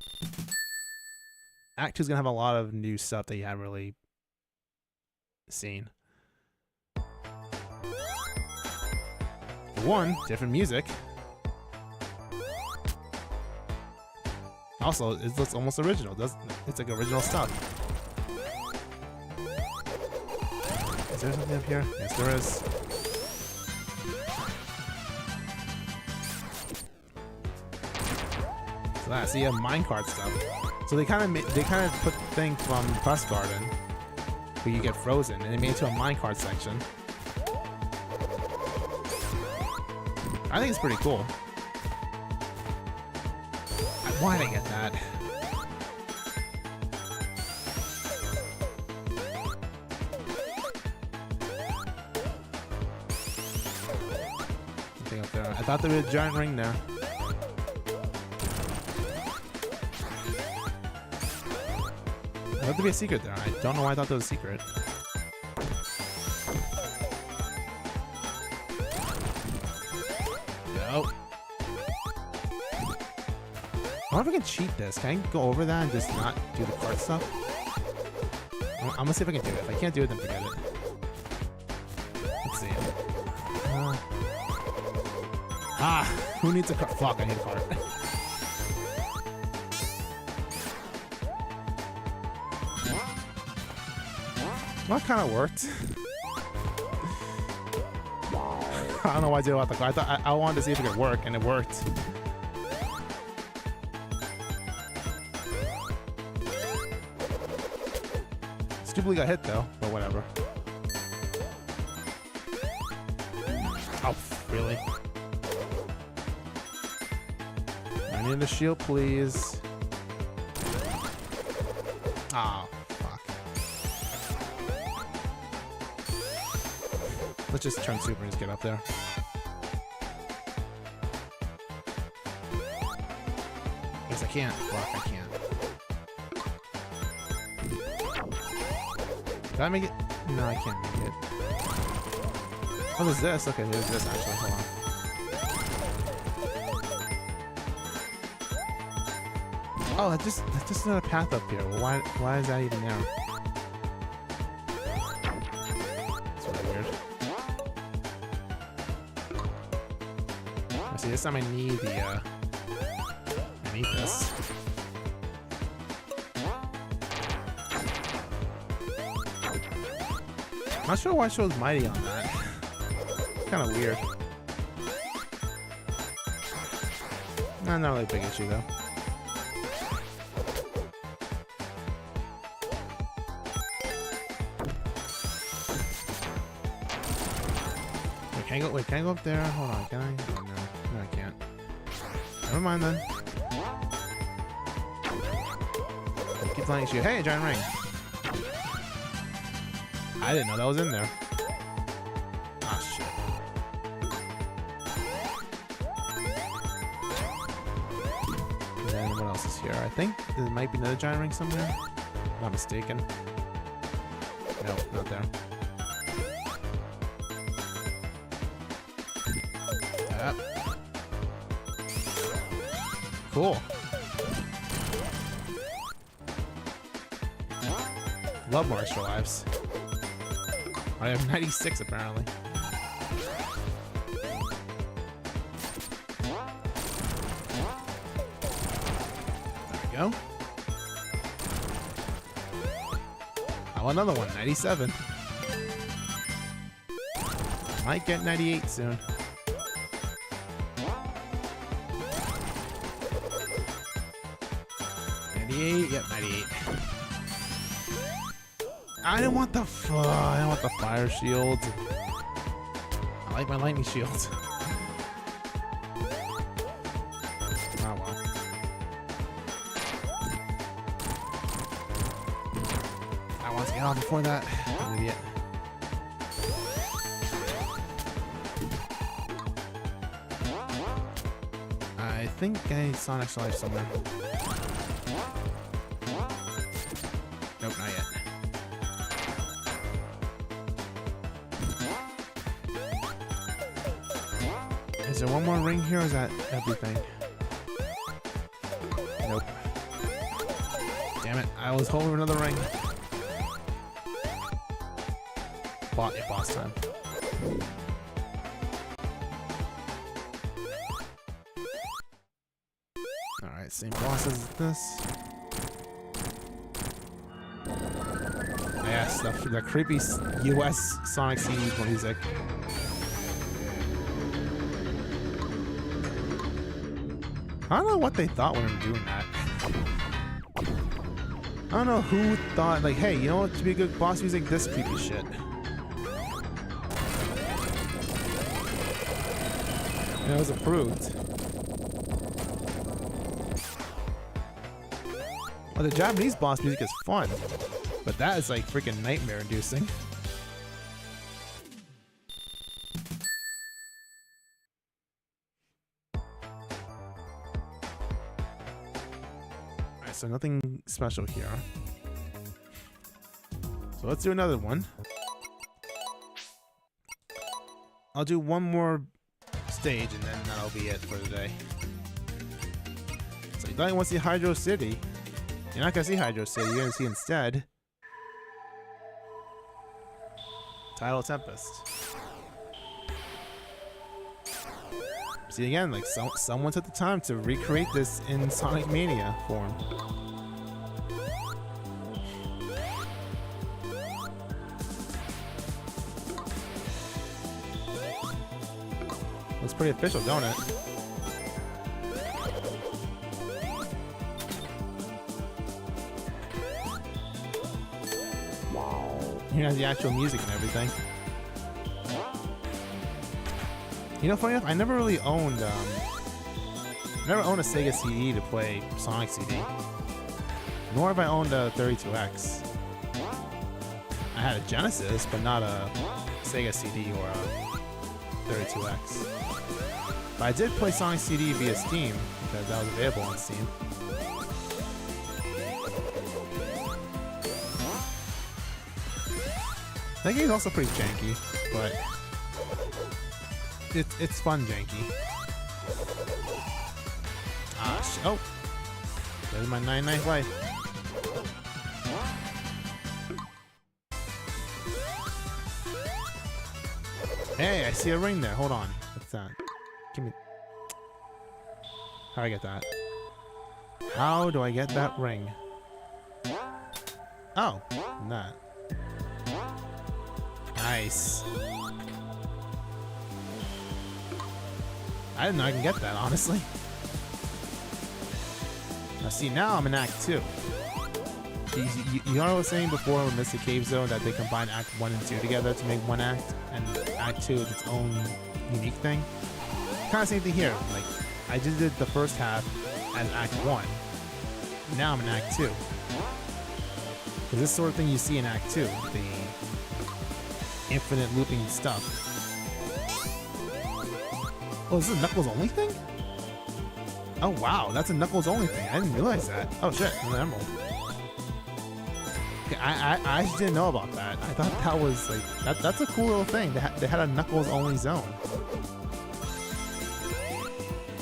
Act 2's gonna have a lot of new stuff that you haven't really seen. For one, different music. Also, it looks almost original. It's like original stuff. Is there something up here? Yes, there is. So that, so you have minecart stuff. So they kind of put the thing from Press Garden, where you get frozen, and they made it to a minecart section. I think it's pretty cool. Why did I get that? Nothing up there. I thought there was a giant ring there. I thought there'd be a secret there. I don't know why I thought there was a secret. Yo. I wonder if I can cheat this. Can I go over that and just not do the card stuff? I'm gonna see if I can do it. If I can't do it, then forget it. Let's see. Who needs a card? Fuck, I need a card. Well, that kind of worked. I don't know why I did it without the card. I thought I wanted to see if it could work, and it worked. Stupidly got hit though, but whatever. Oh, really? I need the shield, please. Oh, fuck. Let's just turn super and just get up there. Yes, I can't. Fuck, I can't. Did I make it? No, I can't make it. Oh, there's this. Okay, there's this actually. Hold on. Oh, that's just another path up here. Well, why is that even there? It's really weird. See, this time I need the I need this. Not sure why it shows Mighty on that. Kind of weird. Not really a big issue though. Wait, can I go up there? Hold on, can I? Oh, no, I can't. Never mind then. I keep flying at you. Hey, giant ring. I didn't know that was in there. Ah, shit. And then what else is here? I think there might be another giant ring somewhere. If I'm not mistaken. Nope, not there. Yep. Cool. Love more extra lives. I have 96 apparently. There we go. Oh, another one, 97. Might get 98 soon. 98? Yep, 98. I didn't want the fire shield. I like my lightning shield. Oh well. I want to get off before that. I'm an idiot. I think I saw an extra life somewhere. Nope, not yet. Is there one more ring here, or is that everything? Nope. Damn it, I was hoping for another ring. Boss time. Alright, same boss as this. Yes, the creepy US Sonic CD music. I don't know what they thought when they were doing that. I don't know who thought, like, hey, you know what, to be a good boss music, this creepy shit. And it was approved. Well, the Japanese boss music is fun, but that is like freaking nightmare inducing. Alright, so nothing special here. So let's do another one. I'll do one more stage and then that'll be it for the day. So you don't want to see Hydro City. You're not gonna see Hydro City, you're gonna see instead Tidal Tempest. See again, like someone took the time to recreate this in Sonic Mania form. Looks pretty official, don't it? Here has the actual music and everything. You know, funny enough, I never really owned a Sega CD to play Sonic CD. Nor have I owned a 32X. I had a Genesis, but not a Sega CD or a 32X. But I did play Sonic CD via Steam, because that was available on Steam. That game's also pretty janky, but it's fun janky. Oh! There's my 99th life. Hey, I see a ring there. Hold on. What's that? Give me... How do I get that? How do I get that ring? Oh, that. Nice. I didn't know I can get that, honestly. Now see, now I'm in Act 2. You know what I was saying before with Mystic Cave Zone, that they combine Act 1 and 2 together to make one act, and Act 2 is its own unique thing? Kind of same thing here. Like, I just did the first half as Act 1. Now I'm in Act 2. Because this sort of thing you see in Act 2, the infinite looping stuff. Oh, is this a Knuckles only thing? Oh wow, that's a Knuckles only thing. I didn't realize that. Oh shit, an emerald. Okay, I just didn't know about that. I thought that was like that's a cool little thing. They had a Knuckles only zone.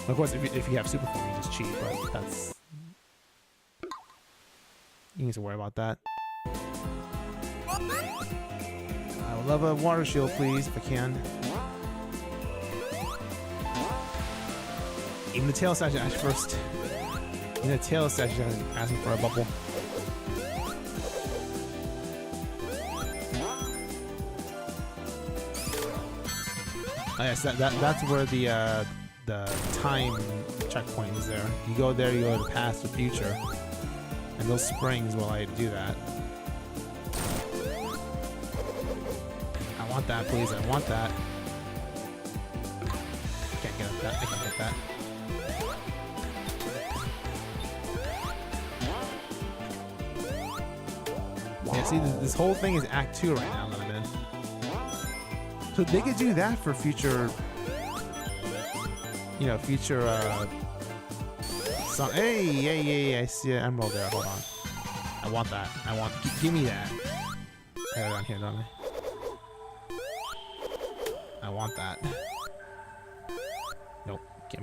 Of course, if you have super form, you just cheat, but that's, you need to worry about that. I would love a water shield, please, if I can. Even the tail statue asked first. Even the tail statue asking for a bubble. Oh yes, that's where the time checkpoint is there. You go there, you go to the past or future. And those springs will allow you to do that. I want that, please. I want that. I can't get that. I can't get that. Yeah, see, this whole thing is Act 2 right now that I'm in. So they could do that for future, you know, future, hey, I see an emerald there. Hold on. I want that. Give me that. I got it on here, don't I? I want that. Nope. Let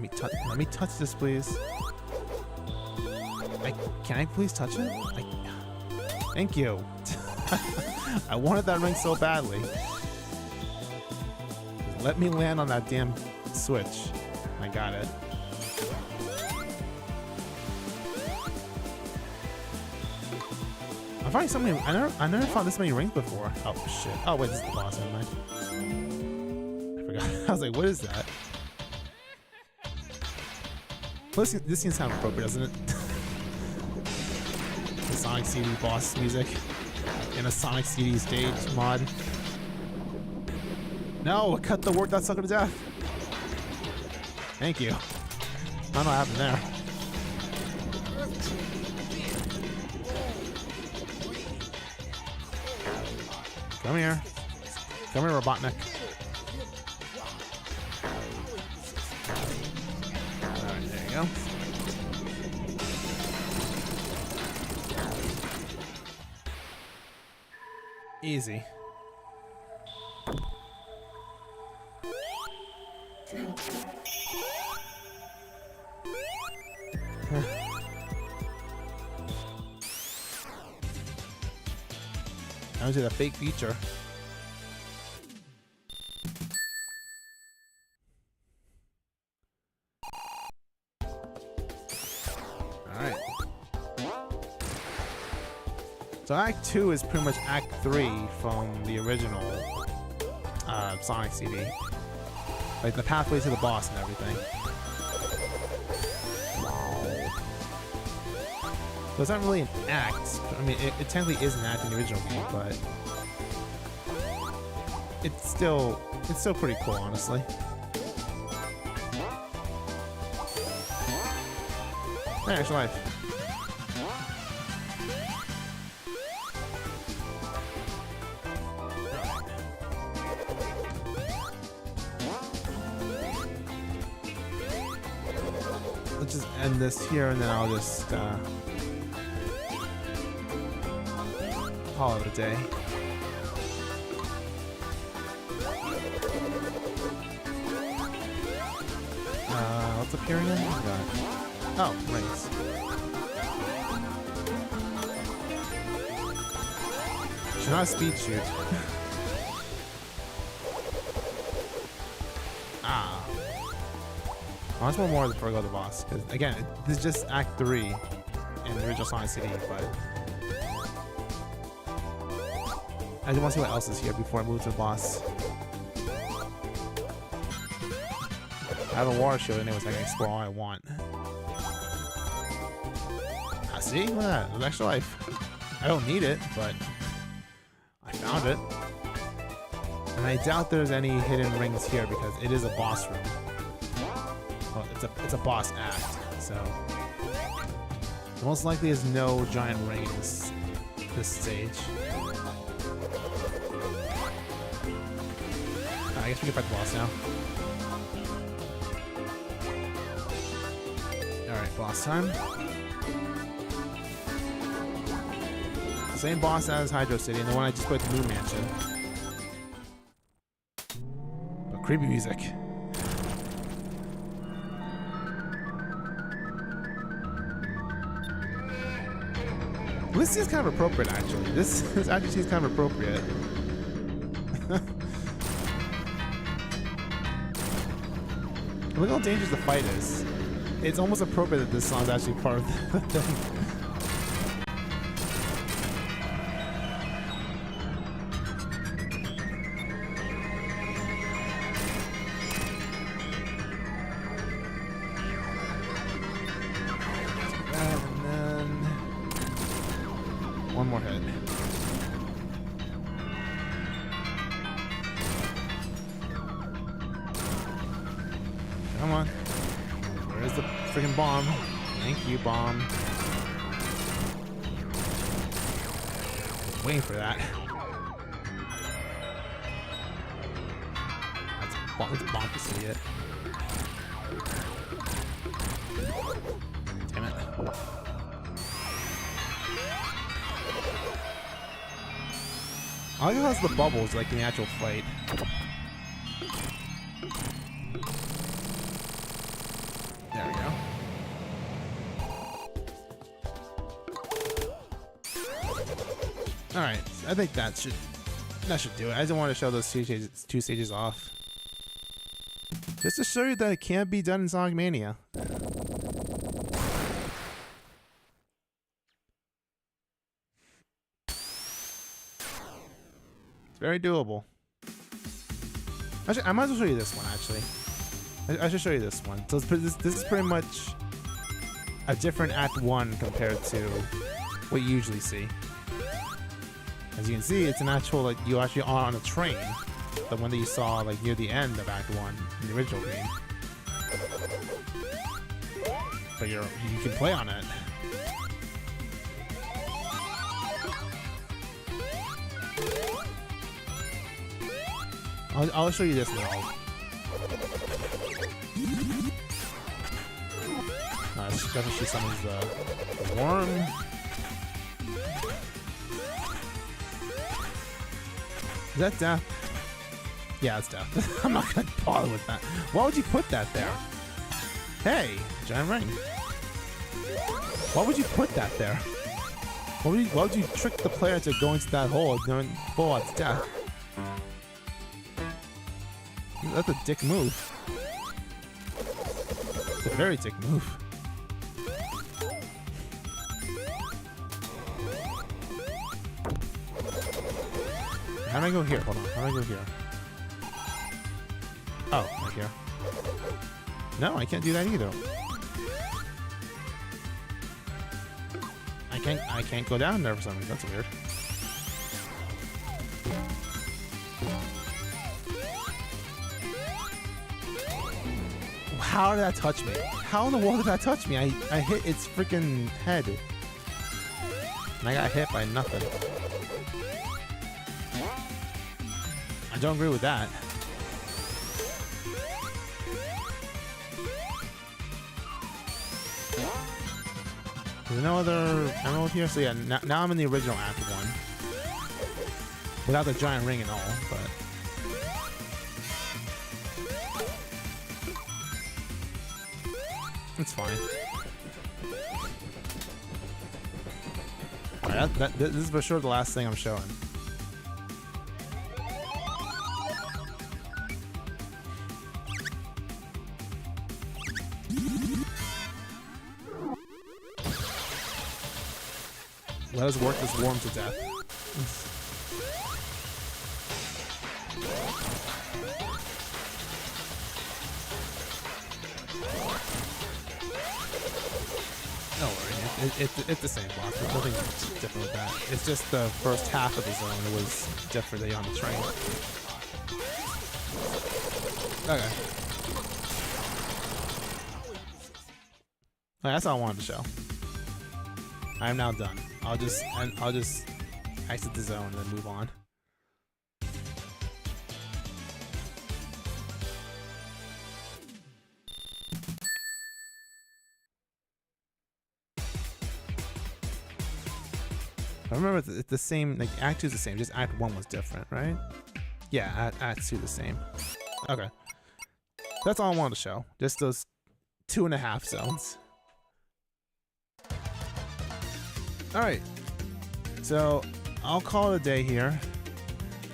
me touch this, please. Can I please touch it? Thank you. I wanted that ring so badly. Just let me land on that damn switch. I got it. I'm finding so many. I never found this many rings before. Oh shit. Oh wait, this is the boss. Never mind. I forgot. I was like, what is that? Well, this seems kind of appropriate, doesn't it? The Sonic CD boss music in a Sonic CD stage mod. No, cut the work that sucker to death. Thank you. I don't know what happened there. Come here. Come here, Robotnik. Alright, there you go. Easy. That was a fake feature. Alright. So Act 2 is pretty much Act 3 from the original Sonic CD. Like the pathway to the boss and everything. So it's not really an act. I mean, it technically is an act in the original game, but it's still pretty cool, honestly. Hey, extra life. Let's just end this here, and then I'll just call it a day. What's up here again? Oh, rings. Should not speed shoot. Ah. I want one more before I go to the boss. Because again, this is just Act 3 in the original Sonic CD, but I just want to see what else is here before I move to the boss. I have a water shield anyways, so I can explore all I want. Ah, see? Look at that. There's extra life. I don't need it, but I found it. And I doubt there's any hidden rings here because it is a boss room. Well, it's a boss act, so most likely there's no giant rings this stage. I guess we can fight the boss now. Alright, boss time. Same boss as Hydro City and the one I just put at the Moon Mansion. But creepy music. Well, this seems kind of appropriate, actually. This actually seems kind of appropriate. Look how dangerous the fight is. It's almost appropriate that this song's actually part of the thing. And then one more hit. Come on. Where's the freaking bomb? Thank you, bomb. Waiting for that. That's a bomb to see it. Damn it. I like how it has the bubbles like in the actual fight. There we go. Alright, I think that should do it. I didn't want to show those two stages off. Just to show you that it can't be done in Sonic Mania. It's very doable. Actually, I might as well show you this one, actually. I should show you this one. So this is pretty much a different Act 1 compared to what you usually see. As you can see, it's an actual, like, you actually are on a train. The one that you saw, like, near the end of Act 1 in the original game. But you can play on it. I'll show you this now. Definitely she summons the worm. Is that death? Yeah, it's death. I'm not gonna bother with that. Why would you put that there? Hey, giant ring. Why would you put that there? Why would you trick the player to go into that hole knowing, oh, it's death? That's a dick move. It's a very dick move. How do I go here? Hold on. How do I go here? Oh, right here. No, I can't do that either. I can't go down there for some reason. That's weird. How did that touch me? How in the world did that touch me? I hit its freaking head. And I got hit by nothing. I don't agree with that. There's no other emerald here? So yeah, now I'm in the original Act 1. Without the giant ring and all, but... it's fine. Alright, this is for sure the last thing I'm showing. Let us work this worm to death. No worry, it's the same block. There's nothing different with that. It's just the first half of the zone was different on the train. Okay. That's all I wanted to show. I am now done. I'll just exit the zone and then move on. I remember it's the same, like Act 2 is the same, just Act 1 was different, right? Yeah, Act 2 the same. Okay. That's all I wanted to show. Just those 2.5 zones. Alright, so I'll call it a day here.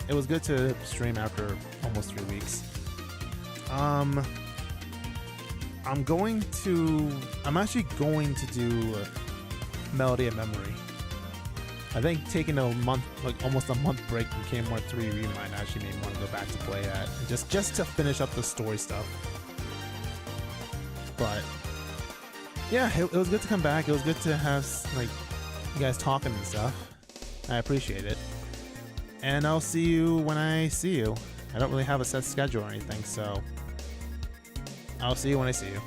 It was good to stream after almost 3 weeks. I'm actually going to do Melody of Memory. I think taking a month, like almost a month break from KM1 3 might actually make me want to go back to play that, just to finish up the story stuff. But yeah, it was good to come back. It was good to have like you guys talking and stuff. I appreciate it. And I'll see you when I see you. I don't really have a set schedule or anything, so I'll see you when I see you.